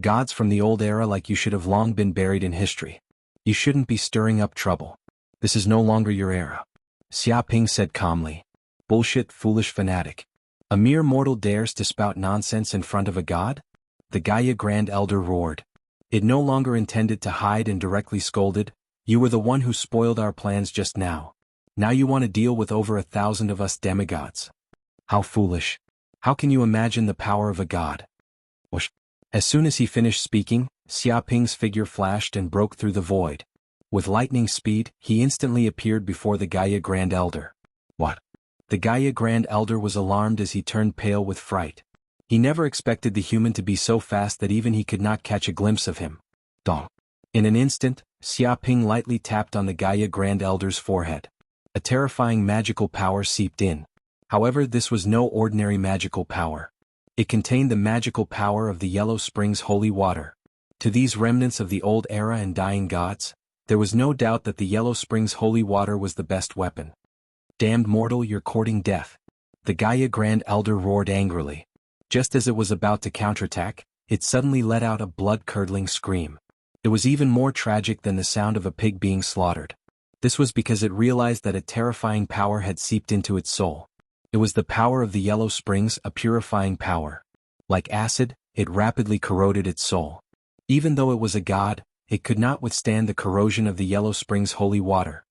Gods from the old era like you should have long been buried in history. You shouldn't be stirring up trouble. This is no longer your era. Xiaoping said calmly. Bullshit, foolish fanatic. A mere mortal dares to spout nonsense in front of a god? The Gaia Grand Elder roared. It no longer intended to hide and directly scolded. You were the one who spoiled our plans just now. Now you want to deal with over 1,000 of us demigods. How foolish. How can you imagine the power of a god? Whoosh. As soon as he finished speaking, Xiaoping's figure flashed and broke through the void. With lightning speed, he instantly appeared before the Gaia Grand Elder. What? The Gaia Grand Elder was alarmed as he turned pale with fright. He never expected the human to be so fast that even he could not catch a glimpse of him. Dong. In an instant, Xiaoping lightly tapped on the Gaia Grand Elder's forehead. A terrifying magical power seeped in. However, this was no ordinary magical power. It contained the magical power of the Yellow Springs holy water. To these remnants of the old era and dying gods, there was no doubt that the Yellow Springs holy water was the best weapon. Damned mortal, you're courting death. The Gaia Grand Elder roared angrily. Just as it was about to counterattack, it suddenly let out a blood-curdling scream. It was even more tragic than the sound of a pig being slaughtered. This was because it realized that a terrifying power had seeped into its soul. It was the power of the Yellow Springs, a purifying power. Like acid, it rapidly corroded its soul. Even though it was a god, it could not withstand the corrosion of the Yellow Springs holy water.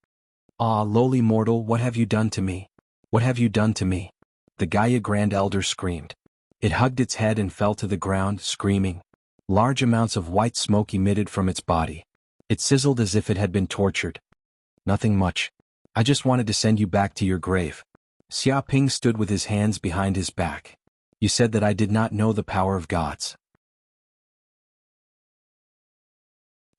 Ah, lowly mortal, what have you done to me? What have you done to me? The Gaia Grand Elder screamed. It hugged its head and fell to the ground, screaming. Large amounts of white smoke emitted from its body. It sizzled as if it had been tortured. Nothing much. I just wanted to send you back to your grave. Xia Ping stood with his hands behind his back. You said that I did not know the power of gods.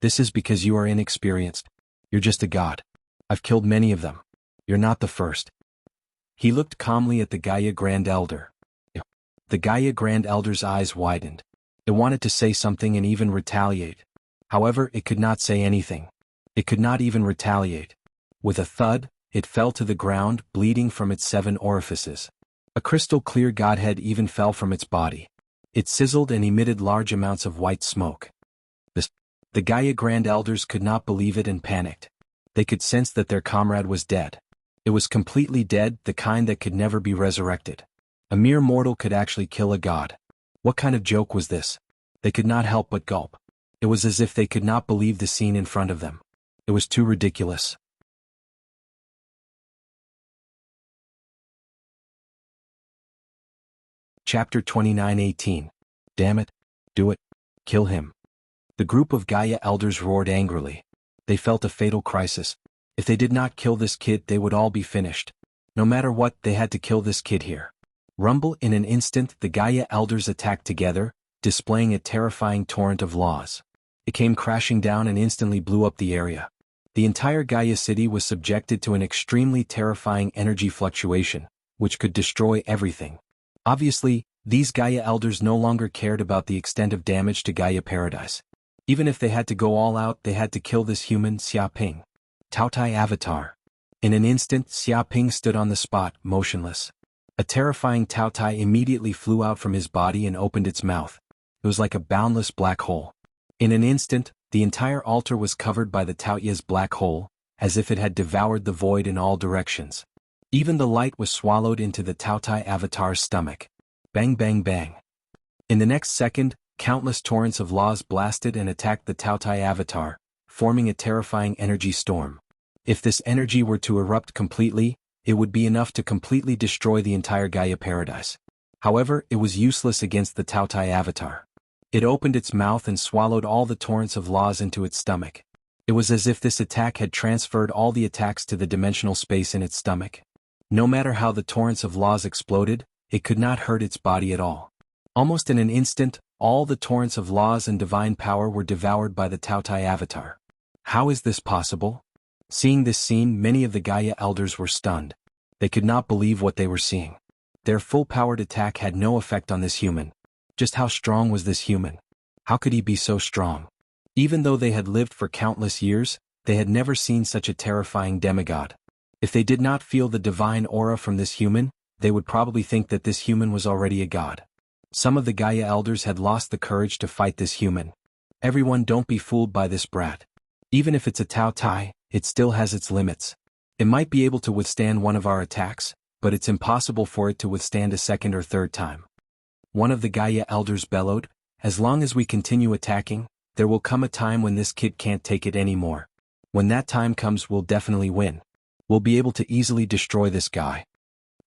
This is because you are inexperienced. You're just a god. I've killed many of them. You're not the first. He looked calmly at the Gaia Grand Elder. The Gaia Grand Elder's eyes widened. It wanted to say something and even retaliate. However, it could not say anything. It could not even retaliate. With a thud, it fell to the ground, bleeding from its 7 orifices. A crystal-clear godhead even fell from its body. It sizzled and emitted large amounts of white smoke. The Gaia Grand Elders could not believe it and panicked. They could sense that their comrade was dead. It was completely dead, the kind that could never be resurrected. A mere mortal could actually kill a god. What kind of joke was this? They could not help but gulp. It was as if they could not believe the scene in front of them. It was too ridiculous. Chapter 29:18. Damn it. Do it. Kill him. The group of Gaia elders roared angrily. They felt a fatal crisis. If they did not kill this kid, they would all be finished. No matter what, they had to kill this kid here. Rumble, in an instant, the Gaia elders attacked together, displaying a terrifying torrent of laws. It came crashing down and instantly blew up the area. The entire Gaia city was subjected to an extremely terrifying energy fluctuation, which could destroy everything. Obviously, these Gaia elders no longer cared about the extent of damage to Gaia Paradise. Even if they had to go all out, they had to kill this human, Xia Ping. Taotai Avatar. In an instant, Xia Ping stood on the spot, motionless. A terrifying Taotai immediately flew out from his body and opened its mouth. It was like a boundless black hole. In an instant, the entire altar was covered by the Taoya's black hole, as if it had devoured the void in all directions. Even the light was swallowed into the Taotai Avatar's stomach. Bang bang bang. In the next second, countless torrents of laws blasted and attacked the Taotai Avatar, forming a terrifying energy storm. If this energy were to erupt completely, it would be enough to completely destroy the entire Gaia Paradise. However, it was useless against the Taotai Avatar. It opened its mouth and swallowed all the torrents of laws into its stomach. It was as if this attack had transferred all the attacks to the dimensional space in its stomach. No matter how the torrents of laws exploded, it could not hurt its body at all. Almost in an instant, all the torrents of laws and divine power were devoured by the Taotai Avatar. How is this possible? Seeing this scene, many of the Gaia elders were stunned. They could not believe what they were seeing. Their full-powered attack had no effect on this human. Just how strong was this human? How could he be so strong? Even though they had lived for countless years, they had never seen such a terrifying demigod. If they did not feel the divine aura from this human, they would probably think that this human was already a god. Some of the Gaia elders had lost the courage to fight this human. Everyone, don't be fooled by this brat. Even if it's a Taotai, it still has its limits. It might be able to withstand one of our attacks, but it's impossible for it to withstand a second or third time. One of the Gaia elders bellowed, as long as we continue attacking, there will come a time when this kid can't take it anymore. When that time comes, we'll definitely win. We'll be able to easily destroy this guy.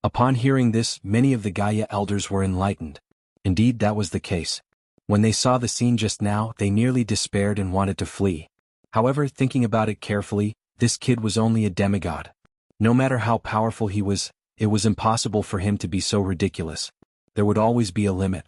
Upon hearing this, many of the Gaia elders were enlightened. Indeed, that was the case. When they saw the scene just now, they nearly despaired and wanted to flee. However, thinking about it carefully, this kid was only a demigod. No matter how powerful he was, it was impossible for him to be so ridiculous. There would always be a limit.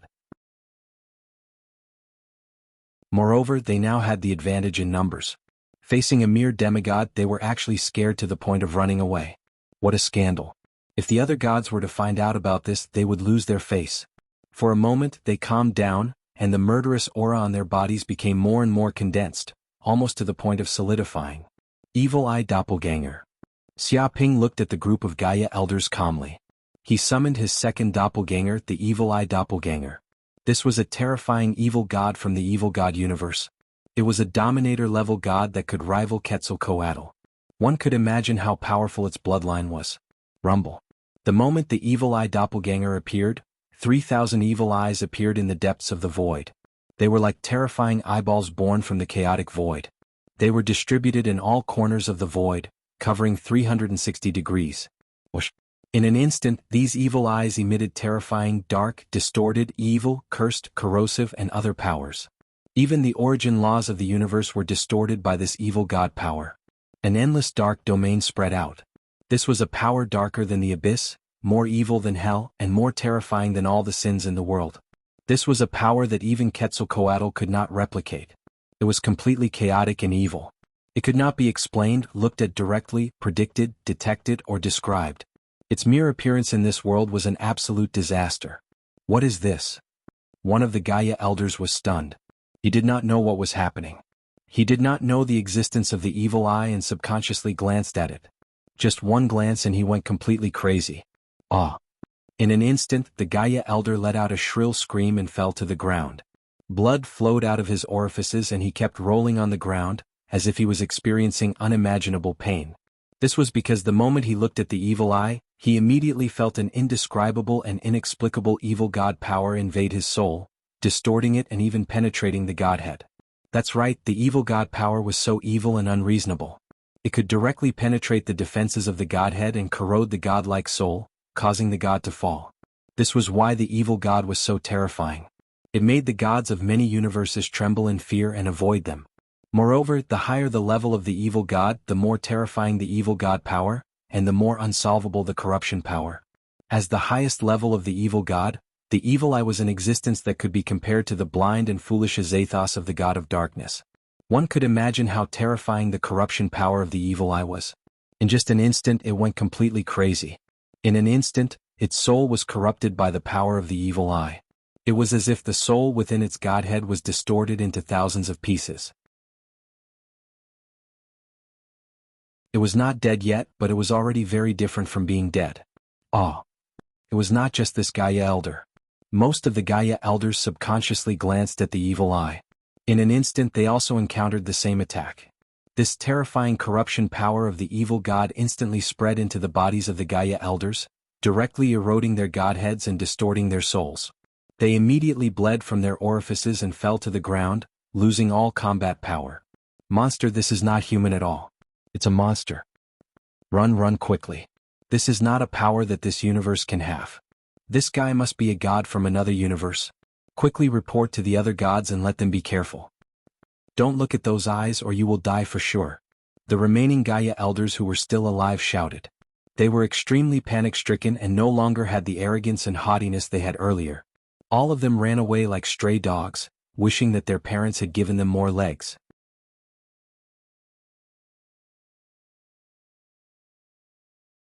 Moreover, they now had the advantage in numbers. Facing a mere demigod, they were actually scared to the point of running away. What a scandal. If the other gods were to find out about this, they would lose their face. For a moment, they calmed down, and the murderous aura on their bodies became more and more condensed, almost to the point of solidifying. Evil Eye Doppelganger. Xia Ping looked at the group of Gaia elders calmly. He summoned his second doppelganger, the Evil Eye Doppelganger. This was a terrifying evil god from the evil god universe. It was a dominator-level god that could rival Quetzalcoatl. One could imagine how powerful its bloodline was. Rumble. The moment the Evil Eye Doppelganger appeared, 3,000 evil eyes appeared in the depths of the void. They were like terrifying eyeballs born from the chaotic void. They were distributed in all corners of the void, covering 360 degrees. Whoosh. In an instant, these evil eyes emitted terrifying, dark, distorted, evil, cursed, corrosive, and other powers. Even the origin laws of the universe were distorted by this evil god power. An endless dark domain spread out. This was a power darker than the abyss, more evil than hell, and more terrifying than all the sins in the world. This was a power that even Quetzalcoatl could not replicate. It was completely chaotic and evil. It could not be explained, looked at directly, predicted, detected, or described. Its mere appearance in this world was an absolute disaster. What is this? One of the Gaia elders was stunned. He did not know what was happening. He did not know the existence of the evil eye and subconsciously glanced at it. Just one glance and he went completely crazy. Ah! In an instant, the Gaia elder let out a shrill scream and fell to the ground. Blood flowed out of his orifices and he kept rolling on the ground, as if he was experiencing unimaginable pain. This was because the moment he looked at the evil eye, he immediately felt an indescribable and inexplicable evil god power invade his soul, distorting it and even penetrating the godhead. That's right, the evil god power was so evil and unreasonable. It could directly penetrate the defenses of the godhead and corrode the godlike soul, causing the god to fall. This was why the evil god was so terrifying. It made the gods of many universes tremble in fear and avoid them. Moreover, the higher the level of the evil god, the more terrifying the evil god power, and the more unsolvable the corruption power. As the highest level of the evil god, the evil eye was an existence that could be compared to the blind and foolish Azathos of the god of darkness. One could imagine how terrifying the corruption power of the evil eye was. In just an instant it went completely crazy. In an instant, its soul was corrupted by the power of the evil eye. It was as if the soul within its godhead was distorted into thousands of pieces. It was not dead yet, but it was already very different from being dead. Ah! It was not just this Gaia elder. Most of the Gaia elders subconsciously glanced at the evil eye. In an instant they also encountered the same attack. This terrifying corruption power of the evil god instantly spread into the bodies of the Gaia elders, directly eroding their godheads and distorting their souls. They immediately bled from their orifices and fell to the ground, losing all combat power. Monster, this is not human at all. It's a monster. Run quickly. This is not a power that this universe can have. This guy must be a god from another universe. Quickly report to the other gods and let them be careful. Don't look at those eyes or you will die for sure. The remaining Gaia elders who were still alive shouted. They were extremely panic-stricken and no longer had the arrogance and haughtiness they had earlier. All of them ran away like stray dogs, wishing that their parents had given them more legs.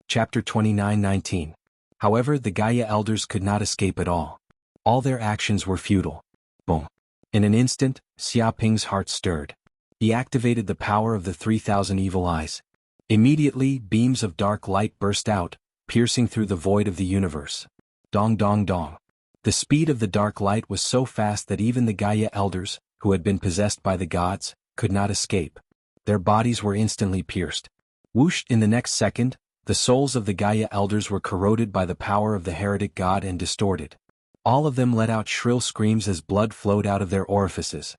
Chapter 29:19. However, the Gaia elders could not escape at all. All their actions were futile. Boom. In an instant, Xiaoping's heart stirred. He activated the power of the 3,000 evil eyes. Immediately, beams of dark light burst out, piercing through the void of the universe. Dong dong dong. The speed of the dark light was so fast that even the Gaia elders, who had been possessed by the gods, could not escape. Their bodies were instantly pierced. Whoosh! In the next second, the souls of the Gaia elders were corroded by the power of the heretic god and distorted. All of them let out shrill screams as blood flowed out of their orifices.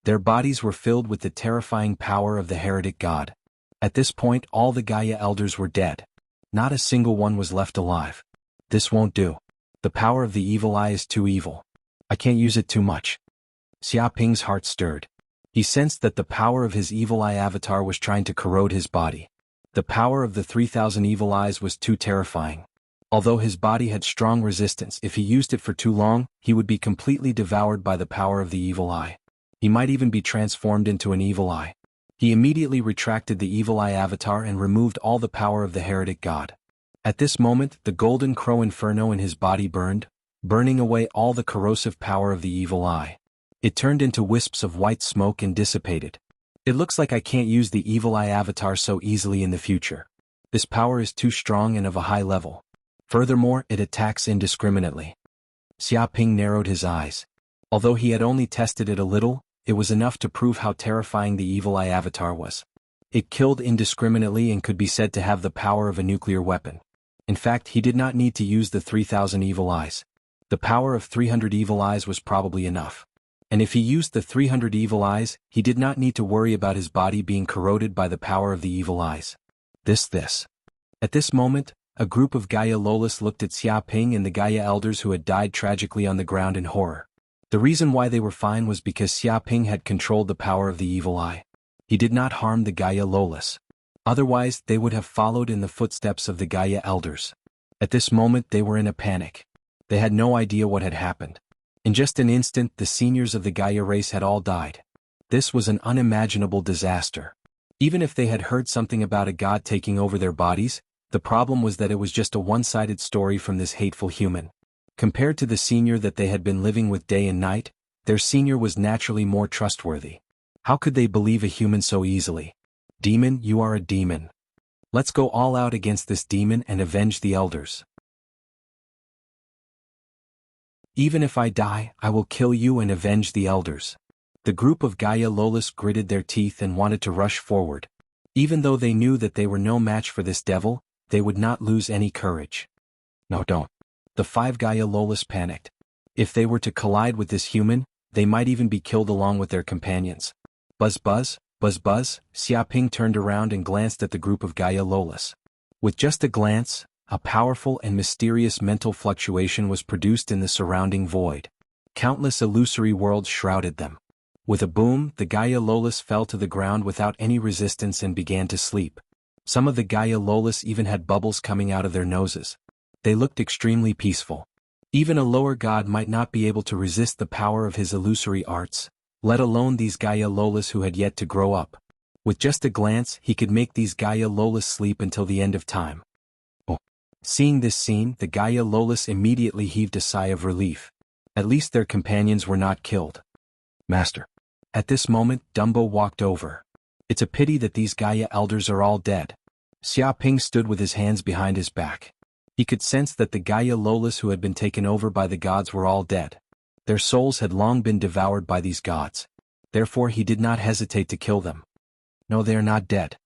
Their bodies were filled with the terrifying power of the heretic god. At this point all the Gaia elders were dead. Not a single one was left alive. This won't do. The power of the evil eye is too evil. I can't use it too much. Xiaoping's heart stirred. He sensed that the power of his evil eye avatar was trying to corrode his body. The power of the 3,000 evil eyes was too terrifying. Although his body had strong resistance, if he used it for too long, he would be completely devoured by the power of the evil eye. He might even be transformed into an evil eye. He immediately retracted the evil eye avatar and removed all the power of the heretic god. At this moment, the golden crow inferno in his body burned, burning away all the corrosive power of the evil eye. It turned into wisps of white smoke and dissipated. It looks like I can't use the evil eye avatar so easily in the future. This power is too strong and of a high level. Furthermore, it attacks indiscriminately. Xiaoping narrowed his eyes. Although he had only tested it a little, it was enough to prove how terrifying the evil eye avatar was. It killed indiscriminately and could be said to have the power of a nuclear weapon. In fact, he did not need to use the 3,000 evil eyes. The power of 300 evil eyes was probably enough. And if he used the 300 evil eyes, he did not need to worry about his body being corroded by the power of the evil eyes. At this moment, a group of Gaia Lolas looked at Xia Ping and the Gaia elders who had died tragically on the ground in horror. The reason why they were fine was because Xia Ping had controlled the power of the evil eye. He did not harm the Gaia Lolas. Otherwise, they would have followed in the footsteps of the Gaia elders. At this moment they were in a panic. They had no idea what had happened. In just an instant the seniors of the Gaia race had all died. This was an unimaginable disaster. Even if they had heard something about a god taking over their bodies, the problem was that it was just a one-sided story from this hateful human. Compared to the senior that they had been living with day and night, their senior was naturally more trustworthy. How could they believe a human so easily? Demon, you are a demon. Let's go all out against this demon and avenge the elders. Even if I die, I will kill you and avenge the elders. The group of Gaia Lolas gritted their teeth and wanted to rush forward. Even though they knew that they were no match for this devil, they would not lose any courage. No, don't. The 5 Gaia Lolas panicked. If they were to collide with this human, they might even be killed along with their companions. Buzz buzz, buzz buzz, Xia Ping turned around and glanced at the group of Gaia Lolas. With just a glance, a powerful and mysterious mental fluctuation was produced in the surrounding void. Countless illusory worlds shrouded them. With a boom, the Gaia Lolas fell to the ground without any resistance and began to sleep. Some of the Gaia Lolas even had bubbles coming out of their noses. They looked extremely peaceful. Even a lower god might not be able to resist the power of his illusory arts, let alone these Gaia Lolas who had yet to grow up. With just a glance, he could make these Gaia Lolas sleep until the end of time. Oh. Seeing this scene, the Gaia Lolas immediately heaved a sigh of relief. At least their companions were not killed. Master. At this moment, Dumbo walked over. It's a pity that these Gaia elders are all dead. Xia Ping stood with his hands behind his back. He could sense that the Gaia Lolas who had been taken over by the gods were all dead. Their souls had long been devoured by these gods. Therefore he did not hesitate to kill them. No, they are not dead.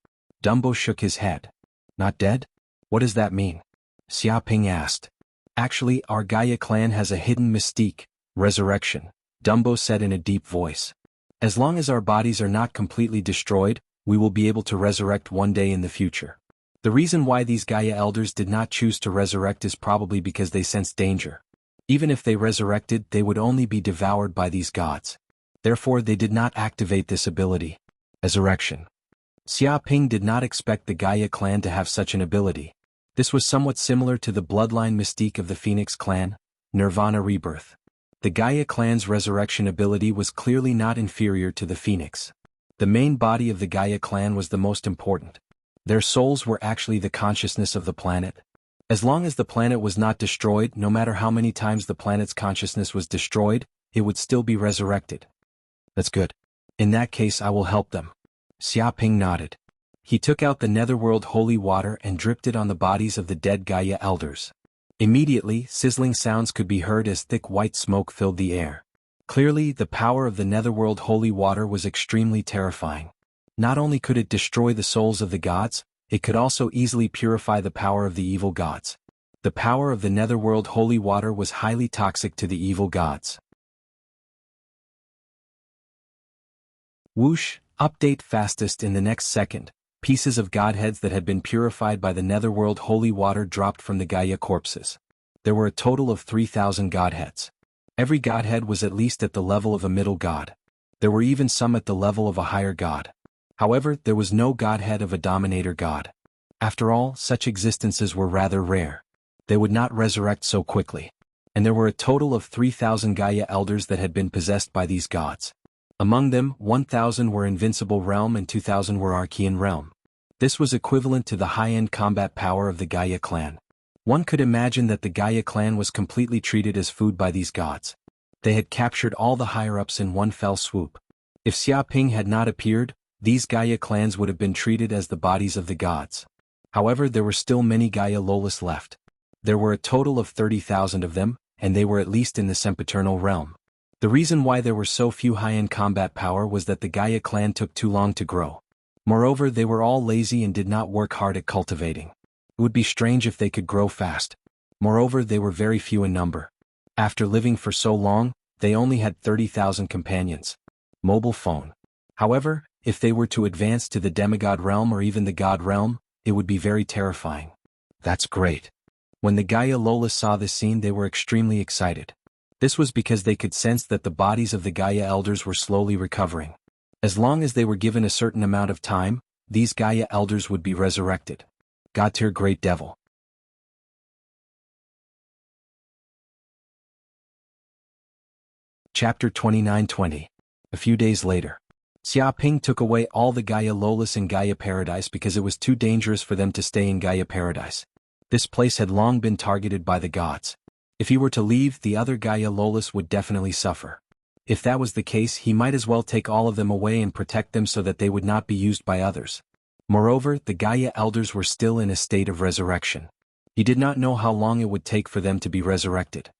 Dumbo shook his head. Not dead? What does that mean? Xia Ping asked. Actually, our Gaia clan has a hidden mystique, resurrection, Dumbo said in a deep voice. As long as our bodies are not completely destroyed, we will be able to resurrect one day in the future. The reason why these Gaia elders did not choose to resurrect is probably because they sensed danger. Even if they resurrected, they would only be devoured by these gods. Therefore they did not activate this ability. Resurrection. Xia Ping did not expect the Gaia clan to have such an ability. This was somewhat similar to the bloodline mystique of the Phoenix clan, Nirvana Rebirth. The Gaia clan's resurrection ability was clearly not inferior to the Phoenix. The main body of the Gaia clan was the most important. Their souls were actually the consciousness of the planet. As long as the planet was not destroyed, no matter how many times the planet's consciousness was destroyed, it would still be resurrected. That's good. In that case I will help them. Xia Ping nodded. He took out the netherworld holy water and dripped it on the bodies of the dead Gaia elders. Immediately, sizzling sounds could be heard as thick white smoke filled the air. Clearly, the power of the netherworld holy water was extremely terrifying. Not only could it destroy the souls of the gods, it could also easily purify the power of the evil gods. The power of the netherworld holy water was highly toxic to the evil gods. Whoosh, update fastest in the next second. Pieces of godheads that had been purified by the netherworld holy water dropped from the Gaia corpses. There were a total of 3,000 godheads. Every godhead was at least at the level of a middle god. There were even some at the level of a higher god. However, there was no godhead of a dominator god. After all, such existences were rather rare. They would not resurrect so quickly. And there were a total of 3,000 Gaia elders that had been possessed by these gods. Among them, 1,000 were Invincible Realm and 2,000 were Archean Realm. This was equivalent to the high-end combat power of the Gaia clan. One could imagine that the Gaia clan was completely treated as food by these gods. They had captured all the higher-ups in one fell swoop. If Xia Ping had not appeared, these Gaia clans would have been treated as the bodies of the gods. However, there were still many Gaia Lolas left. There were a total of 30,000 of them, and they were at least in the sempiternal realm. The reason why there were so few high-end combat power was that the Gaia clan took too long to grow. Moreover, they were all lazy and did not work hard at cultivating. It would be strange if they could grow fast. Moreover, they were very few in number. After living for so long, they only had 30,000 companions. Mobile phone. However, if they were to advance to the demigod realm or even the god realm, it would be very terrifying. That's great. When the Gaia Lolas saw this scene, they were extremely excited. This was because they could sense that the bodies of the Gaia elders were slowly recovering. As long as they were given a certain amount of time, these Gaia elders would be resurrected. God tier Great Devil. Chapter 29-20. A few days later. Xiaoping took away all the Gaia Lolas in Gaia Paradise because it was too dangerous for them to stay in Gaia Paradise. This place had long been targeted by the gods. If he were to leave, the other Gaia Lolas would definitely suffer. If that was the case, he might as well take all of them away and protect them so that they would not be used by others. Moreover, the Gaia elders were still in a state of resurrection. He did not know how long it would take for them to be resurrected.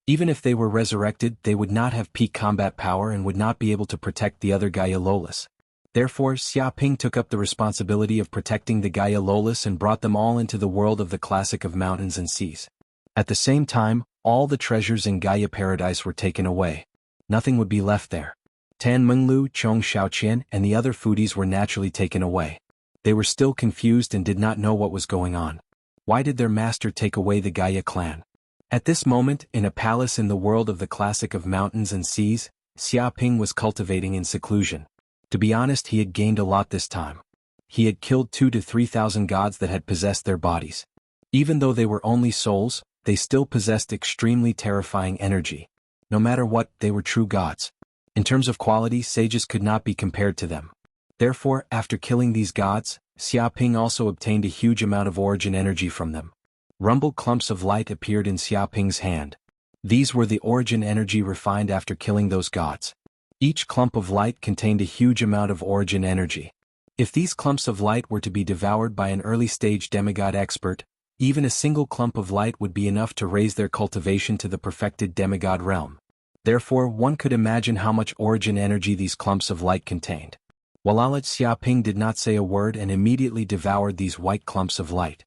Even if they were resurrected, they would not have peak combat power and would not be able to protect the other Gaia Lolas. Therefore, Xiaoping took up the responsibility of protecting the Gaia Lolas and brought them all into the world of the classic of mountains and seas. At the same time, all the treasures in Gaia Paradise were taken away. Nothing would be left there. Tan Menglu, Chong Xiaoqian, and the other foodies were naturally taken away. They were still confused and did not know what was going on. Why did their master take away the Gaia clan? At this moment, in a palace in the world of the classic of mountains and seas, Xiaoping was cultivating in seclusion. To be honest, he had gained a lot this time. He had killed 2,000 to 3,000 gods that had possessed their bodies. Even though they were only souls, they still possessed extremely terrifying energy. No matter what, they were true gods. In terms of quality, sages could not be compared to them. Therefore, after killing these gods, Xiaoping also obtained a huge amount of origin energy from them. Rumble clumps of light appeared in Xiaoping's hand. These were the origin energy refined after killing those gods. Each clump of light contained a huge amount of origin energy. If these clumps of light were to be devoured by an early-stage demigod expert, even a single clump of light would be enough to raise their cultivation to the perfected demigod realm. Therefore, one could imagine how much origin energy these clumps of light contained. Walalat Xiaoping did not say a word and immediately devoured these white clumps of light.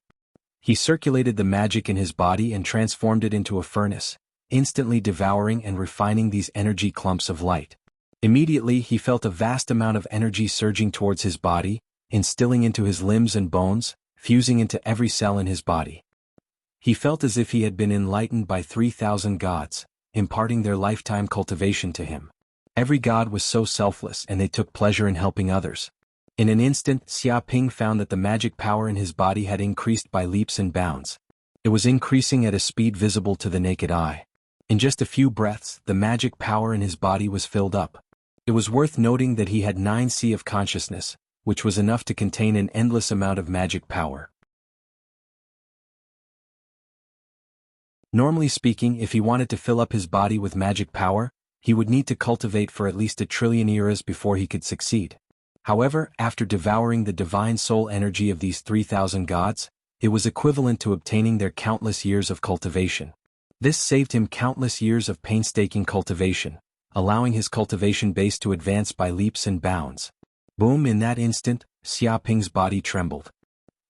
He circulated the magic in his body and transformed it into a furnace, instantly devouring and refining these energy clumps of light. Immediately he felt a vast amount of energy surging towards his body, instilling into his limbs and bones, fusing into every cell in his body. He felt as if he had been enlightened by 3,000 gods, imparting their lifetime cultivation to him. Every god was so selfless and they took pleasure in helping others. In an instant, Xiaoping found that the magic power in his body had increased by leaps and bounds. It was increasing at a speed visible to the naked eye. In just a few breaths, the magic power in his body was filled up. It was worth noting that he had 9 sea of consciousness, which was enough to contain an endless amount of magic power. Normally speaking, if he wanted to fill up his body with magic power, he would need to cultivate for at least 1 trillion eras before he could succeed. However, after devouring the divine soul energy of these 3,000 gods, it was equivalent to obtaining their countless years of cultivation. This saved him countless years of painstaking cultivation, allowing his cultivation base to advance by leaps and bounds. Boom! In that instant, Xiaoping's body trembled.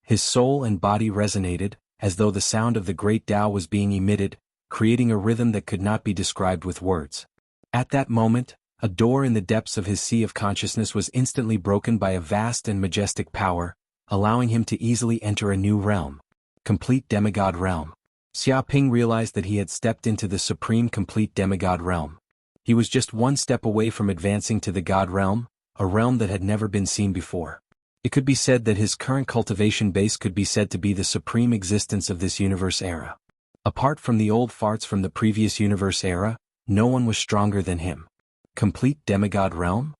His soul and body resonated, as though the sound of the great Tao was being emitted, creating a rhythm that could not be described with words. At that moment, a door in the depths of his sea of consciousness was instantly broken by a vast and majestic power, allowing him to easily enter a new realm. Complete demigod realm. Xiaoping realized that he had stepped into the supreme complete demigod realm. He was just one step away from advancing to the god realm, a realm that had never been seen before. It could be said that his current cultivation base could be said to be the supreme existence of this universe era. Apart from the old farts from the previous universe era, no one was stronger than him. Complete demigod realm?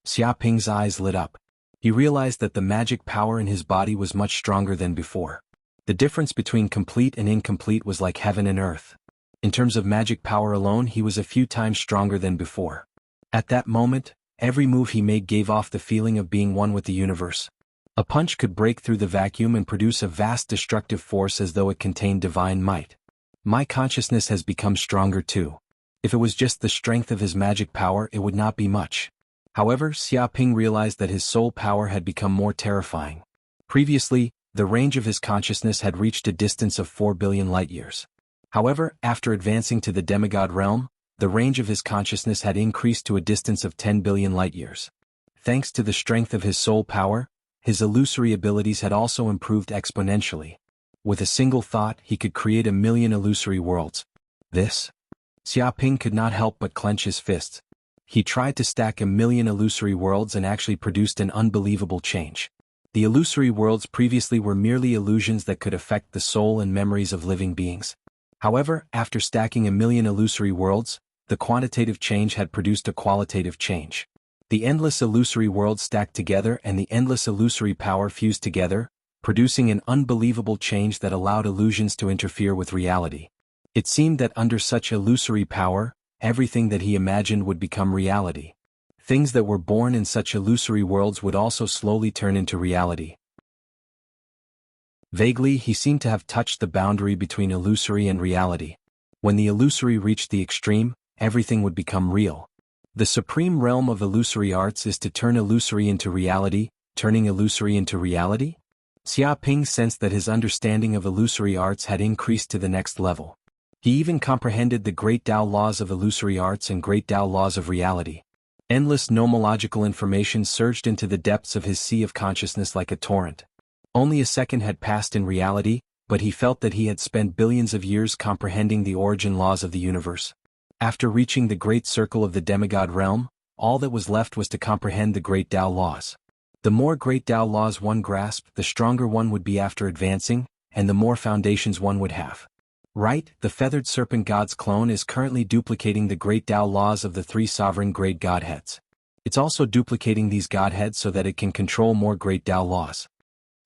Xiaoping's eyes lit up. He realized that the magic power in his body was much stronger than before. The difference between complete and incomplete was like heaven and earth. In terms of magic power alone, he was a few times stronger than before. At that moment, every move he made gave off the feeling of being one with the universe. A punch could break through the vacuum and produce a vast destructive force as though it contained divine might. My consciousness has become stronger too. If it was just the strength of his magic power, it would not be much. However, Xiaoping realized that his soul power had become more terrifying. Previously, the range of his consciousness had reached a distance of 4 billion light-years. However, after advancing to the demigod realm, the range of his consciousness had increased to a distance of 10 billion light-years. Thanks to the strength of his soul power, his illusory abilities had also improved exponentially. With a single thought, he could create 1,000,000 illusory worlds. This? Xiaoping could not help but clench his fists. He tried to stack 1,000,000 illusory worlds and actually produced an unbelievable change. The illusory worlds previously were merely illusions that could affect the soul and memories of living beings. However, after stacking 1,000,000 illusory worlds, the quantitative change had produced a qualitative change. The endless illusory worlds stacked together and the endless illusory power fused together, producing an unbelievable change that allowed illusions to interfere with reality. It seemed that under such illusory power, everything that he imagined would become reality. Things that were born in such illusory worlds would also slowly turn into reality. Vaguely, he seemed to have touched the boundary between illusory and reality. When the illusory reached the extreme, everything would become real. The supreme realm of illusory arts is to turn illusory into reality, turning illusory into reality? Xiaoping sensed that his understanding of illusory arts had increased to the next level. He even comprehended the great Tao laws of illusory arts and great Tao laws of reality. Endless nomological information surged into the depths of his sea of consciousness like a torrent. Only a second had passed in reality, but he felt that he had spent billions of years comprehending the origin laws of the universe. After reaching the great circle of the demigod realm, all that was left was to comprehend the great Tao laws. The more great Tao laws one grasped, the stronger one would be after advancing, and the more foundations one would have. Right, the feathered serpent god's clone is currently duplicating the great Tao laws of the three sovereign great godheads. It's also duplicating these godheads so that it can control more great Tao laws.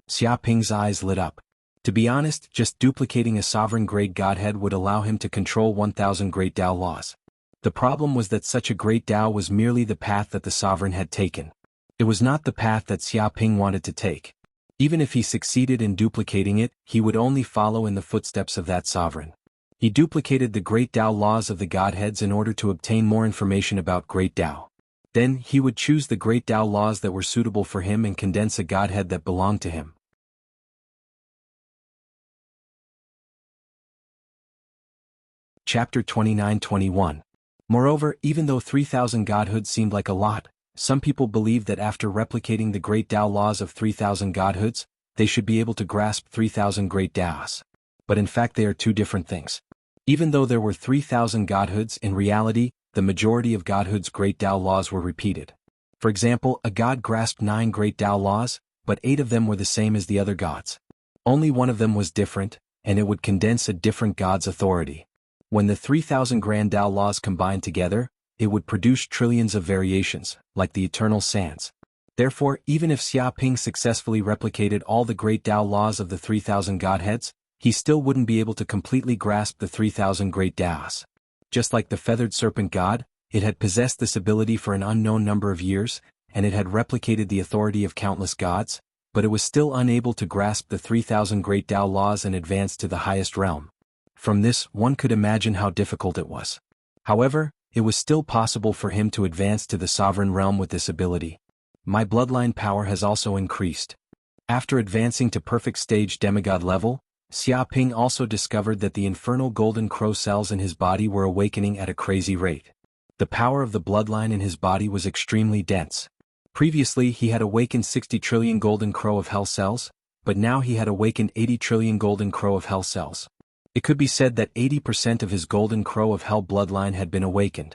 Xiaoping's eyes lit up. To be honest, just duplicating a sovereign great godhead would allow him to control 1,000 great Tao laws. The problem was that such a great Tao was merely the path that the sovereign had taken. It was not the path that Xiaoping wanted to take. Even if he succeeded in duplicating it, he would only follow in the footsteps of that sovereign. He duplicated the great Tao laws of the godheads in order to obtain more information about great Tao. Then, he would choose the great Tao laws that were suitable for him and condense a godhead that belonged to him. Chapter 29-21. Moreover, even though 3,000 godhoods seemed like a lot, some people believed that after replicating the great Tao laws of 3,000 godhoods, they should be able to grasp 3,000 great Taos. But in fact they are two different things. Even though there were 3,000 godhoods, in reality, the majority of godhoods' great Tao laws were repeated. For example, a god grasped 9 great Tao laws, but 8 of them were the same as the other gods. Only one of them was different, and it would condense a different god's authority. When the 3,000 grand Tao laws combined together, it would produce trillions of variations, like the eternal sands. Therefore, even if Xiaoping successfully replicated all the great Tao laws of the 3,000 godheads, he still wouldn't be able to completely grasp the 3,000 great Taos. Just like the feathered serpent god, it had possessed this ability for an unknown number of years, and it had replicated the authority of countless gods, but it was still unable to grasp the 3,000 great Tao laws and advance to the highest realm. From this, one could imagine how difficult it was. However, it was still possible for him to advance to the sovereign realm with this ability. My bloodline power has also increased. After advancing to perfect stage demigod level, Xiaoping also discovered that the infernal golden crow cells in his body were awakening at a crazy rate. The power of the bloodline in his body was extremely dense. Previously he had awakened 60 trillion golden crow of hell cells, but now he had awakened 80 trillion golden crow of hell cells. It could be said that 80% of his golden crow of hell bloodline had been awakened.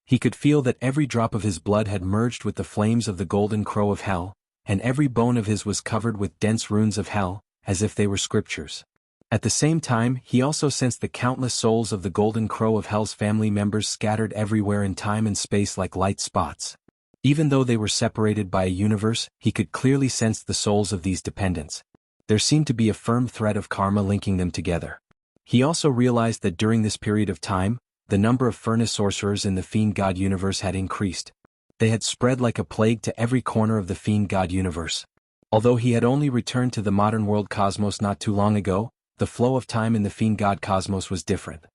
He could feel that every drop of his blood had merged with the flames of the golden crow of hell, and every bone of his was covered with dense runes of hell, as if they were scriptures. At the same time, he also sensed the countless souls of the golden crow of hell's family members scattered everywhere in time and space like light spots. Even though they were separated by a universe, he could clearly sense the souls of these dependents. There seemed to be a firm thread of karma linking them together. He also realized that during this period of time, the number of furnace sorcerers in the fiend god universe had increased. They had spread like a plague to every corner of the fiend god universe. Although he had only returned to the modern world cosmos not too long ago, the flow of time in the fiend god cosmos was different.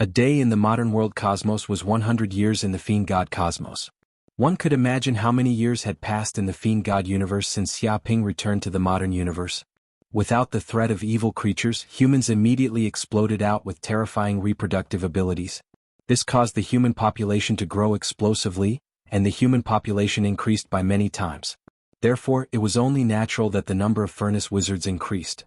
A day in the modern world cosmos was 100 years in the fiend god cosmos. One could imagine how many years had passed in the fiend god universe since Xiaoping returned to the modern universe. Without the threat of evil creatures, humans immediately exploded out with terrifying reproductive abilities. This caused the human population to grow explosively, and the human population increased by many times. Therefore, it was only natural that the number of furnace wizards increased.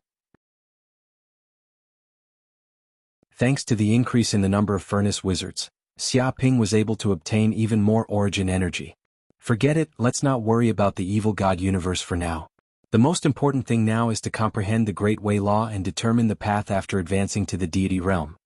Thanks to the increase in the number of furnace wizards, Xiaoping was able to obtain even more origin energy. Forget it, let's not worry about the evil god universe for now. The most important thing now is to comprehend the Great Way Law and determine the path after advancing to the deity realm.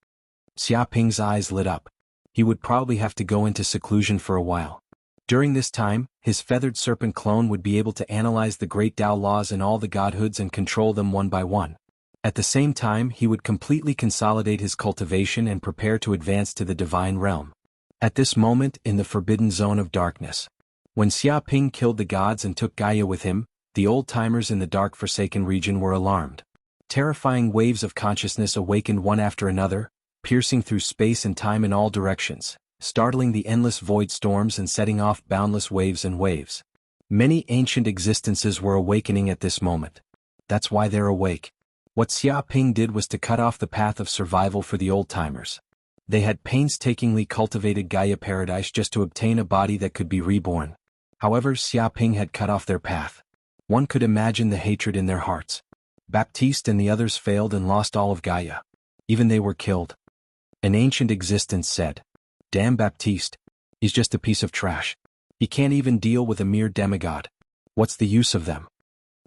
Xiaoping's eyes lit up. He would probably have to go into seclusion for a while. During this time, his feathered serpent clone would be able to analyze the great Tao laws and all the godhoods and control them one by one. At the same time, he would completely consolidate his cultivation and prepare to advance to the divine realm. At this moment, in the forbidden zone of darkness, when Xiaoping killed the gods and took Gaia with him, the old-timers in the dark forsaken region were alarmed. Terrifying waves of consciousness awakened one after another, piercing through space and time in all directions, startling the endless void storms and setting off boundless waves and waves. Many ancient existences were awakening at this moment. That's why they're awake. What Xiaoping did was to cut off the path of survival for the old-timers. They had painstakingly cultivated Gaia Paradise just to obtain a body that could be reborn. However, Xiaoping had cut off their path. One could imagine the hatred in their hearts. Baptiste and the others failed and lost all of Gaia. Even they were killed. An ancient existence said, "Damn Baptiste. He's just a piece of trash. He can't even deal with a mere demigod. What's the use of them?"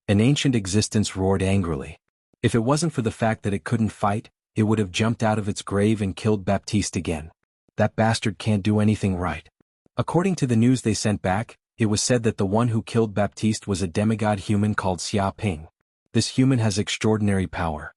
An ancient existence roared angrily. If it wasn't for the fact that it couldn't fight, it would have jumped out of its grave and killed Baptiste again. That bastard can't do anything right. According to the news they sent back, it was said that the one who killed Baptiste was a demigod human called Xiaoping. This human has extraordinary power.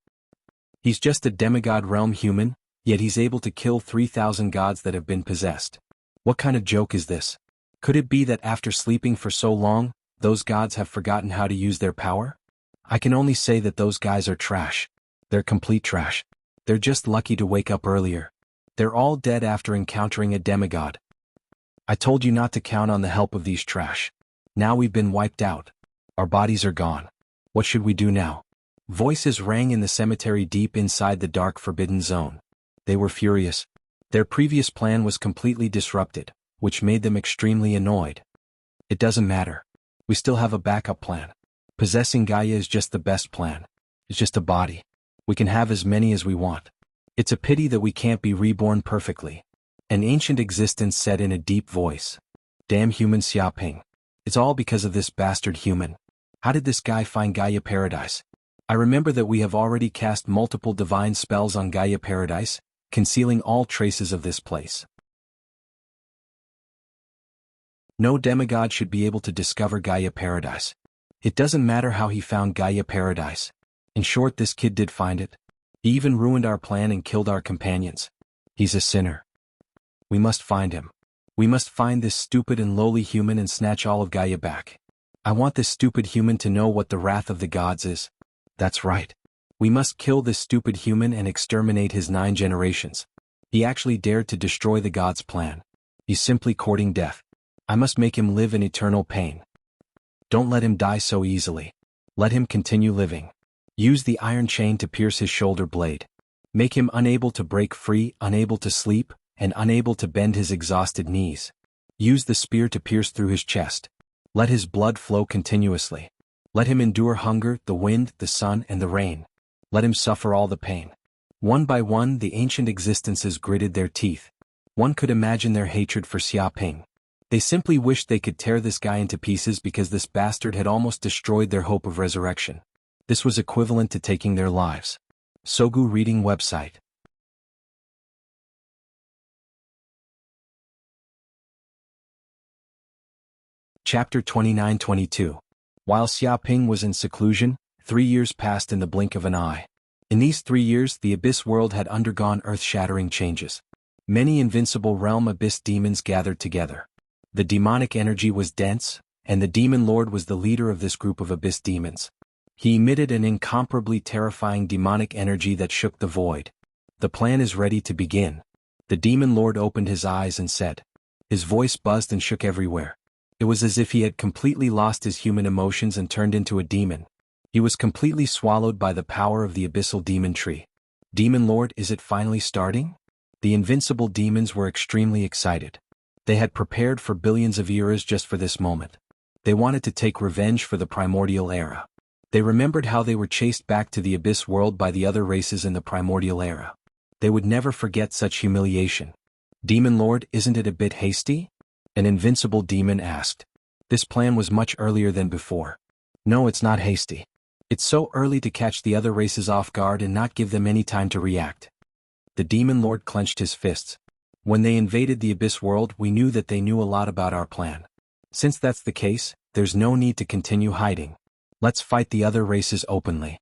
He's just a demigod realm human, yet he's able to kill 3,000 gods that have been possessed. What kind of joke is this? Could it be that after sleeping for so long, those gods have forgotten how to use their power? I can only say that those guys are trash. They're complete trash. They're just lucky to wake up earlier. They're all dead after encountering a demigod. I told you not to count on the help of these trash. Now we've been wiped out. Our bodies are gone. What should we do now? Voices rang in the cemetery deep inside the dark forbidden zone. They were furious. Their previous plan was completely disrupted, which made them extremely annoyed. It doesn't matter. We still have a backup plan. Possessing Gaia is just the best plan. It's just a body. We can have as many as we want. It's a pity that we can't be reborn perfectly. An ancient existence said in a deep voice. Damn human Xiaoping. It's all because of this bastard human. How did this guy find Gaia Paradise? I remember that we have already cast multiple divine spells on Gaia Paradise, concealing all traces of this place. No demigod should be able to discover Gaia Paradise. It doesn't matter how he found Gaia Paradise. In short, this kid did find it. He even ruined our plan and killed our companions. He's a sinner. We must find him. We must find this stupid and lowly human and snatch all of Gaia back. I want this stupid human to know what the wrath of the gods is. That's right. We must kill this stupid human and exterminate his 9 generations. He actually dared to destroy the gods' plan. He's simply courting death. I must make him live in eternal pain. Don't let him die so easily. Let him continue living. Use the iron chain to pierce his shoulder blade. Make him unable to break free, unable to sleep, and unable to bend his exhausted knees. Use the spear to pierce through his chest. Let his blood flow continuously. Let him endure hunger, the wind, the sun, and the rain. Let him suffer all the pain. One by one, the ancient existences gritted their teeth. One could imagine their hatred for Xiaoping. They simply wished they could tear this guy into pieces because this bastard had almost destroyed their hope of resurrection. This was equivalent to taking their lives. Sogu Reading Website. Chapter 29-22. While Xiaoping was in seclusion, 3 years passed in the blink of an eye. In these 3 years, the Abyss world had undergone earth-shattering changes. Many invincible realm Abyss demons gathered together. The demonic energy was dense, and the Demon Lord was the leader of this group of Abyss demons. He emitted an incomparably terrifying demonic energy that shook the void. The plan is ready to begin. The Demon Lord opened his eyes and said. His voice buzzed and shook everywhere. It was as if he had completely lost his human emotions and turned into a demon. He was completely swallowed by the power of the abyssal demon tree. Demon Lord, is it finally starting? The invincible demons were extremely excited. They had prepared for billions of eras just for this moment. They wanted to take revenge for the primordial era. They remembered how they were chased back to the Abyss world by the other races in the primordial era. They would never forget such humiliation. Demon Lord, isn't it a bit hasty? An invincible demon asked. This plan was much earlier than before. No, it's not hasty. It's so early to catch the other races off guard and not give them any time to react. The Demon Lord clenched his fists. When they invaded the Abyss world, we knew that they knew a lot about our plan. Since that's the case, there's no need to continue hiding. Let's fight the other races openly.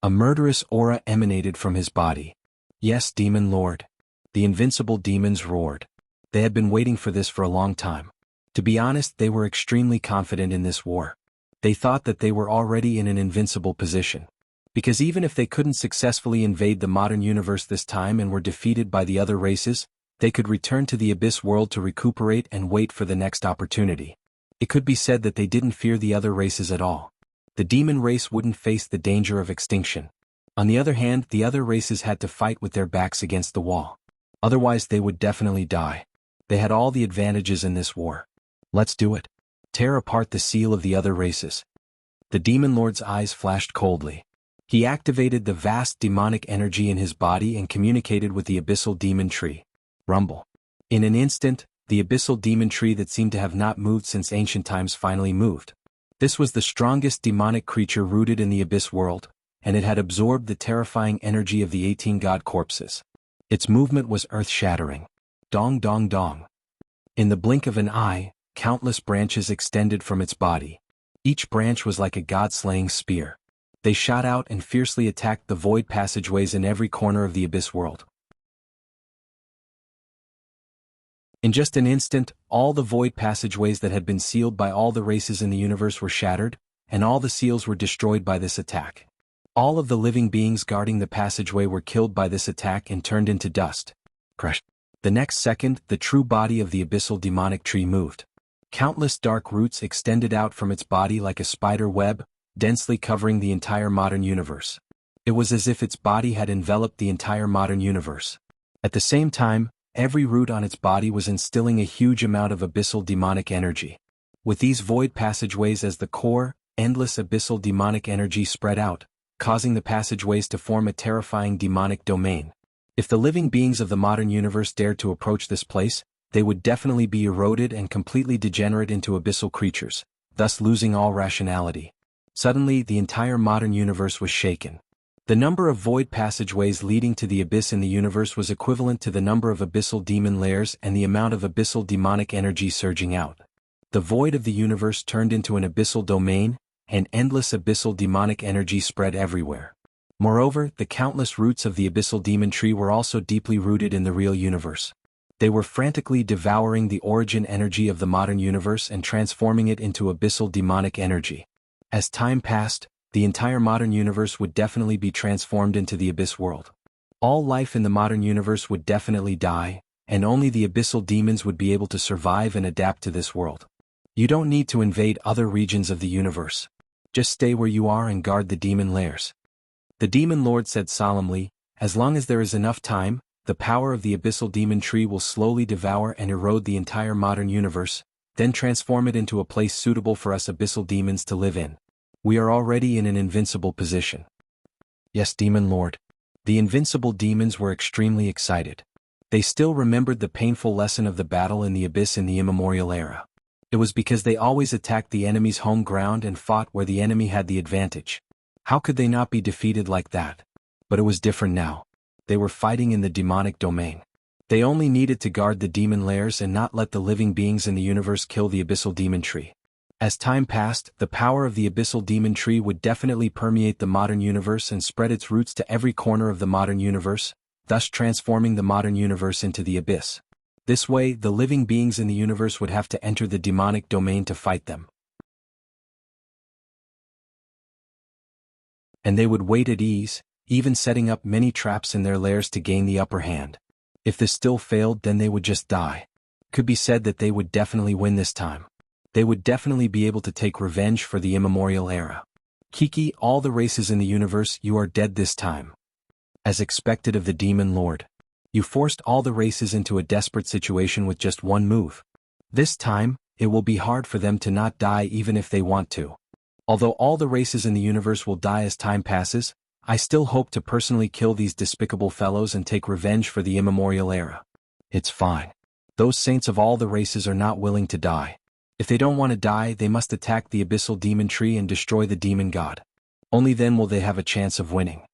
A murderous aura emanated from his body. Yes, Demon Lord. The invincible demons roared. They had been waiting for this for a long time. To be honest, they were extremely confident in this war. They thought that they were already in an invincible position. Because even if they couldn't successfully invade the modern universe this time and were defeated by the other races, they could return to the Abyss world to recuperate and wait for the next opportunity. It could be said that they didn't fear the other races at all. The demon race wouldn't face the danger of extinction. On the other hand, the other races had to fight with their backs against the wall. Otherwise they would definitely die. They had all the advantages in this war. Let's do it. Tear apart the seal of the other races. The Demon Lord's eyes flashed coldly. He activated the vast demonic energy in his body and communicated with the abyssal demon tree. Rumble. In an instant, the abyssal demon tree that seemed to have not moved since ancient times finally moved. This was the strongest demonic creature rooted in the Abyss world, and it had absorbed the terrifying energy of the 18 god corpses. Its movement was earth-shattering. Dong dong dong. In the blink of an eye, countless branches extended from its body. Each branch was like a god-slaying spear. They shot out and fiercely attacked the void passageways in every corner of the Abyss world. In just an instant, all the void passageways that had been sealed by all the races in the universe were shattered, and all the seals were destroyed by this attack. All of the living beings guarding the passageway were killed by this attack and turned into dust. Crush. The next second, the true body of the abyssal demonic tree moved. Countless dark roots extended out from its body like a spider web, densely covering the entire modern universe. It was as if its body had enveloped the entire modern universe. At the same time, every root on its body was instilling a huge amount of abyssal demonic energy. With these void passageways as the core, endless abyssal demonic energy spread out, causing the passageways to form a terrifying demonic domain. If the living beings of the modern universe dared to approach this place, they would definitely be eroded and completely degenerate into abyssal creatures, thus losing all rationality. Suddenly, the entire modern universe was shaken. The number of void passageways leading to the abyss in the universe was equivalent to the number of abyssal demon layers and the amount of abyssal demonic energy surging out. The void of the universe turned into an abyssal domain, and endless abyssal demonic energy spread everywhere. Moreover, the countless roots of the abyssal demon tree were also deeply rooted in the real universe. They were frantically devouring the origin energy of the modern universe and transforming it into abyssal demonic energy. As time passed, the entire modern universe would definitely be transformed into the Abyss world. All life in the modern universe would definitely die, and only the abyssal demons would be able to survive and adapt to this world. You don't need to invade other regions of the universe. Just stay where you are and guard the demon lairs. The Demon Lord said solemnly, as long as there is enough time, the power of the abyssal demon tree will slowly devour and erode the entire modern universe, then transform it into a place suitable for us abyssal demons to live in. We are already in an invincible position. Yes, Demon Lord. The invincible demons were extremely excited. They still remembered the painful lesson of the battle in the Abyss in the immemorial era. It was because they always attacked the enemy's home ground and fought where the enemy had the advantage. How could they not be defeated like that? But it was different now. They were fighting in the demonic domain. They only needed to guard the demon lairs and not let the living beings in the universe kill the abyssal demon tree. As time passed, the power of the abyssal demon tree would definitely permeate the modern universe and spread its roots to every corner of the modern universe, thus transforming the modern universe into the abyss. This way, the living beings in the universe would have to enter the demonic domain to fight them. And they would wait at ease, even setting up many traps in their lairs to gain the upper hand. If this still failed, then they would just die. Could be said that they would definitely win this time. They would definitely be able to take revenge for the immemorial era. Kiki, all the races in the universe, you are dead this time. As expected of the Demon Lord. You forced all the races into a desperate situation with just one move. This time, it will be hard for them to not die even if they want to. Although all the races in the universe will die as time passes, I still hope to personally kill these despicable fellows and take revenge for the immemorial era. It's fine. Those saints of all the races are not willing to die. If they don't want to die, they must attack the abyssal demon tree and destroy the demon god. Only then will they have a chance of winning.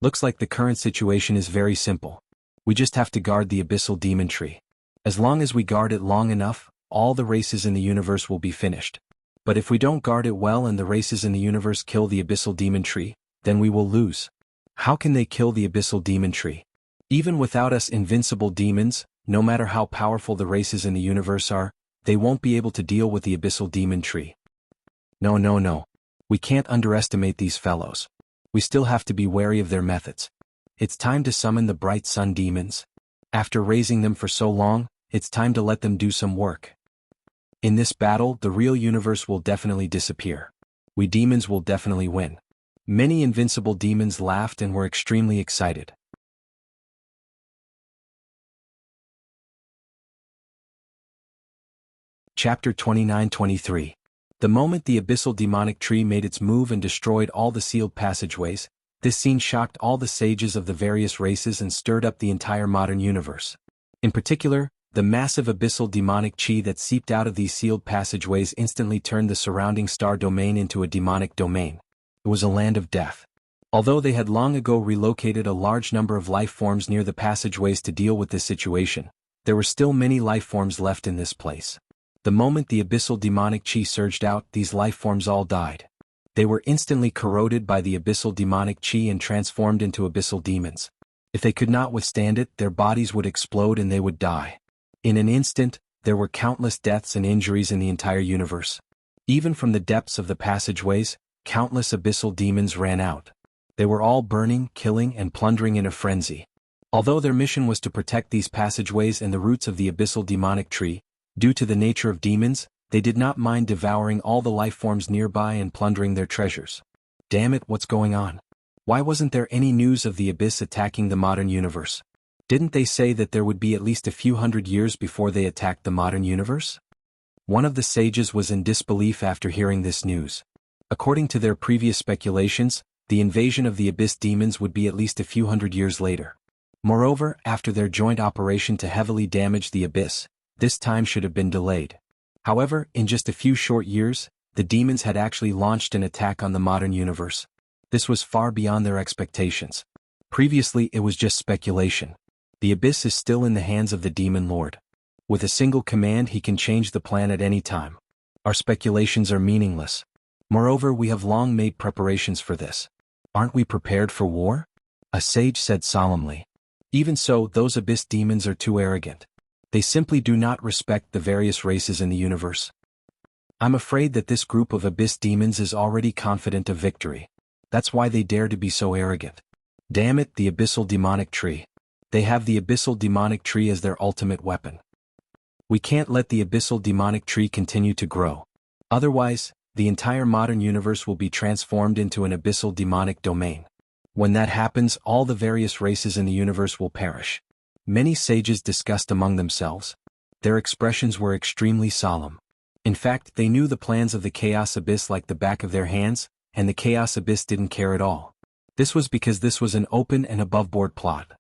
Looks like the current situation is very simple. We just have to guard the abyssal demon tree. As long as we guard it long enough, all the races in the universe will be finished. But if we don't guard it well and the races in the universe kill the abyssal demon tree, then we will lose. How can they kill the abyssal demon tree? Even without us invincible demons, no matter how powerful the races in the universe are, they won't be able to deal with the abyssal demon tree. No. We can't underestimate these fellows. We still have to be wary of their methods. It's time to summon the bright sun demons. After raising them for so long, it's time to let them do some work. In this battle, the real universe will definitely disappear. We demons will definitely win. Many invincible demons laughed and were extremely excited. Chapter 29-23. The moment the abyssal demonic tree made its move and destroyed all the sealed passageways, this scene shocked all the sages of the various races and stirred up the entire modern universe. In particular, the massive abyssal demonic chi that seeped out of these sealed passageways instantly turned the surrounding star domain into a demonic domain. It was a land of death. Although they had long ago relocated a large number of life forms near the passageways to deal with this situation, there were still many life forms left in this place. The moment the abyssal demonic chi surged out, these life forms all died. They were instantly corroded by the abyssal demonic chi and transformed into abyssal demons. If they could not withstand it, their bodies would explode and they would die. In an instant, there were countless deaths and injuries in the entire universe. Even from the depths of the passageways, countless abyssal demons ran out. They were all burning, killing, and plundering in a frenzy. Although their mission was to protect these passageways and the roots of the abyssal demonic tree, due to the nature of demons, they did not mind devouring all the life forms nearby and plundering their treasures. Damn it, what's going on? Why wasn't there any news of the abyss attacking the modern universe? Didn't they say that there would be at least a few hundred years before they attacked the modern universe? One of the sages was in disbelief after hearing this news. According to their previous speculations, the invasion of the abyss demons would be at least a few hundred years later. Moreover, after their joint operation to heavily damage the abyss, this time should have been delayed. However, in just a few short years, the demons had actually launched an attack on the modern universe. This was far beyond their expectations. Previously, it was just speculation. The abyss is still in the hands of the demon lord. With a single command, he can change the plan at any time. Our speculations are meaningless. Moreover, we have long made preparations for this. Aren't we prepared for war? A sage said solemnly. Even so, those abyss demons are too arrogant. They simply do not respect the various races in the universe. I'm afraid that this group of abyss demons is already confident of victory. That's why they dare to be so arrogant. Damn it, the abyssal demonic tree. They have the abyssal demonic tree as their ultimate weapon. We can't let the abyssal demonic tree continue to grow. Otherwise, the entire modern universe will be transformed into an abyssal demonic domain. When that happens, all the various races in the universe will perish. Many sages discussed among themselves. Their expressions were extremely solemn. In fact, they knew the plans of the Chaos Abyss like the back of their hands, and the Chaos Abyss didn't care at all. This was because this was an open and above-board plot.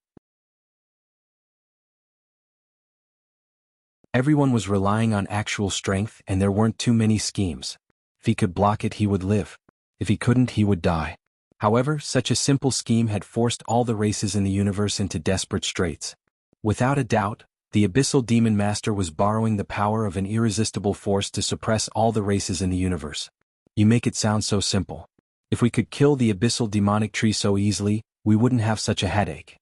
Everyone was relying on actual strength and there weren't too many schemes. If he could block it, he would live. If he couldn't, he would die. However, such a simple scheme had forced all the races in the universe into desperate straits. Without a doubt, the abyssal demon master was borrowing the power of an irresistible force to suppress all the races in the universe. You make it sound so simple. If we could kill the abyssal demonic tree so easily, we wouldn't have such a headache.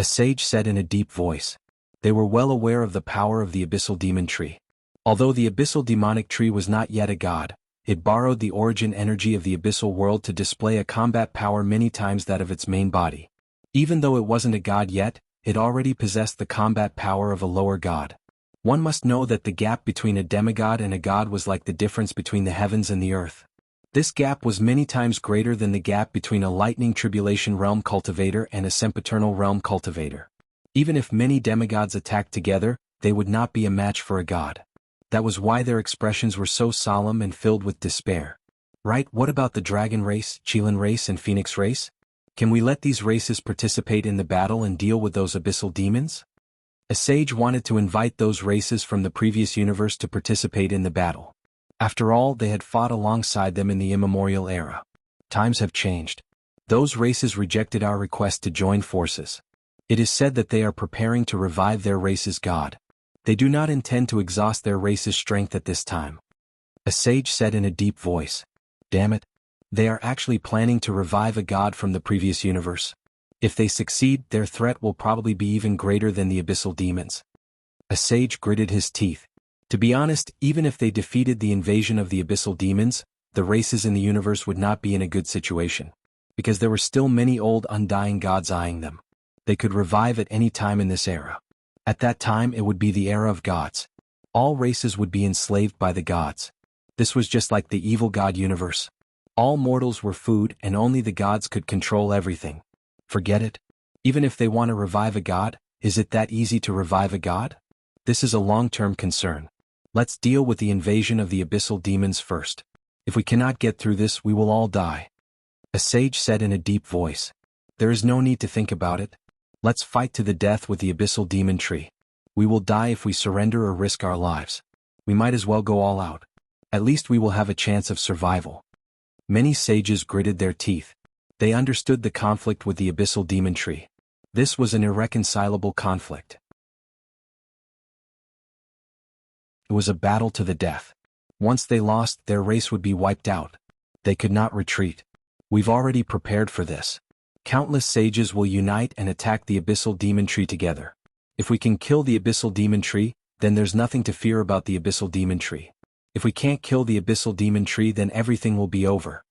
A sage said in a deep voice. They were well aware of the power of the abyssal demon tree. Although the abyssal demonic tree was not yet a god, it borrowed the origin energy of the abyssal world to display a combat power many times that of its main body. Even though it wasn't a god yet, it already possessed the combat power of a lower god. One must know that the gap between a demigod and a god was like the difference between the heavens and the earth. This gap was many times greater than the gap between a lightning tribulation realm cultivator and a sempiternal realm cultivator. Even if many demigods attacked together, they would not be a match for a god. That was why their expressions were so solemn and filled with despair. Right, what about the dragon race, Qilin race and phoenix race? Can we let these races participate in the battle and deal with those abyssal demons? A sage wanted to invite those races from the previous universe to participate in the battle. After all, they had fought alongside them in the immemorial era. Times have changed. Those races rejected our request to join forces. It is said that they are preparing to revive their race's god. They do not intend to exhaust their race's strength at this time. A sage said in a deep voice, "Damn it. They are actually planning to revive a god from the previous universe. If they succeed, their threat will probably be even greater than the abyssal demons." A sage gritted his teeth. To be honest, even if they defeated the invasion of the abyssal demons, the races in the universe would not be in a good situation. Because there were still many old undying gods eyeing them. They could revive at any time in this era. At that time it would be the era of gods. All races would be enslaved by the gods. This was just like the evil god universe. All mortals were food and only the gods could control everything. Forget it. Even if they want to revive a god, is it that easy to revive a god? This is a long-term concern. Let's deal with the invasion of the abyssal demons first. If we cannot get through this, we will all die. A sage said in a deep voice. There is no need to think about it. Let's fight to the death with the abyssal demon tree. We will die if we surrender or risk our lives. We might as well go all out. At least we will have a chance of survival. Many sages gritted their teeth. They understood the conflict with the abyssal demon tree. This was an irreconcilable conflict. It was a battle to the death. Once they lost, their race would be wiped out. They could not retreat. We've already prepared for this. Countless sages will unite and attack the abyssal demon tree together. If we can kill the abyssal demon tree, then there's nothing to fear about the abyssal demon tree. If we can't kill the abyssal demon tree, then everything will be over.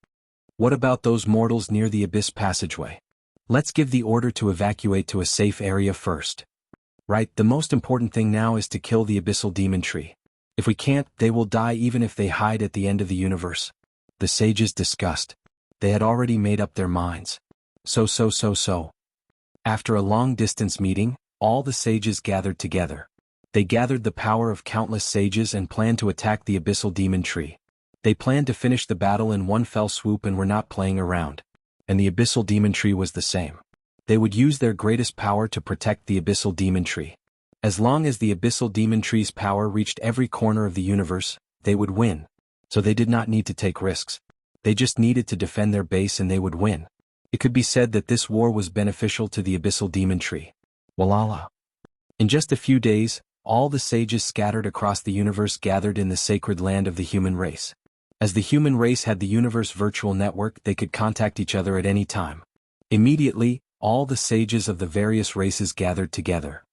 What about those mortals near the abyss passageway? Let's give the order to evacuate to a safe area first. Right, the most important thing now is to kill the abyssal demon tree. If we can't, they will die even if they hide at the end of the universe. The sages discussed. They had already made up their minds. So. After a long-distance meeting, all the sages gathered together. They gathered the power of countless sages and planned to attack the abyssal demon tree. They planned to finish the battle in one fell swoop and were not playing around. And the abyssal demon tree was the same. They would use their greatest power to protect the abyssal demon tree. As long as the abyssal demon tree's power reached every corner of the universe, they would win. So they did not need to take risks. They just needed to defend their base and they would win. It could be said that this war was beneficial to the abyssal demon tree. Walala. In just a few days, all the sages scattered across the universe gathered in the sacred land of the human race. As the human race had the universe virtual network, they could contact each other at any time. Immediately, all the sages of the various races gathered together.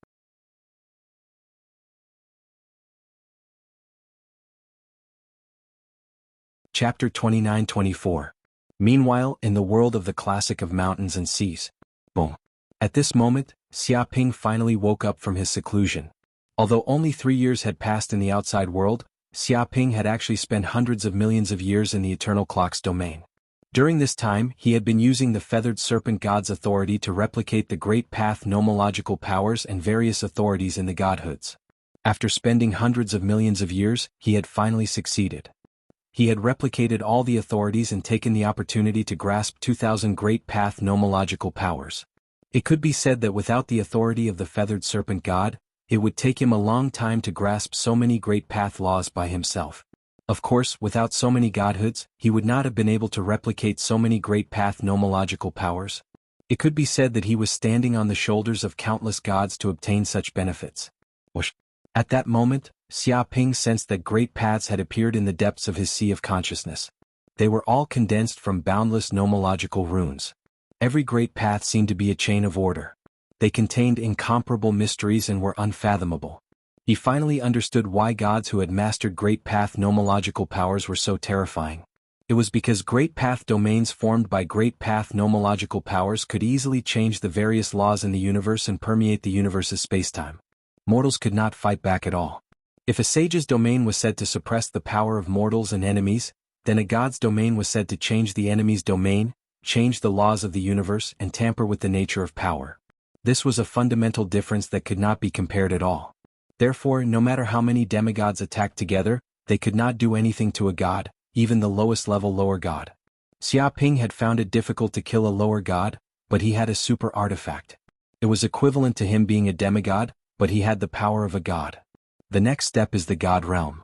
Chapter 29-24. Meanwhile, in the world of the classic of mountains and seas. Boom. At this moment, Xiaoping finally woke up from his seclusion. Although only 3 years had passed in the outside world, Xiaoping had actually spent hundreds of millions of years in the eternal clock's domain. During this time, he had been using the feathered serpent god's authority to replicate the great path nomological powers and various authorities in the godhoods. After spending hundreds of millions of years, he had finally succeeded. He had replicated all the authorities and taken the opportunity to grasp 2,000 great path nomological powers. It could be said that without the authority of the feathered serpent god, it would take him a long time to grasp so many great path laws by himself. Of course, without so many godhoods, he would not have been able to replicate so many great path nomological powers. It could be said that he was standing on the shoulders of countless gods to obtain such benefits. Whoosh. At that moment, Xiaoping sensed that great paths had appeared in the depths of his sea of consciousness. They were all condensed from boundless nomological runes. Every great path seemed to be a chain of order. They contained incomparable mysteries and were unfathomable. He finally understood why gods who had mastered great path nomological powers were so terrifying. It was because great path domains formed by great path nomological powers could easily change the various laws in the universe and permeate the universe's spacetime. Mortals could not fight back at all. If a sage's domain was said to suppress the power of mortals and enemies, then a god's domain was said to change the enemy's domain, change the laws of the universe, and tamper with the nature of power. This was a fundamental difference that could not be compared at all. Therefore, no matter how many demigods attacked together, they could not do anything to a god, even the lowest level lower god. Xiaoping had found it difficult to kill a lower god, but he had a super artifact. It was equivalent to him being a demigod, but he had the power of a god. The next step is the god realm.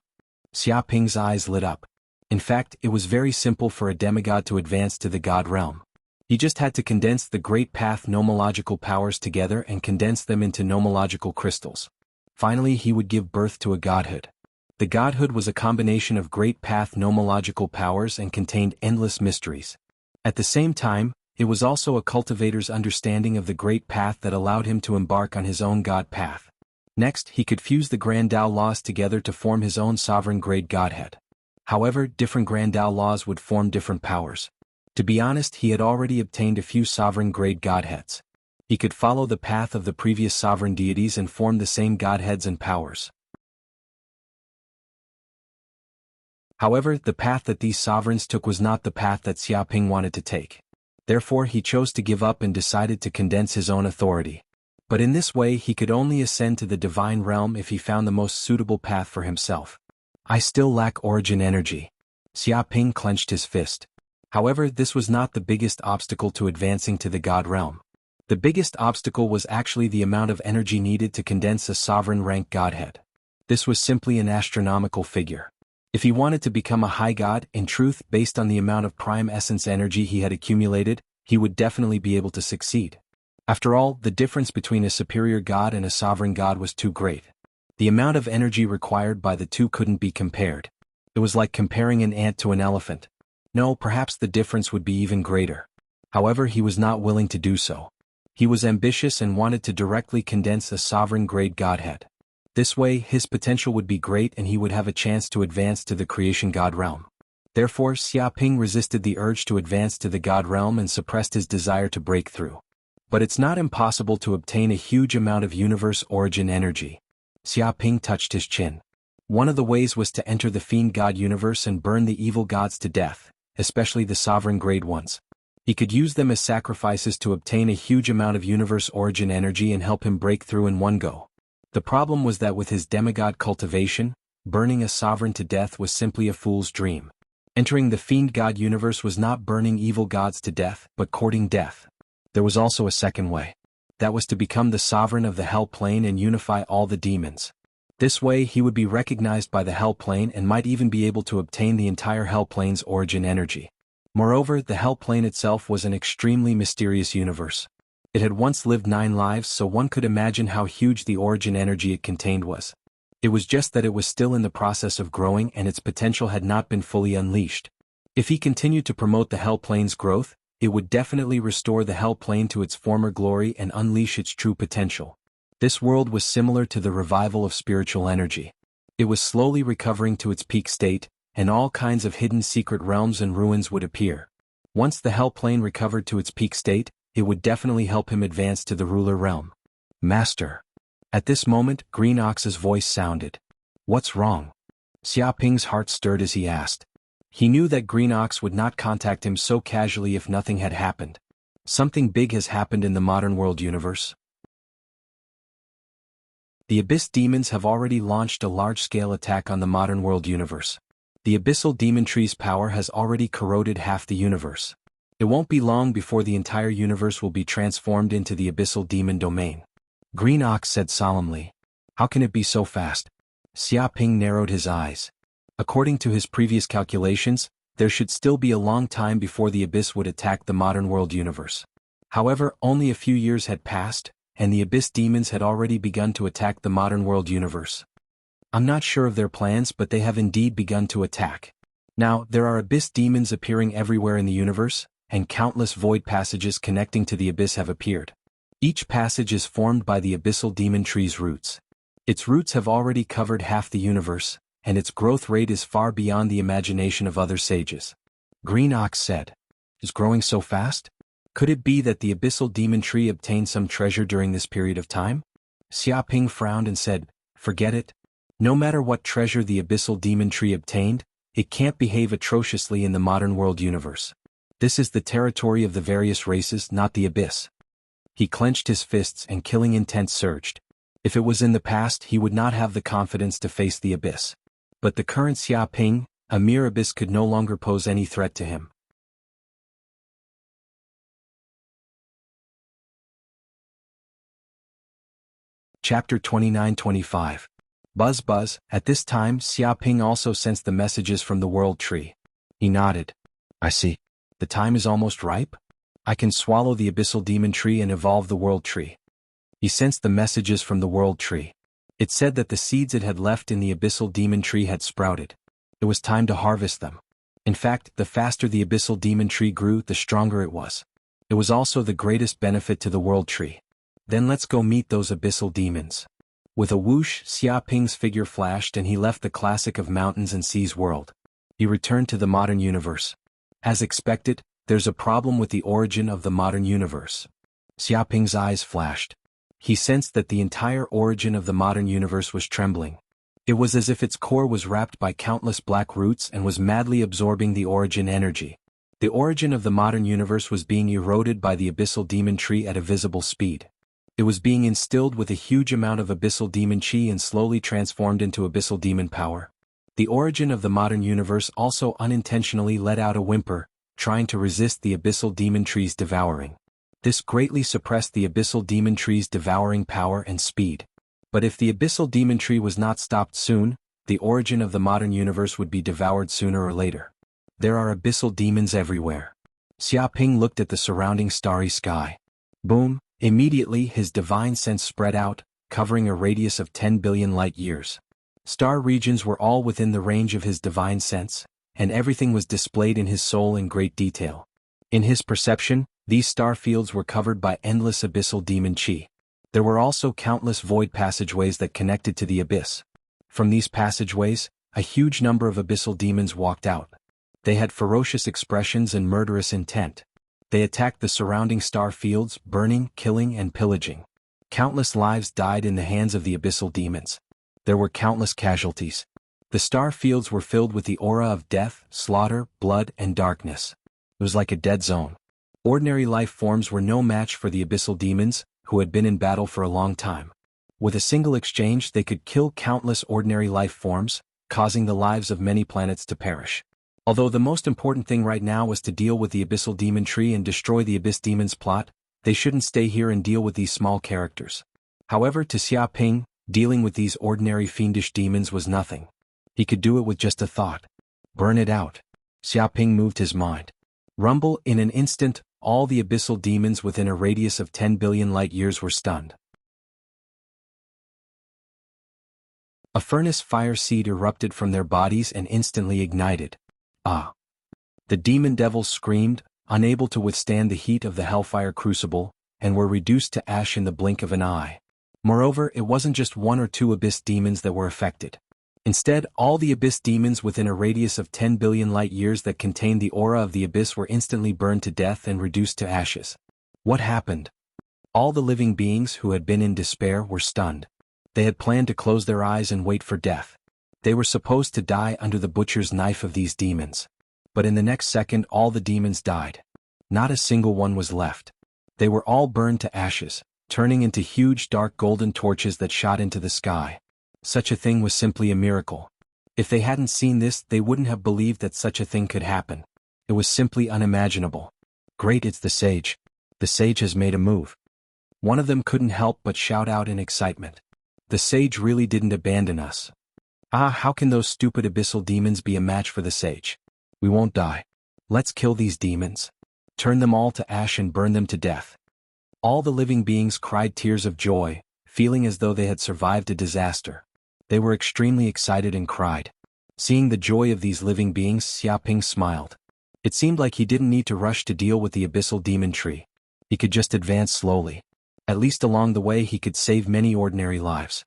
Xia Ping's eyes lit up. In fact, it was very simple for a demigod to advance to the god realm. He just had to condense the Great Path nomological powers together and condense them into nomological crystals. Finally, he would give birth to a godhood. The godhood was a combination of Great Path nomological powers and contained endless mysteries. At the same time, it was also a cultivator's understanding of the Great Path that allowed him to embark on his own god path. Next, he could fuse the Grand Tao laws together to form his own sovereign grade godhead. However, different Grand Tao laws would form different powers. To be honest, he had already obtained a few sovereign grade godheads. He could follow the path of the previous sovereign deities and form the same godheads and powers. However, the path that these sovereigns took was not the path that Xia Ping wanted to take. Therefore, he chose to give up and decided to condense his own authority. But in this way he could only ascend to the divine realm if he found the most suitable path for himself. I still lack origin energy. Xia Ping clenched his fist. However, this was not the biggest obstacle to advancing to the god realm. The biggest obstacle was actually the amount of energy needed to condense a sovereign rank godhead. This was simply an astronomical figure. If he wanted to become a high god, in truth, based on the amount of prime essence energy he had accumulated, he would definitely be able to succeed. After all, the difference between a superior god and a sovereign god was too great. The amount of energy required by the two couldn't be compared. It was like comparing an ant to an elephant. No, perhaps the difference would be even greater. However, he was not willing to do so. He was ambitious and wanted to directly condense a sovereign grade godhead. This way, his potential would be great and he would have a chance to advance to the creation god realm. Therefore, Xia Ping resisted the urge to advance to the god realm and suppressed his desire to break through. But it's not impossible to obtain a huge amount of universe origin energy. Xia Ping touched his chin. One of the ways was to enter the fiend god universe and burn the evil gods to death, especially the sovereign grade ones. He could use them as sacrifices to obtain a huge amount of universe origin energy and help him break through in one go. The problem was that with his demigod cultivation, burning a sovereign to death was simply a fool's dream. Entering the fiend god universe was not burning evil gods to death, but courting death. There was also a second way. That was to become the sovereign of the hell plane and unify all the demons. This way he would be recognized by the hell plane and might even be able to obtain the entire hell plane's origin energy. Moreover, the hell plane itself was an extremely mysterious universe. It had once lived 9 lives, so one could imagine how huge the origin energy it contained was. It was just that it was still in the process of growing and its potential had not been fully unleashed. If he continued to promote the hell plane's growth, it would definitely restore the hell plane to its former glory and unleash its true potential. This world was similar to the revival of spiritual energy. It was slowly recovering to its peak state, and all kinds of hidden secret realms and ruins would appear. Once the hell plane recovered to its peak state, it would definitely help him advance to the ruler realm. Master. At this moment, Green Ox's voice sounded. What's wrong? Xia Ping's heart stirred as he asked. He knew that Green Ox would not contact him so casually if nothing had happened. Something big has happened in the modern world universe. The Abyss demons have already launched a large-scale attack on the modern world universe. The Abyssal Demon Tree's power has already corroded half the universe. It won't be long before the entire universe will be transformed into the Abyssal Demon Domain. Green Ox said solemnly. How can it be so fast? Xia Ping narrowed his eyes. According to his previous calculations, there should still be a long time before the Abyss would attack the modern world universe. However, only a few years had passed, and the Abyss demons had already begun to attack the modern world universe. I'm not sure of their plans, but they have indeed begun to attack. Now, there are Abyss demons appearing everywhere in the universe, and countless void passages connecting to the Abyss have appeared. Each passage is formed by the Abyssal Demon Tree's roots. Its roots have already covered half the universe, and its growth rate is far beyond the imagination of other sages. Green Ox said. Is growing so fast? Could it be that the Abyssal Demon Tree obtained some treasure during this period of time? Xia Ping frowned and said, forget it. No matter what treasure the Abyssal Demon Tree obtained, it can't behave atrociously in the modern world universe. This is the territory of the various races, not the Abyss. He clenched his fists and killing intent surged. If it was in the past, he would not have the confidence to face the Abyss. But the current Xia Ping, a mere Abyss, could no longer pose any threat to him. Chapter 29-25. Buzz Buzz. At this time Xiaoping also sensed the messages from the World Tree. He nodded. I see. The time is almost ripe? I can swallow the Abyssal Demon Tree and evolve the World Tree. He sensed the messages from the World Tree. It said that the seeds it had left in the Abyssal Demon Tree had sprouted. It was time to harvest them. In fact, the faster the Abyssal Demon Tree grew, the stronger it was. It was also the greatest benefit to the World Tree. Then let's go meet those Abyssal Demons. With a whoosh, Xiaoping's figure flashed and he left the classic of mountains and seas world. He returned to the modern universe. As expected, there's a problem with the origin of the modern universe. Xiaoping's eyes flashed. He sensed that the entire origin of the modern universe was trembling. It was as if its core was wrapped by countless black roots and was madly absorbing the origin energy. The origin of the modern universe was being eroded by the Abyssal Demon Tree at a visible speed. It was being instilled with a huge amount of Abyssal Demon Chi and slowly transformed into Abyssal Demon power. The origin of the modern universe also unintentionally let out a whimper, trying to resist the Abyssal Demon Tree's devouring. This greatly suppressed the Abyssal Demon Tree's devouring power and speed. But if the Abyssal Demon Tree was not stopped soon, the origin of the modern universe would be devoured sooner or later. There are Abyssal Demons everywhere. Xiaoping looked at the surrounding starry sky. Boom! Immediately his divine sense spread out, covering a radius of 10 billion light-years. Star regions were all within the range of his divine sense, and everything was displayed in his soul in great detail. In his perception, these star fields were covered by endless Abyssal Demon Chi. There were also countless void passageways that connected to the abyss. From these passageways, a huge number of Abyssal Demons walked out. They had ferocious expressions and murderous intent. They attacked the surrounding star fields, burning, killing, and pillaging. Countless lives died in the hands of the Abyssal Demons. There were countless casualties. The star fields were filled with the aura of death, slaughter, blood, and darkness. It was like a dead zone. Ordinary life forms were no match for the Abyssal Demons, who had been in battle for a long time. With a single exchange they could kill countless ordinary life forms, causing the lives of many planets to perish. Although the most important thing right now was to deal with the Abyssal Demon Tree and destroy the Abyss Demon's plot, they shouldn't stay here and deal with these small characters. However, to Xiaoping, dealing with these ordinary fiendish demons was nothing. He could do it with just a thought. Burn it out. Xiaoping moved his mind. Rumble, in an instant, all the Abyssal Demons within a radius of 10 billion light-years were stunned. A furnace fire seed erupted from their bodies and instantly ignited. Ah! The demon devils screamed, unable to withstand the heat of the hellfire crucible, and were reduced to ash in the blink of an eye. Moreover, it wasn't just one or two abyss demons that were affected. Instead, all the abyss demons within a radius of 10 billion light-years that contained the aura of the abyss were instantly burned to death and reduced to ashes. What happened? All the living beings who had been in despair were stunned. They had planned to close their eyes and wait for death. They were supposed to die under the butcher's knife of these demons. But in the next second all the demons died. Not a single one was left. They were all burned to ashes, turning into huge dark golden torches that shot into the sky. Such a thing was simply a miracle. If they hadn't seen this, they wouldn't have believed that such a thing could happen. It was simply unimaginable. Great, it's the sage. The sage has made a move. One of them couldn't help but shout out in excitement. The sage really didn't abandon us. Ah, how can those stupid abyssal demons be a match for the sage? We won't die. Let's kill these demons. Turn them all to ash and burn them to death. All the living beings cried tears of joy, feeling as though they had survived a disaster. They were extremely excited and cried. Seeing the joy of these living beings, Xiaoping smiled. It seemed like he didn't need to rush to deal with the Abyssal Demon Tree. He could just advance slowly. At least along the way he could save many ordinary lives.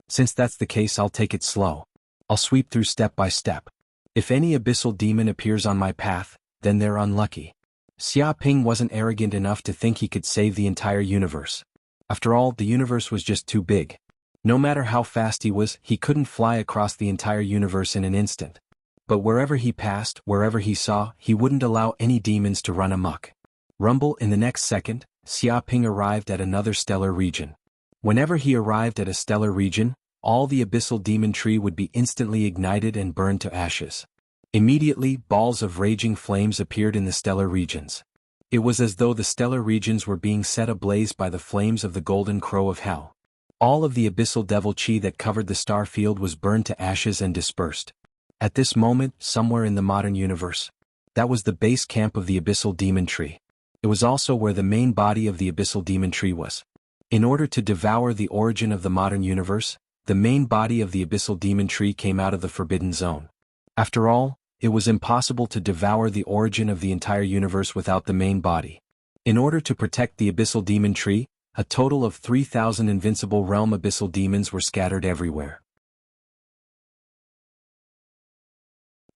Since that's the case, I'll take it slow. I'll sweep through step by step. If any abyssal demon appears on my path, then they're unlucky. Xiaoping wasn't arrogant enough to think he could save the entire universe. After all, the universe was just too big. No matter how fast he was, he couldn't fly across the entire universe in an instant. But wherever he passed, wherever he saw, he wouldn't allow any demons to run amok. Rumble, in the next second, Xiaoping arrived at another stellar region. Whenever he arrived at a stellar region, all the abyssal demon tree would be instantly ignited and burned to ashes. Immediately, balls of raging flames appeared in the stellar regions. It was as though the stellar regions were being set ablaze by the flames of the golden crow of hell. All of the abyssal devil chi that covered the star field was burned to ashes and dispersed. At this moment, somewhere in the modern universe, that was the base camp of the abyssal demon tree. It was also where the main body of the abyssal demon tree was. In order to devour the origin of the modern universe, the main body of the abyssal demon tree came out of the forbidden zone. After all, it was impossible to devour the origin of the entire universe without the main body. In order to protect the abyssal demon tree, a total of 3,000 invincible realm abyssal demons were scattered everywhere.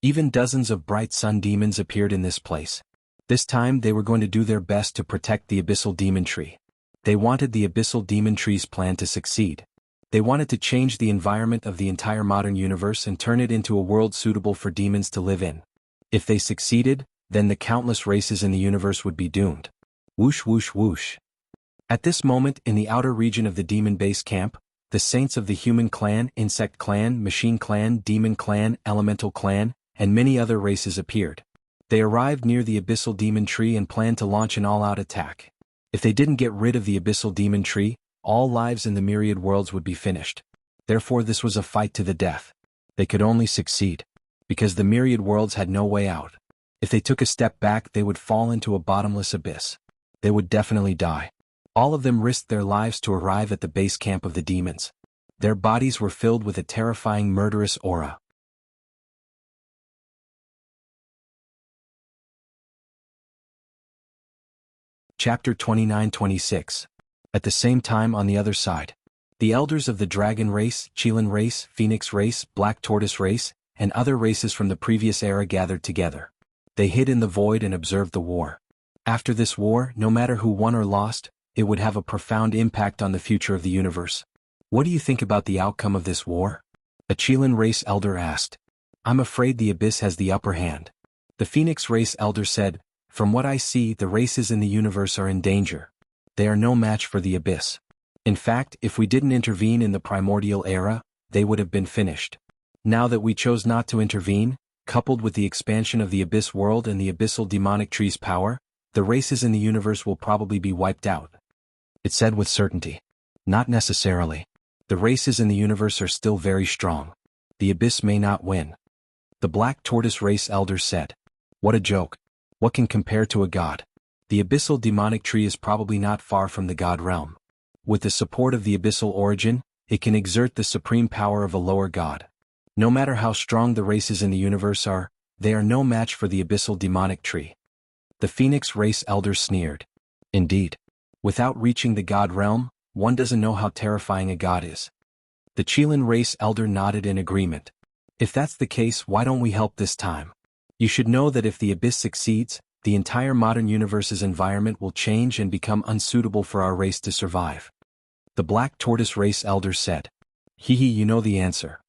Even dozens of bright sun demons appeared in this place. This time they were going to do their best to protect the abyssal demon tree. They wanted the abyssal demon tree's plan to succeed. They wanted to change the environment of the entire modern universe and turn it into a world suitable for demons to live in. If they succeeded, then the countless races in the universe would be doomed. Whoosh whoosh whoosh. At this moment, in the outer region of the demon base camp, the saints of the human clan, insect clan, machine clan, demon clan, elemental clan, and many other races appeared. They arrived near the abyssal demon tree and planned to launch an all-out attack. If they didn't get rid of the abyssal demon tree, all lives in the myriad worlds would be finished. Therefore this was a fight to the death. They could only succeed, because the myriad worlds had no way out. If they took a step back, they would fall into a bottomless abyss. They would definitely die. All of them risked their lives to arrive at the base camp of the demons. Their bodies were filled with a terrifying murderous aura. Chapter 29-26. At the same time on the other side, the elders of the dragon race, Qilin race, phoenix race, black tortoise race, and other races from the previous era gathered together. They hid in the void and observed the war. After this war, no matter who won or lost, it would have a profound impact on the future of the universe. What do you think about the outcome of this war? A Qilin race elder asked. I'm afraid the abyss has the upper hand. The phoenix race elder said, from what I see, the races in the universe are in danger. They are no match for the abyss. In fact, if we didn't intervene in the primordial era, they would have been finished. Now that we chose not to intervene, coupled with the expansion of the abyss world and the abyssal demonic tree's power, the races in the universe will probably be wiped out. It said with certainty. Not necessarily. The races in the universe are still very strong. The abyss may not win. The black tortoise race elder said. What a joke. What can compare to a god? The abyssal demonic tree is probably not far from the god realm. With the support of the abyssal origin, it can exert the supreme power of a lower god. No matter how strong the races in the universe are, they are no match for the abyssal demonic tree. The phoenix race elder sneered. Indeed. Without reaching the god realm, one doesn't know how terrifying a god is. The Qilin race elder nodded in agreement. If that's the case, why don't we help this time? You should know that if the abyss succeeds, the entire modern universe's environment will change and become unsuitable for our race to survive. The black tortoise race elder said. Hee, you know the answer.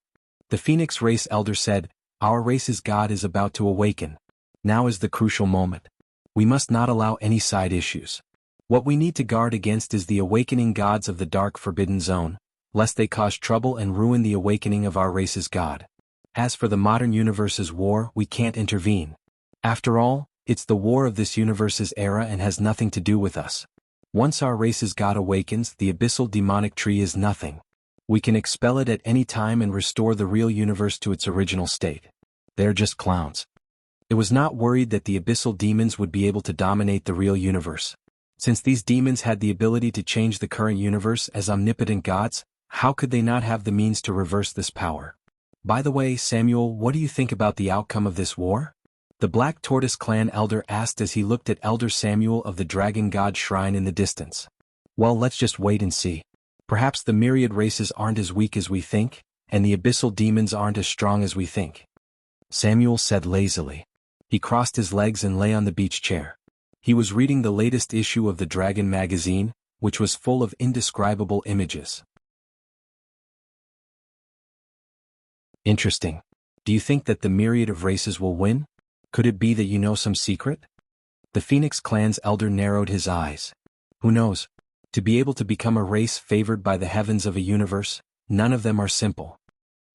The phoenix race elder said, our race's god is about to awaken. Now is the crucial moment. We must not allow any side issues. What we need to guard against is the awakening gods of the dark forbidden zone, lest they cause trouble and ruin the awakening of our race's god. As for the modern universe's war, we can't intervene. After all, it's the war of this universe's era and has nothing to do with us. Once our race's god awakens, the abyssal demonic tree is nothing. We can expel it at any time and restore the real universe to its original state. They're just clowns. It was not worried that the abyssal demons would be able to dominate the real universe. Since these demons had the ability to change the current universe as omnipotent gods, how could they not have the means to reverse this power? By the way, Samuel, what do you think about the outcome of this war? The Black Tortoise clan elder asked as he looked at Elder Samuel of the Dragon God Shrine in the distance. Well, let's just wait and see. Perhaps the myriad races aren't as weak as we think, and the abyssal demons aren't as strong as we think. Samuel said lazily. He crossed his legs and lay on the beach chair. He was reading the latest issue of the Dragon magazine, which was full of indescribable images. Interesting. Do you think that the myriad of races will win? Could it be that you know some secret? The Phoenix clan's elder narrowed his eyes. Who knows? To be able to become a race favored by the heavens of a universe, none of them are simple.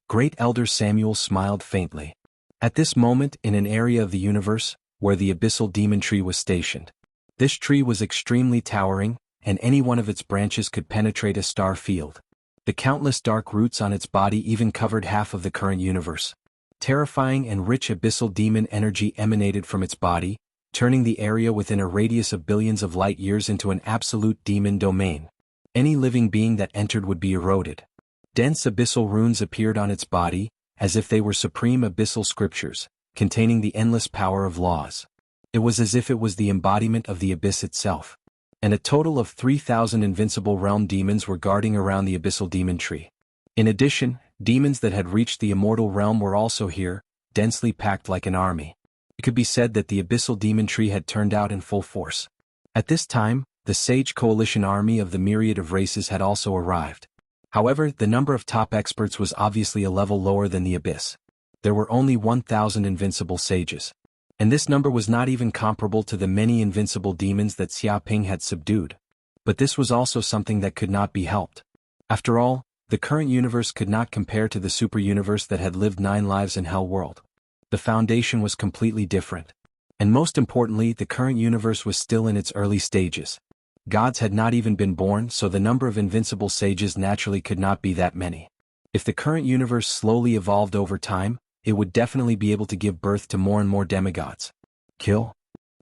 Great Elder Samuel smiled faintly. At this moment, in an area of the universe, where the abyssal demon tree was stationed. This tree was extremely towering, and any one of its branches could penetrate a star field. The countless dark roots on its body even covered half of the current universe. Terrifying and rich abyssal demon energy emanated from its body, turning the area within a radius of billions of light years into an absolute demon domain. Any living being that entered would be eroded. Dense abyssal runes appeared on its body, as if they were supreme abyssal scriptures, containing the endless power of laws. It was as if it was the embodiment of the abyss itself. And a total of 3,000 invincible realm demons were guarding around the abyssal demon tree. In addition, demons that had reached the immortal realm were also here, densely packed like an army. It could be said that the abyssal demon tree had turned out in full force. At this time, the Sage Coalition army of the myriad of races had also arrived. However, the number of top experts was obviously a level lower than the abyss. There were only 1,000 invincible sages. And this number was not even comparable to the many invincible demons that Xiaoping had subdued. But this was also something that could not be helped. After all, the current universe could not compare to the super-universe that had lived 9 lives in Hell World. The foundation was completely different. And most importantly, the current universe was still in its early stages. Gods had not even been born, so the number of invincible sages naturally could not be that many. If the current universe slowly evolved over time, it would definitely be able to give birth to more and more demigods. Kill?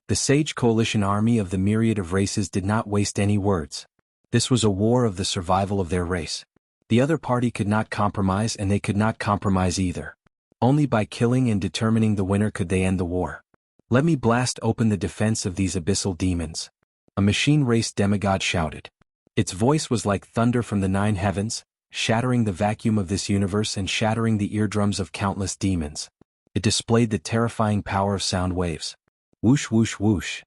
The Sage Coalition army of the myriad of races did not waste any words. This was a war of the survival of their race. The other party could not compromise, and they could not compromise either. Only by killing and determining the winner could they end the war. Let me blast open the defense of these abyssal demons. A machine-race demigod shouted. Its voice was like thunder from the 9 heavens, shattering the vacuum of this universe and shattering the eardrums of countless demons. It displayed the terrifying power of sound waves. Whoosh whoosh whoosh.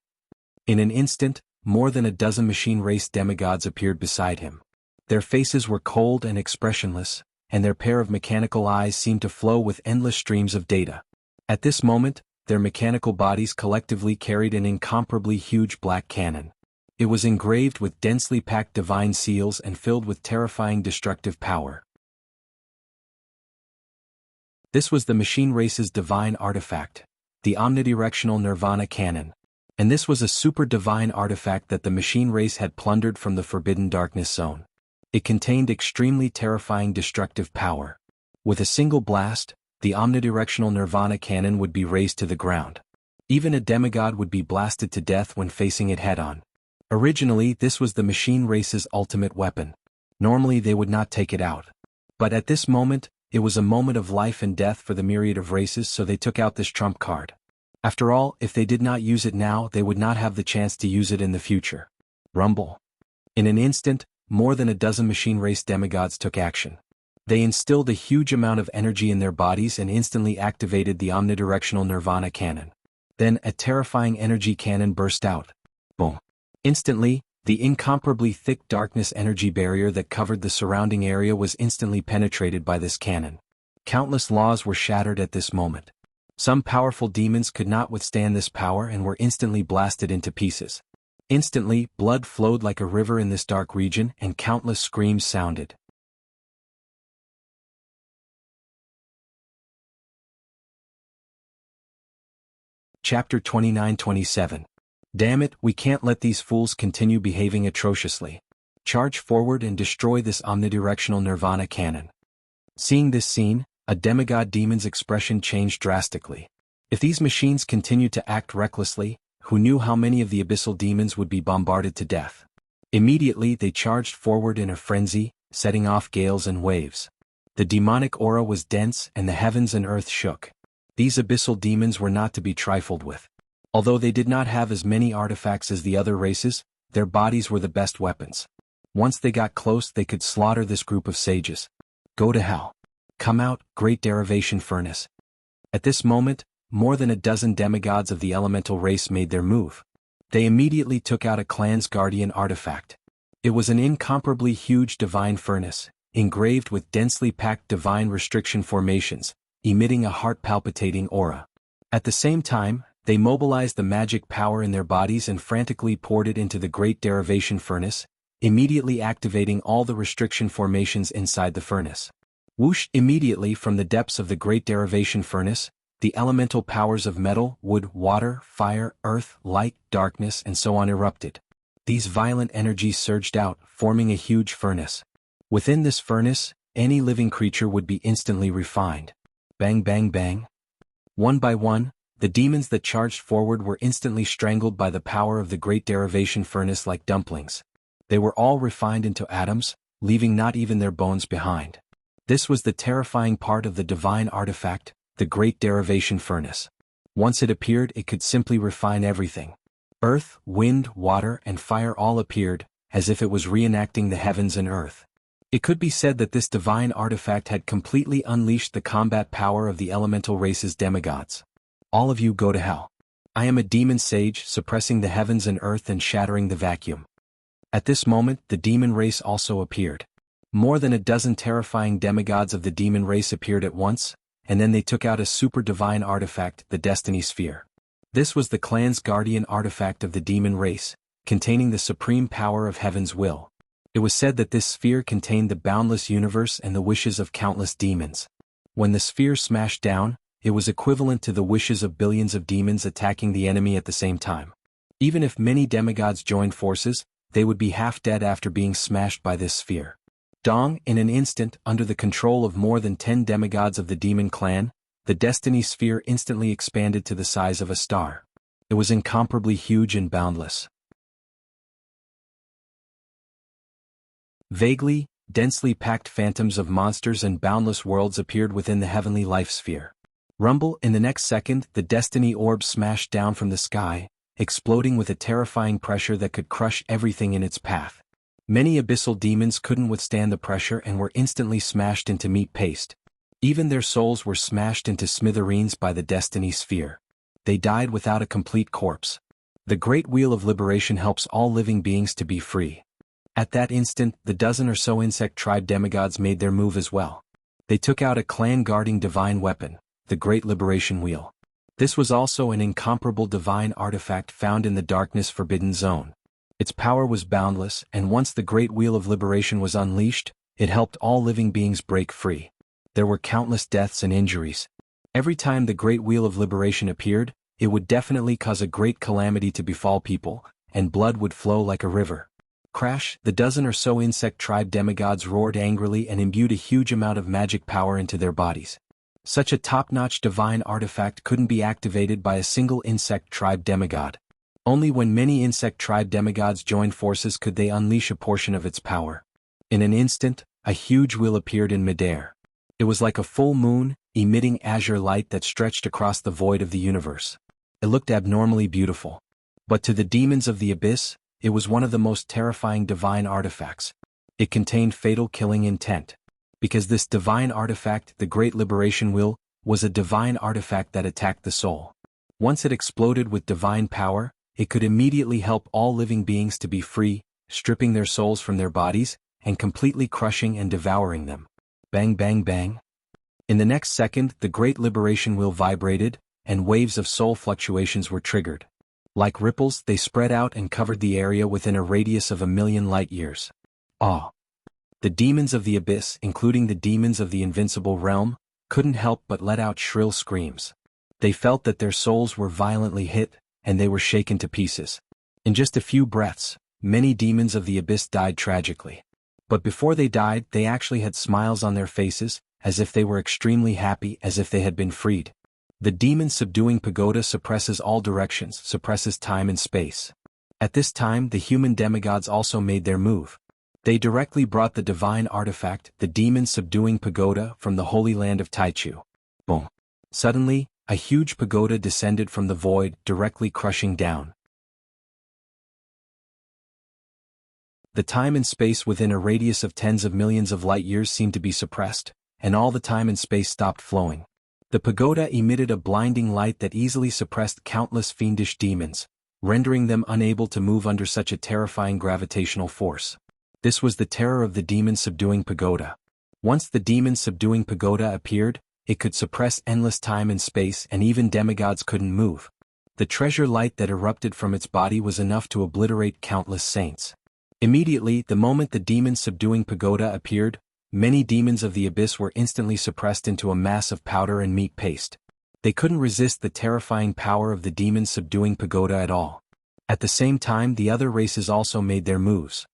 In an instant, more than a dozen machine-race demigods appeared beside him. Their faces were cold and expressionless, and their pair of mechanical eyes seemed to flow with endless streams of data. At this moment, their mechanical bodies collectively carried an incomparably huge black cannon. It was engraved with densely packed divine seals and filled with terrifying destructive power. This was the machine race's divine artifact, the omnidirectional Nirvana cannon. And this was a super divine artifact that the machine race had plundered from the Forbidden Darkness Zone. It contained extremely terrifying destructive power. With a single blast, the omnidirectional Nirvana cannon would be razed to the ground. Even a demigod would be blasted to death when facing it head-on. Originally, this was the machine race's ultimate weapon. Normally they would not take it out. But at this moment, it was a moment of life and death for the myriad of races, so they took out this trump card. After all, if they did not use it now, they would not have the chance to use it in the future. Rumble. In an instant, more than a dozen machine race demigods took action. They instilled a huge amount of energy in their bodies and instantly activated the omnidirectional Nirvana cannon. Then a terrifying energy cannon burst out. Boom. Instantly, the incomparably thick darkness energy barrier that covered the surrounding area was instantly penetrated by this cannon. Countless laws were shattered at this moment. Some powerful demons could not withstand this power and were instantly blasted into pieces. Instantly, blood flowed like a river in this dark region, and countless screams sounded. Chapter 29-27. Damn it, we can't let these fools continue behaving atrociously. Charge forward and destroy this omnidirectional Nirvana cannon. Seeing this scene, a demigod demon's expression changed drastically. If these machines continued to act recklessly, who knew how many of the abyssal demons would be bombarded to death? Immediately they charged forward in a frenzy, setting off gales and waves. The demonic aura was dense and the heavens and earth shook. These abyssal demons were not to be trifled with. Although they did not have as many artifacts as the other races, their bodies were the best weapons. Once they got close, they could slaughter this group of sages. Go to hell. Come out, great derivation furnace. At this moment, more than a dozen demigods of the elemental race made their move. They immediately took out a clan's guardian artifact. It was an incomparably huge divine furnace, engraved with densely packed divine restriction formations, emitting a heart-palpitating aura. At the same time, they mobilized the magic power in their bodies and frantically poured it into the great derivation furnace, immediately activating all the restriction formations inside the furnace. Whoosh! Immediately from the depths of the great derivation furnace, the elemental powers of metal, wood, water, fire, earth, light, darkness, and so on erupted. These violent energies surged out, forming a huge furnace. Within this furnace, any living creature would be instantly refined. Bang bang bang. One by one, the demons that charged forward were instantly strangled by the power of the great derivation furnace like dumplings. They were all refined into atoms, leaving not even their bones behind. This was the terrifying part of the divine artifact, the great derivation furnace. Once it appeared, it could simply refine everything. Earth, wind, water, and fire all appeared, as if it was reenacting the heavens and earth. It could be said that this divine artifact had completely unleashed the combat power of the elemental race's demigods. All of you go to hell. I am a demon sage, suppressing the heavens and earth and shattering the vacuum. At this moment, the demon race also appeared. More than a dozen terrifying demigods of the demon race appeared at once, and then they took out a super divine artifact, the Destiny Sphere. This was the clan's guardian artifact of the demon race, containing the supreme power of heaven's will. It was said that this sphere contained the boundless universe and the wishes of countless demons. When the sphere smashed down, it was equivalent to the wishes of billions of demons attacking the enemy at the same time. Even if many demigods joined forces, they would be half dead after being smashed by this sphere. Dong, in an instant, under the control of more than 10 demigods of the demon clan, the Destiny Sphere instantly expanded to the size of a star. It was incomparably huge and boundless. Vaguely, densely packed phantoms of monsters and boundless worlds appeared within the heavenly life sphere. Rumble, in the next second, the Destiny Orb smashed down from the sky, exploding with a terrifying pressure that could crush everything in its path. Many abyssal demons couldn't withstand the pressure and were instantly smashed into meat paste. Even their souls were smashed into smithereens by the Destiny Sphere. They died without a complete corpse. The Great Wheel of Liberation helps all living beings to be free. At that instant, the dozen or so insect tribe demigods made their move as well. They took out a clan-guarding divine weapon, the Great Liberation Wheel. This was also an incomparable divine artifact found in the Darkness Forbidden Zone. Its power was boundless, and once the Great Wheel of Liberation was unleashed, it helped all living beings break free. There were countless deaths and injuries. Every time the Great Wheel of Liberation appeared, it would definitely cause a great calamity to befall people, and blood would flow like a river. Crash, the dozen or so insect tribe demigods roared angrily and imbued a huge amount of magic power into their bodies. Such a top-notch divine artifact couldn't be activated by a single insect tribe demigod. Only when many insect tribe demigods joined forces could they unleash a portion of its power. In an instant, a huge wheel appeared in midair. It was like a full moon, emitting azure light that stretched across the void of the universe. It looked abnormally beautiful. But to the demons of the abyss, it was one of the most terrifying divine artifacts. It contained fatal killing intent. Because this divine artifact, the Great Liberation Wheel, was a divine artifact that attacked the soul. Once it exploded with divine power, it could immediately help all living beings to be free, stripping their souls from their bodies, and completely crushing and devouring them. Bang bang bang. In the next second, the Great Liberation Wheel vibrated, and waves of soul fluctuations were triggered. Like ripples, they spread out and covered the area within a radius of 1,000,000 light-years. Awe. The demons of the abyss, including the demons of the invincible realm, couldn't help but let out shrill screams. They felt that their souls were violently hit, and they were shaken to pieces. In just a few breaths, many demons of the abyss died tragically. But before they died, they actually had smiles on their faces, as if they were extremely happy, as if they had been freed. The demon-subduing pagoda suppresses all directions, suppresses time and space. At this time, the human demigods also made their move. They directly brought the divine artifact, the demon-subduing pagoda, from the holy land of Taichu. Boom. Suddenly, a huge pagoda descended from the void, directly crushing down. The time and space within a radius of tens of millions of light-years seemed to be suppressed, and all the time and space stopped flowing. The pagoda emitted a blinding light that easily suppressed countless fiendish demons, rendering them unable to move under such a terrifying gravitational force. This was the terror of the demon-subduing pagoda. Once the demon-subduing pagoda appeared, it could suppress endless time and space, and even demigods couldn't move. The treasure light that erupted from its body was enough to obliterate countless saints. Immediately, the moment the demon-subduing pagoda appeared, many demons of the abyss were instantly suppressed into a mass of powder and meat paste. They couldn't resist the terrifying power of the demon-subduing pagoda at all. At the same time, the other races also made their moves.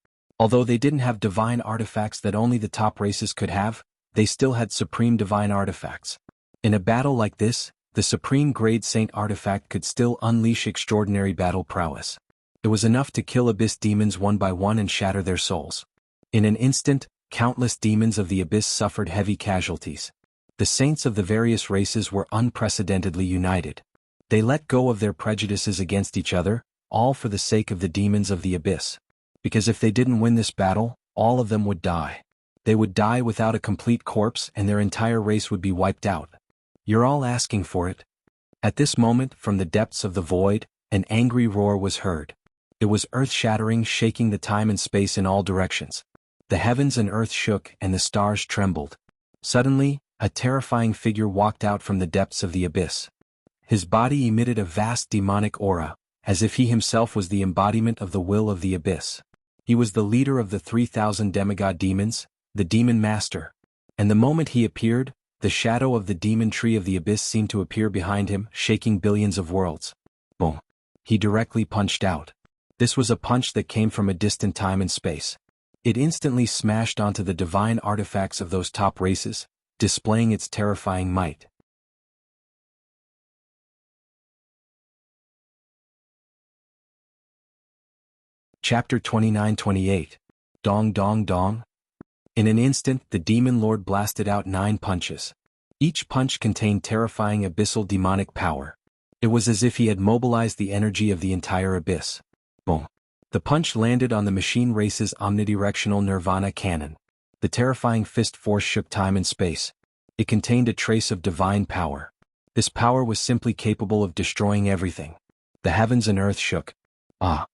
Although they didn't have divine artifacts that only the top races could have, they still had supreme divine artifacts. In a battle like this, the supreme grade saint artifact could still unleash extraordinary battle prowess. It was enough to kill abyss demons one by one and shatter their souls. In an instant, countless demons of the abyss suffered heavy casualties. The saints of the various races were unprecedentedly united. They let go of their prejudices against each other, all for the sake of the demons of the abyss. Because if they didn't win this battle, all of them would die. They would die without a complete corpse and their entire race would be wiped out. You're all asking for it. At this moment, from the depths of the void, an angry roar was heard. It was earth-shattering, shaking the time and space in all directions. The heavens and earth shook and the stars trembled. Suddenly, a terrifying figure walked out from the depths of the abyss. His body emitted a vast demonic aura, as if he himself was the embodiment of the will of the abyss. He was the leader of the 3,000 demigod demons, the demon master. And the moment he appeared, the shadow of the demon tree of the abyss seemed to appear behind him, shaking billions of worlds. Boom! He directly punched out. This was a punch that came from a distant time and space. It instantly smashed onto the divine artifacts of those top races, displaying its terrifying might. Chapter 29-28. Dong Dong Dong. In an instant, the demon lord blasted out 9 punches. Each punch contained terrifying abyssal demonic power. It was as if he had mobilized the energy of the entire abyss. Boom! The punch landed on the machine race's omnidirectional nirvana cannon. The terrifying fist force shook time and space. It contained a trace of divine power. This power was simply capable of destroying everything. The heavens and earth shook. Ah!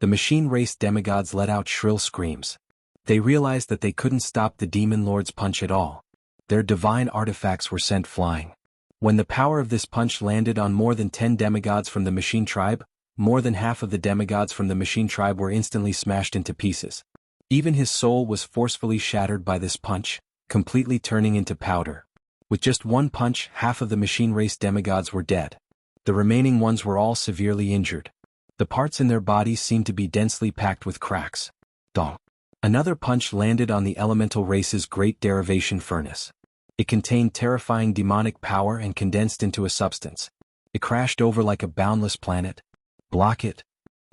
The machine race demigods let out shrill screams. They realized that they couldn't stop the demon lord's punch at all. Their divine artifacts were sent flying. When the power of this punch landed on more than 10 demigods from the machine tribe, more than half of the demigods from the machine tribe were instantly smashed into pieces. Even his soul was forcefully shattered by this punch, completely turning into powder. With just one punch, half of the machine race demigods were dead. The remaining ones were all severely injured. The parts in their bodies seemed to be densely packed with cracks. Dong! Another punch landed on the elemental race's great derivation furnace. It contained terrifying demonic power and condensed into a substance. It crashed over like a boundless planet. Block it!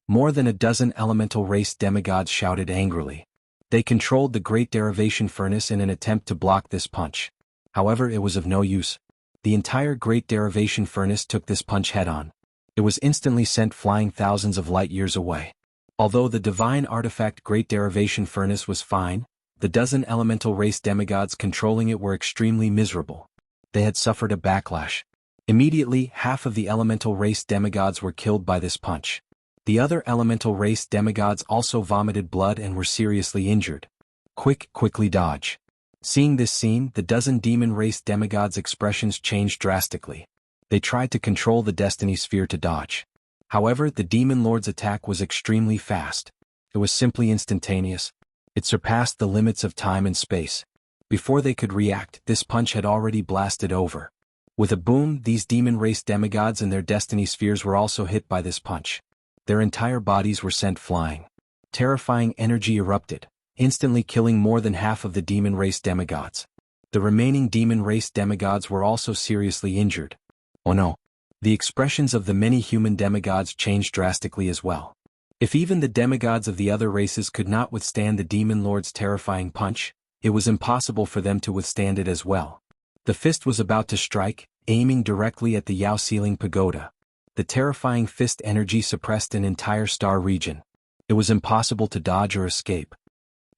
More than a dozen elemental race demigods shouted angrily. They controlled the great derivation furnace in an attempt to block this punch. However, it was of no use. The entire great derivation furnace took this punch head-on. It was instantly sent flying thousands of light years away. Although the divine artifact great derivation furnace was fine, the dozen elemental race demigods controlling it were extremely miserable. They had suffered a backlash. Immediately, half of the elemental race demigods were killed by this punch. The other elemental race demigods also vomited blood and were seriously injured. Quickly dodge. Seeing this scene, the dozen demon race demigods' expressions changed drastically. They tried to control the destiny sphere to dodge. However, the demon lord's attack was extremely fast. It was simply instantaneous. It surpassed the limits of time and space. Before they could react, this punch had already blasted over. With a boom, these demon race demigods and their destiny spheres were also hit by this punch. Their entire bodies were sent flying. Terrifying energy erupted, instantly killing more than half of the demon race demigods. The remaining demon race demigods were also seriously injured. Oh no! The expressions of the many human demigods changed drastically as well. If even the demigods of the other races could not withstand the demon lord's terrifying punch, it was impossible for them to withstand it as well. The fist was about to strike, aiming directly at the Yao Ceiling Pagoda. The terrifying fist energy suppressed an entire star region. It was impossible to dodge or escape.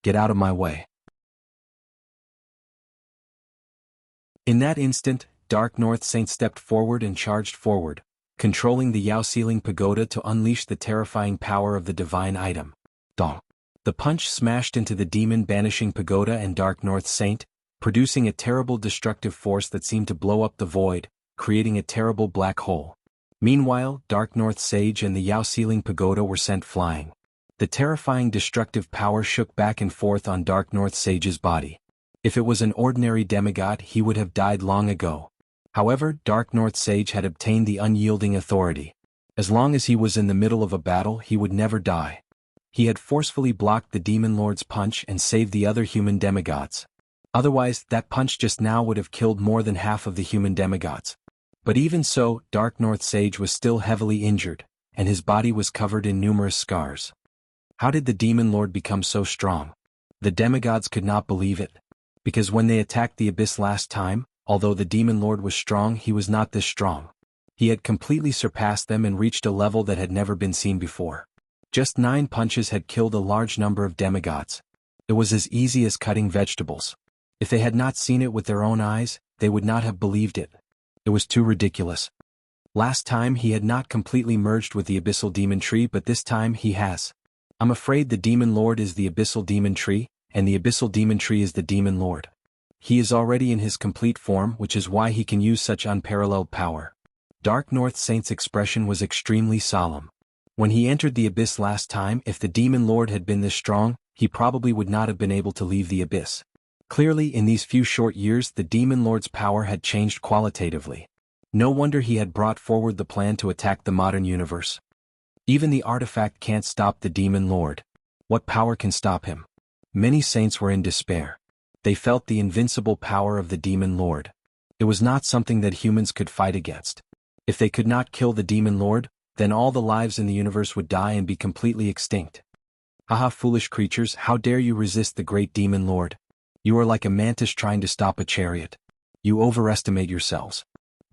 Get out of my way. In that instant, Dark North Saint stepped forward and charged forward, controlling the Yao Ceiling Pagoda to unleash the terrifying power of the divine item. Dong! The punch smashed into the demon-banishing pagoda and Dark North Saint, producing a terrible destructive force that seemed to blow up the void, creating a terrible black hole. Meanwhile, Dark North Sage and the Yao Ceiling Pagoda were sent flying. The terrifying destructive power shook back and forth on Dark North Sage's body. If it was an ordinary demigod, he would have died long ago. However, Dark North Sage had obtained the unyielding authority. As long as he was in the middle of a battle, he would never die. He had forcefully blocked the demon lord's punch and saved the other human demigods. Otherwise, that punch just now would have killed more than half of the human demigods. But even so, Dark North Sage was still heavily injured, and his body was covered in numerous scars. How did the demon lord become so strong? The demigods could not believe it. Because when they attacked the abyss last time, although the demon lord was strong, he was not this strong. He had completely surpassed them and reached a level that had never been seen before. Just 9 punches had killed a large number of demigods. It was as easy as cutting vegetables. If they had not seen it with their own eyes, they would not have believed it. It was too ridiculous. Last time he had not completely merged with the abyssal demon tree, but this time he has. I'm afraid the demon lord is the abyssal demon tree, and the abyssal demon tree is the demon lord. He is already in his complete form, which is why he can use such unparalleled power. Dark North Saint's expression was extremely solemn. When he entered the abyss last time, if the demon lord had been this strong, he probably would not have been able to leave the abyss. Clearly, in these few short years, the demon lord's power had changed qualitatively. No wonder he had brought forward the plan to attack the modern universe. Even the artifact can't stop the demon lord. What power can stop him? Many saints were in despair. They felt the invincible power of the demon lord. It was not something that humans could fight against. If they could not kill the demon lord, then all the lives in the universe would die and be completely extinct. Haha, foolish creatures, how dare you resist the great demon lord? You are like a mantis trying to stop a chariot. You overestimate yourselves.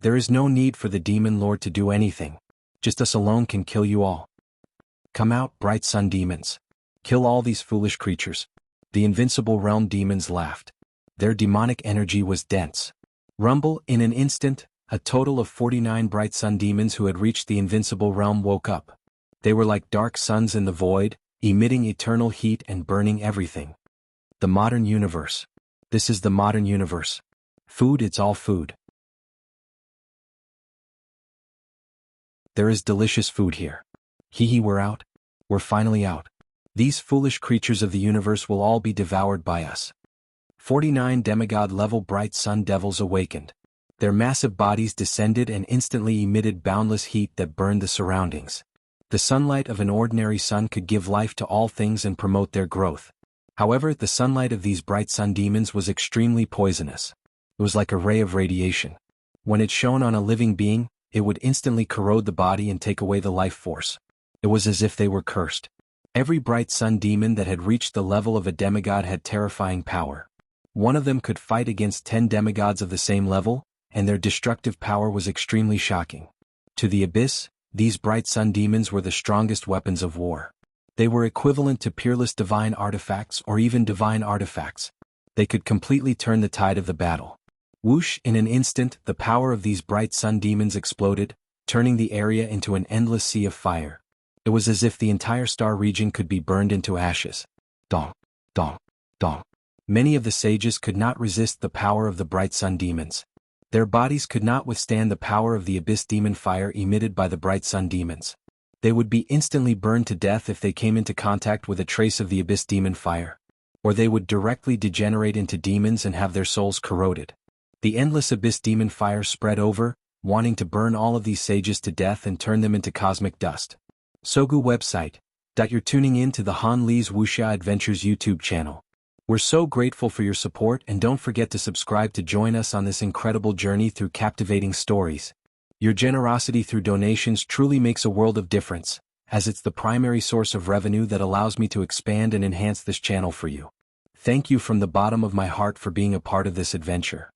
There is no need for the demon lord to do anything. Just us alone can kill you all. Come out, bright sun demons. Kill all these foolish creatures. The invincible realm demons laughed. Their demonic energy was dense. Rumble, in an instant, a total of 49 bright sun demons who had reached the invincible realm woke up. They were like dark suns in the void, emitting eternal heat and burning everything. The modern universe. This is the modern universe. Food, it's all food. There is delicious food here. Hee, we're out. We're finally out. These foolish creatures of the universe will all be devoured by us. 49 demigod-level bright sun devils awakened. Their massive bodies descended and instantly emitted boundless heat that burned the surroundings. The sunlight of an ordinary sun could give life to all things and promote their growth. However, the sunlight of these bright sun demons was extremely poisonous. It was like a ray of radiation. When it shone on a living being, it would instantly corrode the body and take away the life force. It was as if they were cursed. Every bright sun demon that had reached the level of a demigod had terrifying power. One of them could fight against 10 demigods of the same level, and their destructive power was extremely shocking. To the abyss, these bright sun demons were the strongest weapons of war. They were equivalent to peerless divine artifacts or even divine artifacts. They could completely turn the tide of the battle. Whoosh, in an instant, the power of these bright sun demons exploded, turning the area into an endless sea of fire. It was as if the entire star region could be burned into ashes. Dong, dong, dong. Many of the sages could not resist the power of the bright sun demons. Their bodies could not withstand the power of the abyss demon fire emitted by the bright sun demons. They would be instantly burned to death if they came into contact with a trace of the abyss demon fire. Or they would directly degenerate into demons and have their souls corroded. The endless abyss demon fire spread over, wanting to burn all of these sages to death and turn them into cosmic dust. Sogu website. You're tuning in to the Han Lee's Wuxia Adventures YouTube channel. We're so grateful for your support, and don't forget to subscribe to join us on this incredible journey through captivating stories. Your generosity through donations truly makes a world of difference, as it's the primary source of revenue that allows me to expand and enhance this channel for you. Thank you from the bottom of my heart for being a part of this adventure.